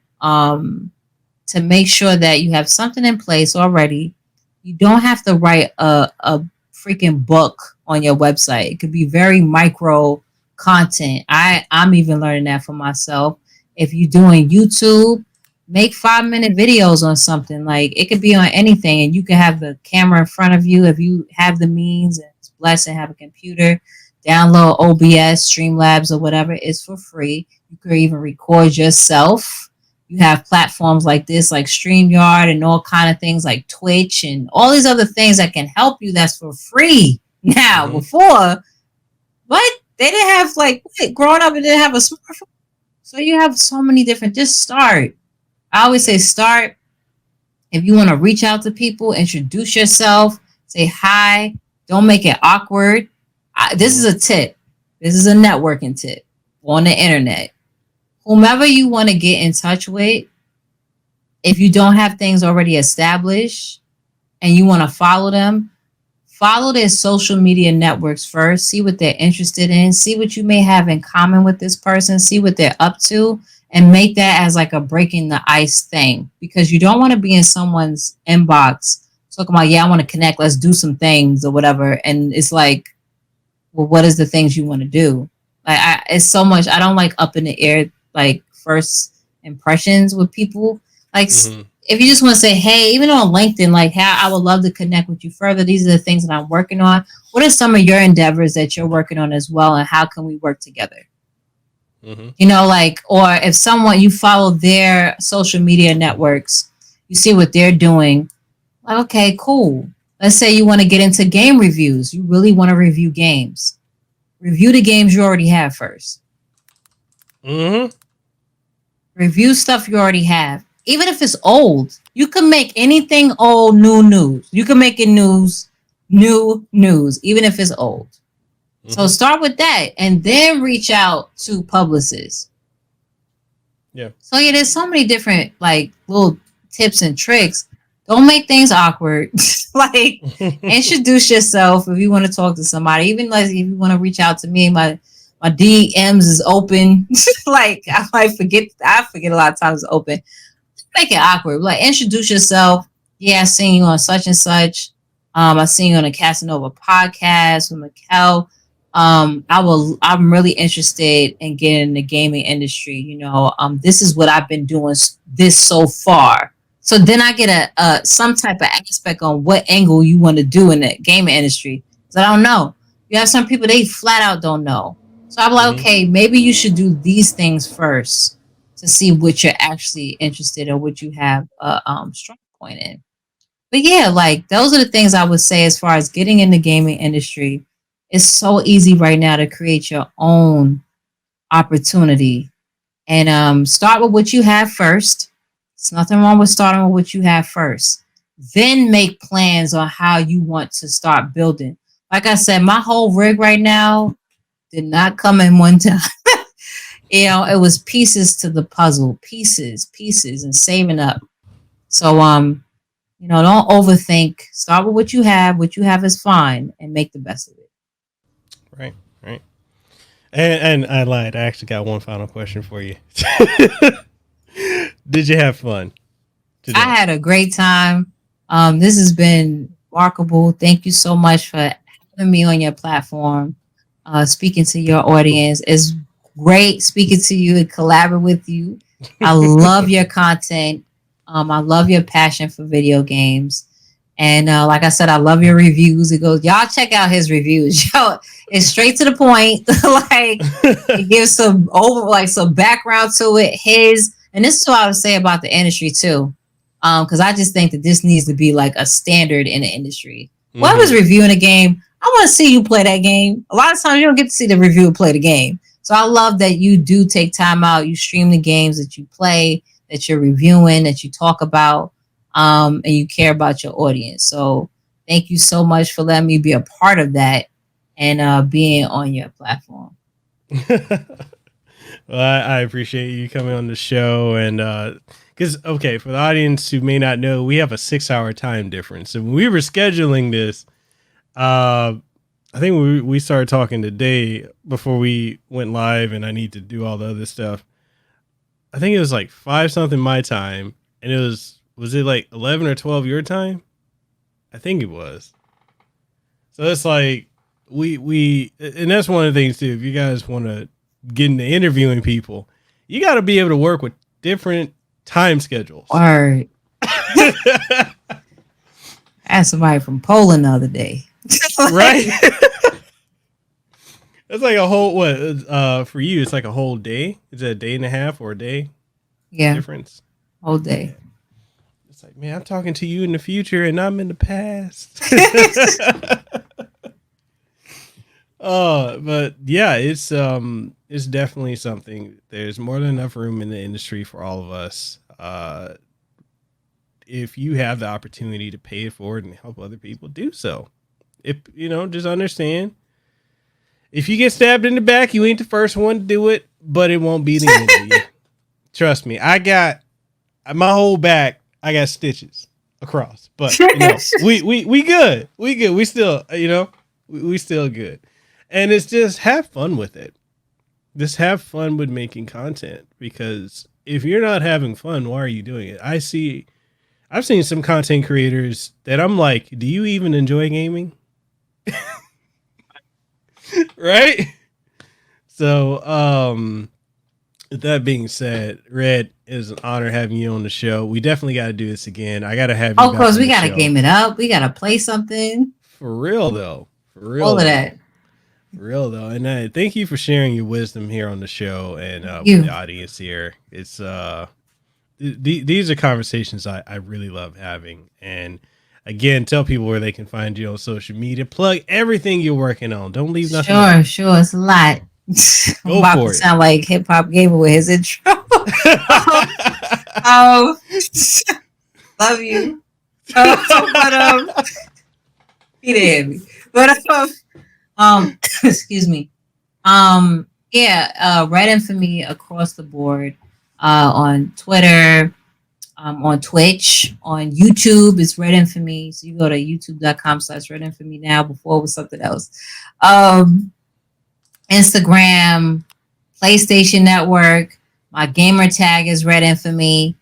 S3: make sure that you have something in place already. You don't have to write a freaking book on your website. It could be very micro content. I'm even learning that for myself. If you're doing YouTube, make 5-minute videos on something. Like, it could be on anything, and you can have the camera in front of you if you have the means and it's blessed and have a computer. Download OBS, Streamlabs, or whatever. It's for free. You could even record yourself. You have platforms like this, like StreamYard, and all kind of things like Twitch and all these other things that can help you. That's for free now. Before, what? They didn't have, like, growing up, and didn't have a smartphone. So you have so many different. Just start. I always say start. If you want to reach out to people, introduce yourself, say hi. Don't make it awkward. This is a tip. This is a networking tip on the internet. Whomever you want to get in touch with, if you don't have things already established and you want to follow them, follow their social media networks first. See what they're interested in. See what you may have in common with this person. See what they're up to. And make that as like a breaking the ice thing. Because you don't want to be in someone's inbox talking about, yeah, I want to connect. Let's do some things or whatever. And it's like, well, what is the things you want to do? Like, it's so much. I don't like up in the air, like, first impressions with people. Like, if you just want to say, hey, even on LinkedIn, like, hey, I would love to connect with you further. These are the things that I'm working on. What are some of your endeavors that you're working on as well? And how can we work together? You know, like, or if someone, you follow their social media networks, you see what they're doing. Like, okay, cool. Let's say you want to get into game reviews. You really want to review games. Review the games you already have first. Review stuff you already have. Even if it's old, you can make anything old new news. You can make it new news, even if it's old. So start with that and then reach out to publicists.
S2: Yeah.
S3: So yeah, there's so many different, like, little tips and tricks. Don't make things awkward. Like, introduce yourself if you want to talk to somebody. Even like if you want to reach out to me, my DMs is open. Like, I forget a lot of times it's open. Make it awkward. Like, introduce yourself. Yeah, I seen you on such and such. I seen you on a Kasanova podcast with Mekel. I'm really interested in getting in the gaming industry. You know, this is what I've been doing this so far. So then I get a some type of aspect on what angle you want to do in the gaming industry. Because I don't know. You have some people, they flat out don't know. So I'm like, okay, maybe you should do these things first to see what you're actually interested in or what you have a strong point in. But yeah, like, those are the things I would say as far as getting in the gaming industry. It's so easy right now to create your own opportunity. And start with what you have first. There's nothing wrong with starting with what you have first. Then make plans on how you want to start building. Like I said, my whole rig right now did not come in one time. You know, it was pieces to the puzzle, pieces, and saving up. So, you know, don't overthink. Start with what you have. What you have is fine, and make the best of it.
S2: Right. And I lied. I actually got one final question for you. Did you have fun today?
S3: I had a great time. This has been remarkable. Thank you so much for having me on your platform, speaking to your audience. It's great speaking to you and collaborate with you. I love your content. I love your passion for video games. And like I said, I love your reviews. It goes, y'all check out his reviews. Yo, it's straight to the point. Like, it gives some background to it. And this is what I would say about the industry too. Because I just think that this needs to be like a standard in the industry. Whoever's reviewing a game, I want to see you play that game. A lot of times you don't get to see the reviewer play the game. So I love that you do take time out. You stream the games that you play. that you're reviewing, that you talk about, and you care about your audience. So thank you so much for letting me be a part of that and being on your platform.
S2: Well, I appreciate you coming on the show, and because okay, for the audience who may not know, we have a 6-hour time difference. So when we were scheduling this, I think we started talking today before we went live, and I need to do all the other stuff. I think it was like 5 something my time, and it was it like 11 or 12 your time? I think it was. So it's like we and that's one of the things too. If you guys want to get into interviewing people, you got to be able to work with different time schedules.
S3: Word. I had somebody from Poland the other day.
S2: Right? It's like a whole for you it's like a whole day. Is it a day and a half or a day?
S3: Yeah.
S2: Difference.
S3: Whole day.
S2: It's like, man, I'm talking to you in the future and I'm in the past. But yeah, it's definitely something. There's more than enough room in the industry for all of us. If you have the opportunity to pay it forward and help other people, do so. If just understand, if you get stabbed in the back, you ain't the first one to do it, but it won't be the end of you. Trust me, I got my whole back. I got stitches across, but we good. We still, we still good. And it's just have fun with it. Just have fun with making content, because if you're not having fun, why are you doing it? I've seen some content creators that I'm like, do you even enjoy gaming? Right? So, with that being said, Red, is an honor having you on the show. We definitely got to do this again. I got to have you.
S3: Of course, we got to game it up. We got to play something.
S2: For real, though. For real.
S3: All of that.
S2: For real, though. And thank you for sharing your wisdom here on the show and with the audience here. It's these are conversations I really love having. And again, tell people where they can find you on social media. Plug everything you're working on. Don't leave nothing out.
S3: Sure. It's a lot. I'm about to sound like Hip Hop Gamer with his intro. Love you. He didn't hear me. But excuse me. REDinFamy across the board. On Twitter, on Twitch, on YouTube, it's REDinFamy. So you go to youtube.com/REDinFamy now. Before it was something else. Instagram, PlayStation Network. My gamer tag is REDinFamy.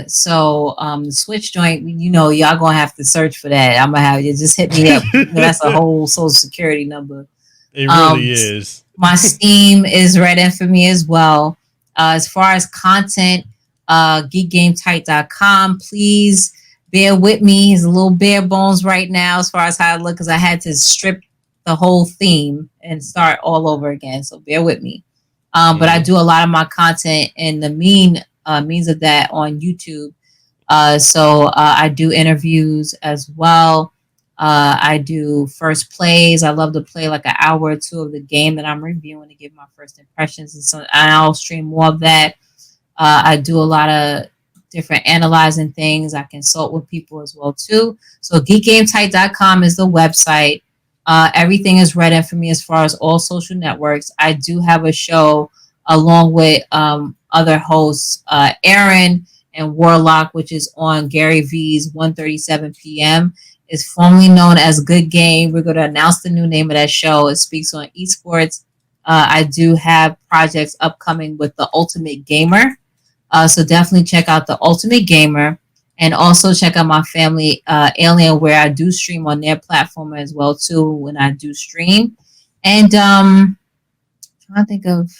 S3: So the Switch joint, y'all gonna have to search for that. I'm gonna have you just hit me up. That's a whole social security number.
S2: It really is.
S3: My Steam is REDinFamy as well. As far as content, geekgametight.com. Please bear with me. It's a little bare bones right now as far as how I look, because I had to strip the whole theme and start all over again. So bear with me. But I do a lot of my content in the means of that on YouTube. So I do interviews as well. I do first plays. I love to play like an hour or two of the game that I'm reviewing to give my first impressions. And so I'll stream more of that. I do a lot of different analyzing things. I consult with people as well too. So geekgametight.com is the website. Everything is REDinFamy as far as all social networks. I do have a show along with other hosts, Aaron and Warlock, which is on Gary Vee's 1:37 p.m. It's formerly known as Good Game. We're going to announce the new name of that show. It speaks on esports. I do have projects upcoming with the Ultimate Gamer. So definitely check out the Ultimate Gamer. And also check out my family, Alienware. I do stream on their platform as well, too, when I do stream. And I'm trying to think of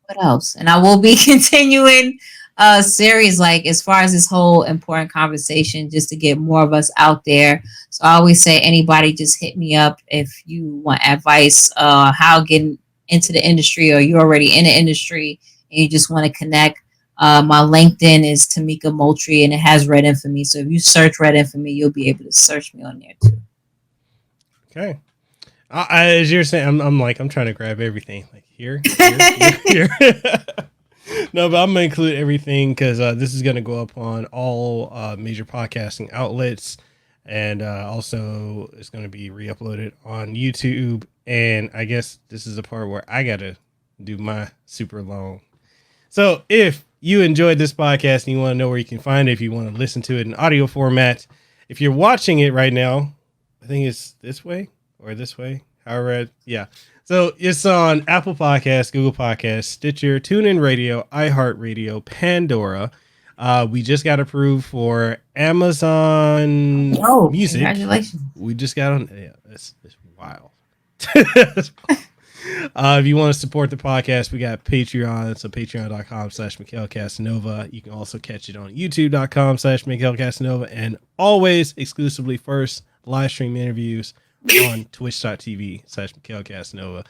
S3: what else. And I will be continuing a series, like, as far as this whole important conversation, just to get more of us out there. So I always say, anybody just hit me up if you want advice, how getting into the industry, or you're already in the industry and you just want to connect. My LinkedIn is Tamika Moultrie, and it has REDinFamy. So if you search REDinFamy, you'll be able to search me on there too.
S2: Okay. As you're saying, I'm trying to grab everything. Like here. No, but I'm gonna include everything because this is gonna go up on all major podcasting outlets, and also it's gonna be re-uploaded on YouTube. And I guess this is the part where I gotta do my super long. So if you enjoyed this podcast and you want to know where you can find it, if you want to listen to it in audio format, if you're watching it right now, I think it's this way or this way. However, yeah. So it's on Apple Podcasts, Google Podcasts, Stitcher, TuneIn Radio, iHeartRadio, Pandora. We just got approved for Amazon Music.
S3: Congratulations.
S2: We just got on. Yeah, that's wild. If you want to support the podcast, we got Patreon. So patreon.com/Mekel Kasanova. You can also catch it on youtube.com/Mekel Kasanova. And always exclusively first live stream interviews on twitch.tv/Mekel Kasanova.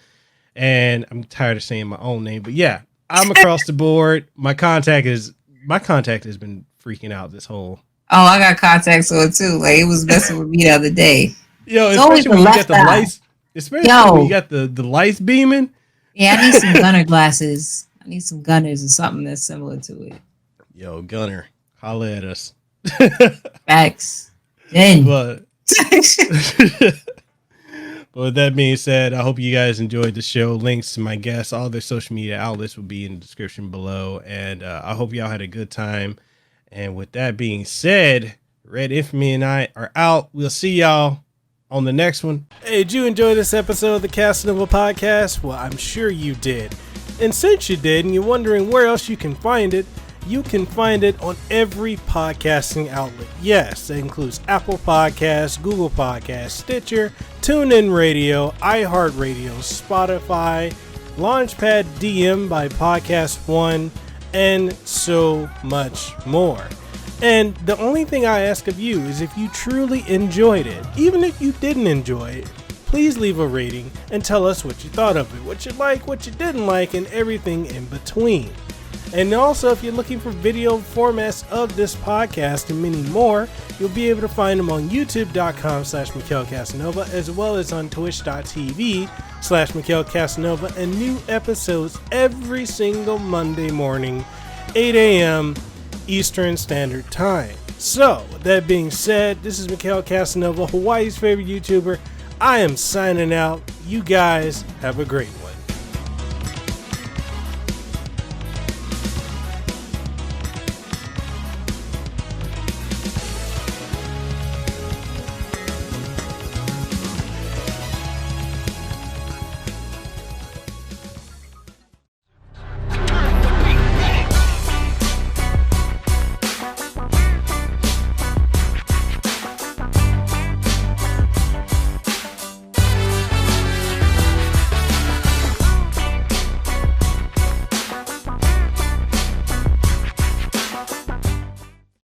S2: And I'm tired of saying my own name, but yeah, I'm across the board. My contact has been freaking out this whole.
S3: Oh, I got contacts on it too. Like, it was messing with me the other day.
S2: Yo, especially when you got the lights. Especially when you got the lights beaming.
S3: Yeah, I need some gunner glasses. I need some gunners or something that's similar to it.
S2: Yo, Gunner, holla at us.
S3: Facts. Then.
S2: But with that being said, I hope you guys enjoyed the show. Links to my guests, all their social media outlets will be in the description below. And I hope y'all had a good time. And with that being said, REDinFamy and I are out. We'll see y'all on the next one. Hey, did you enjoy this episode of the Kasanova podcast? Well, I'm sure you did. And since you did, and you're wondering where else you can find it on every podcasting outlet. Yes, that includes Apple Podcasts, Google Podcasts, Stitcher, TuneIn Radio, iHeartRadio, Spotify, Launchpad DM by Podcast One, and so much more. And the only thing I ask of you is if you truly enjoyed it, even if you didn't enjoy it, please leave a rating and tell us what you thought of it, what you like, what you didn't like, and everything in between. And also, if you're looking for video formats of this podcast and many more, you'll be able to find them on youtube.com/Mekel Kasanova, as well as on twitch.tv/Mekel Kasanova, and new episodes every single Monday morning, 8 a.m. Eastern Standard Time. So, with that being said, this is Mekel Kasanova, Hawaii's favorite YouTuber. I am signing out. You guys have a great one.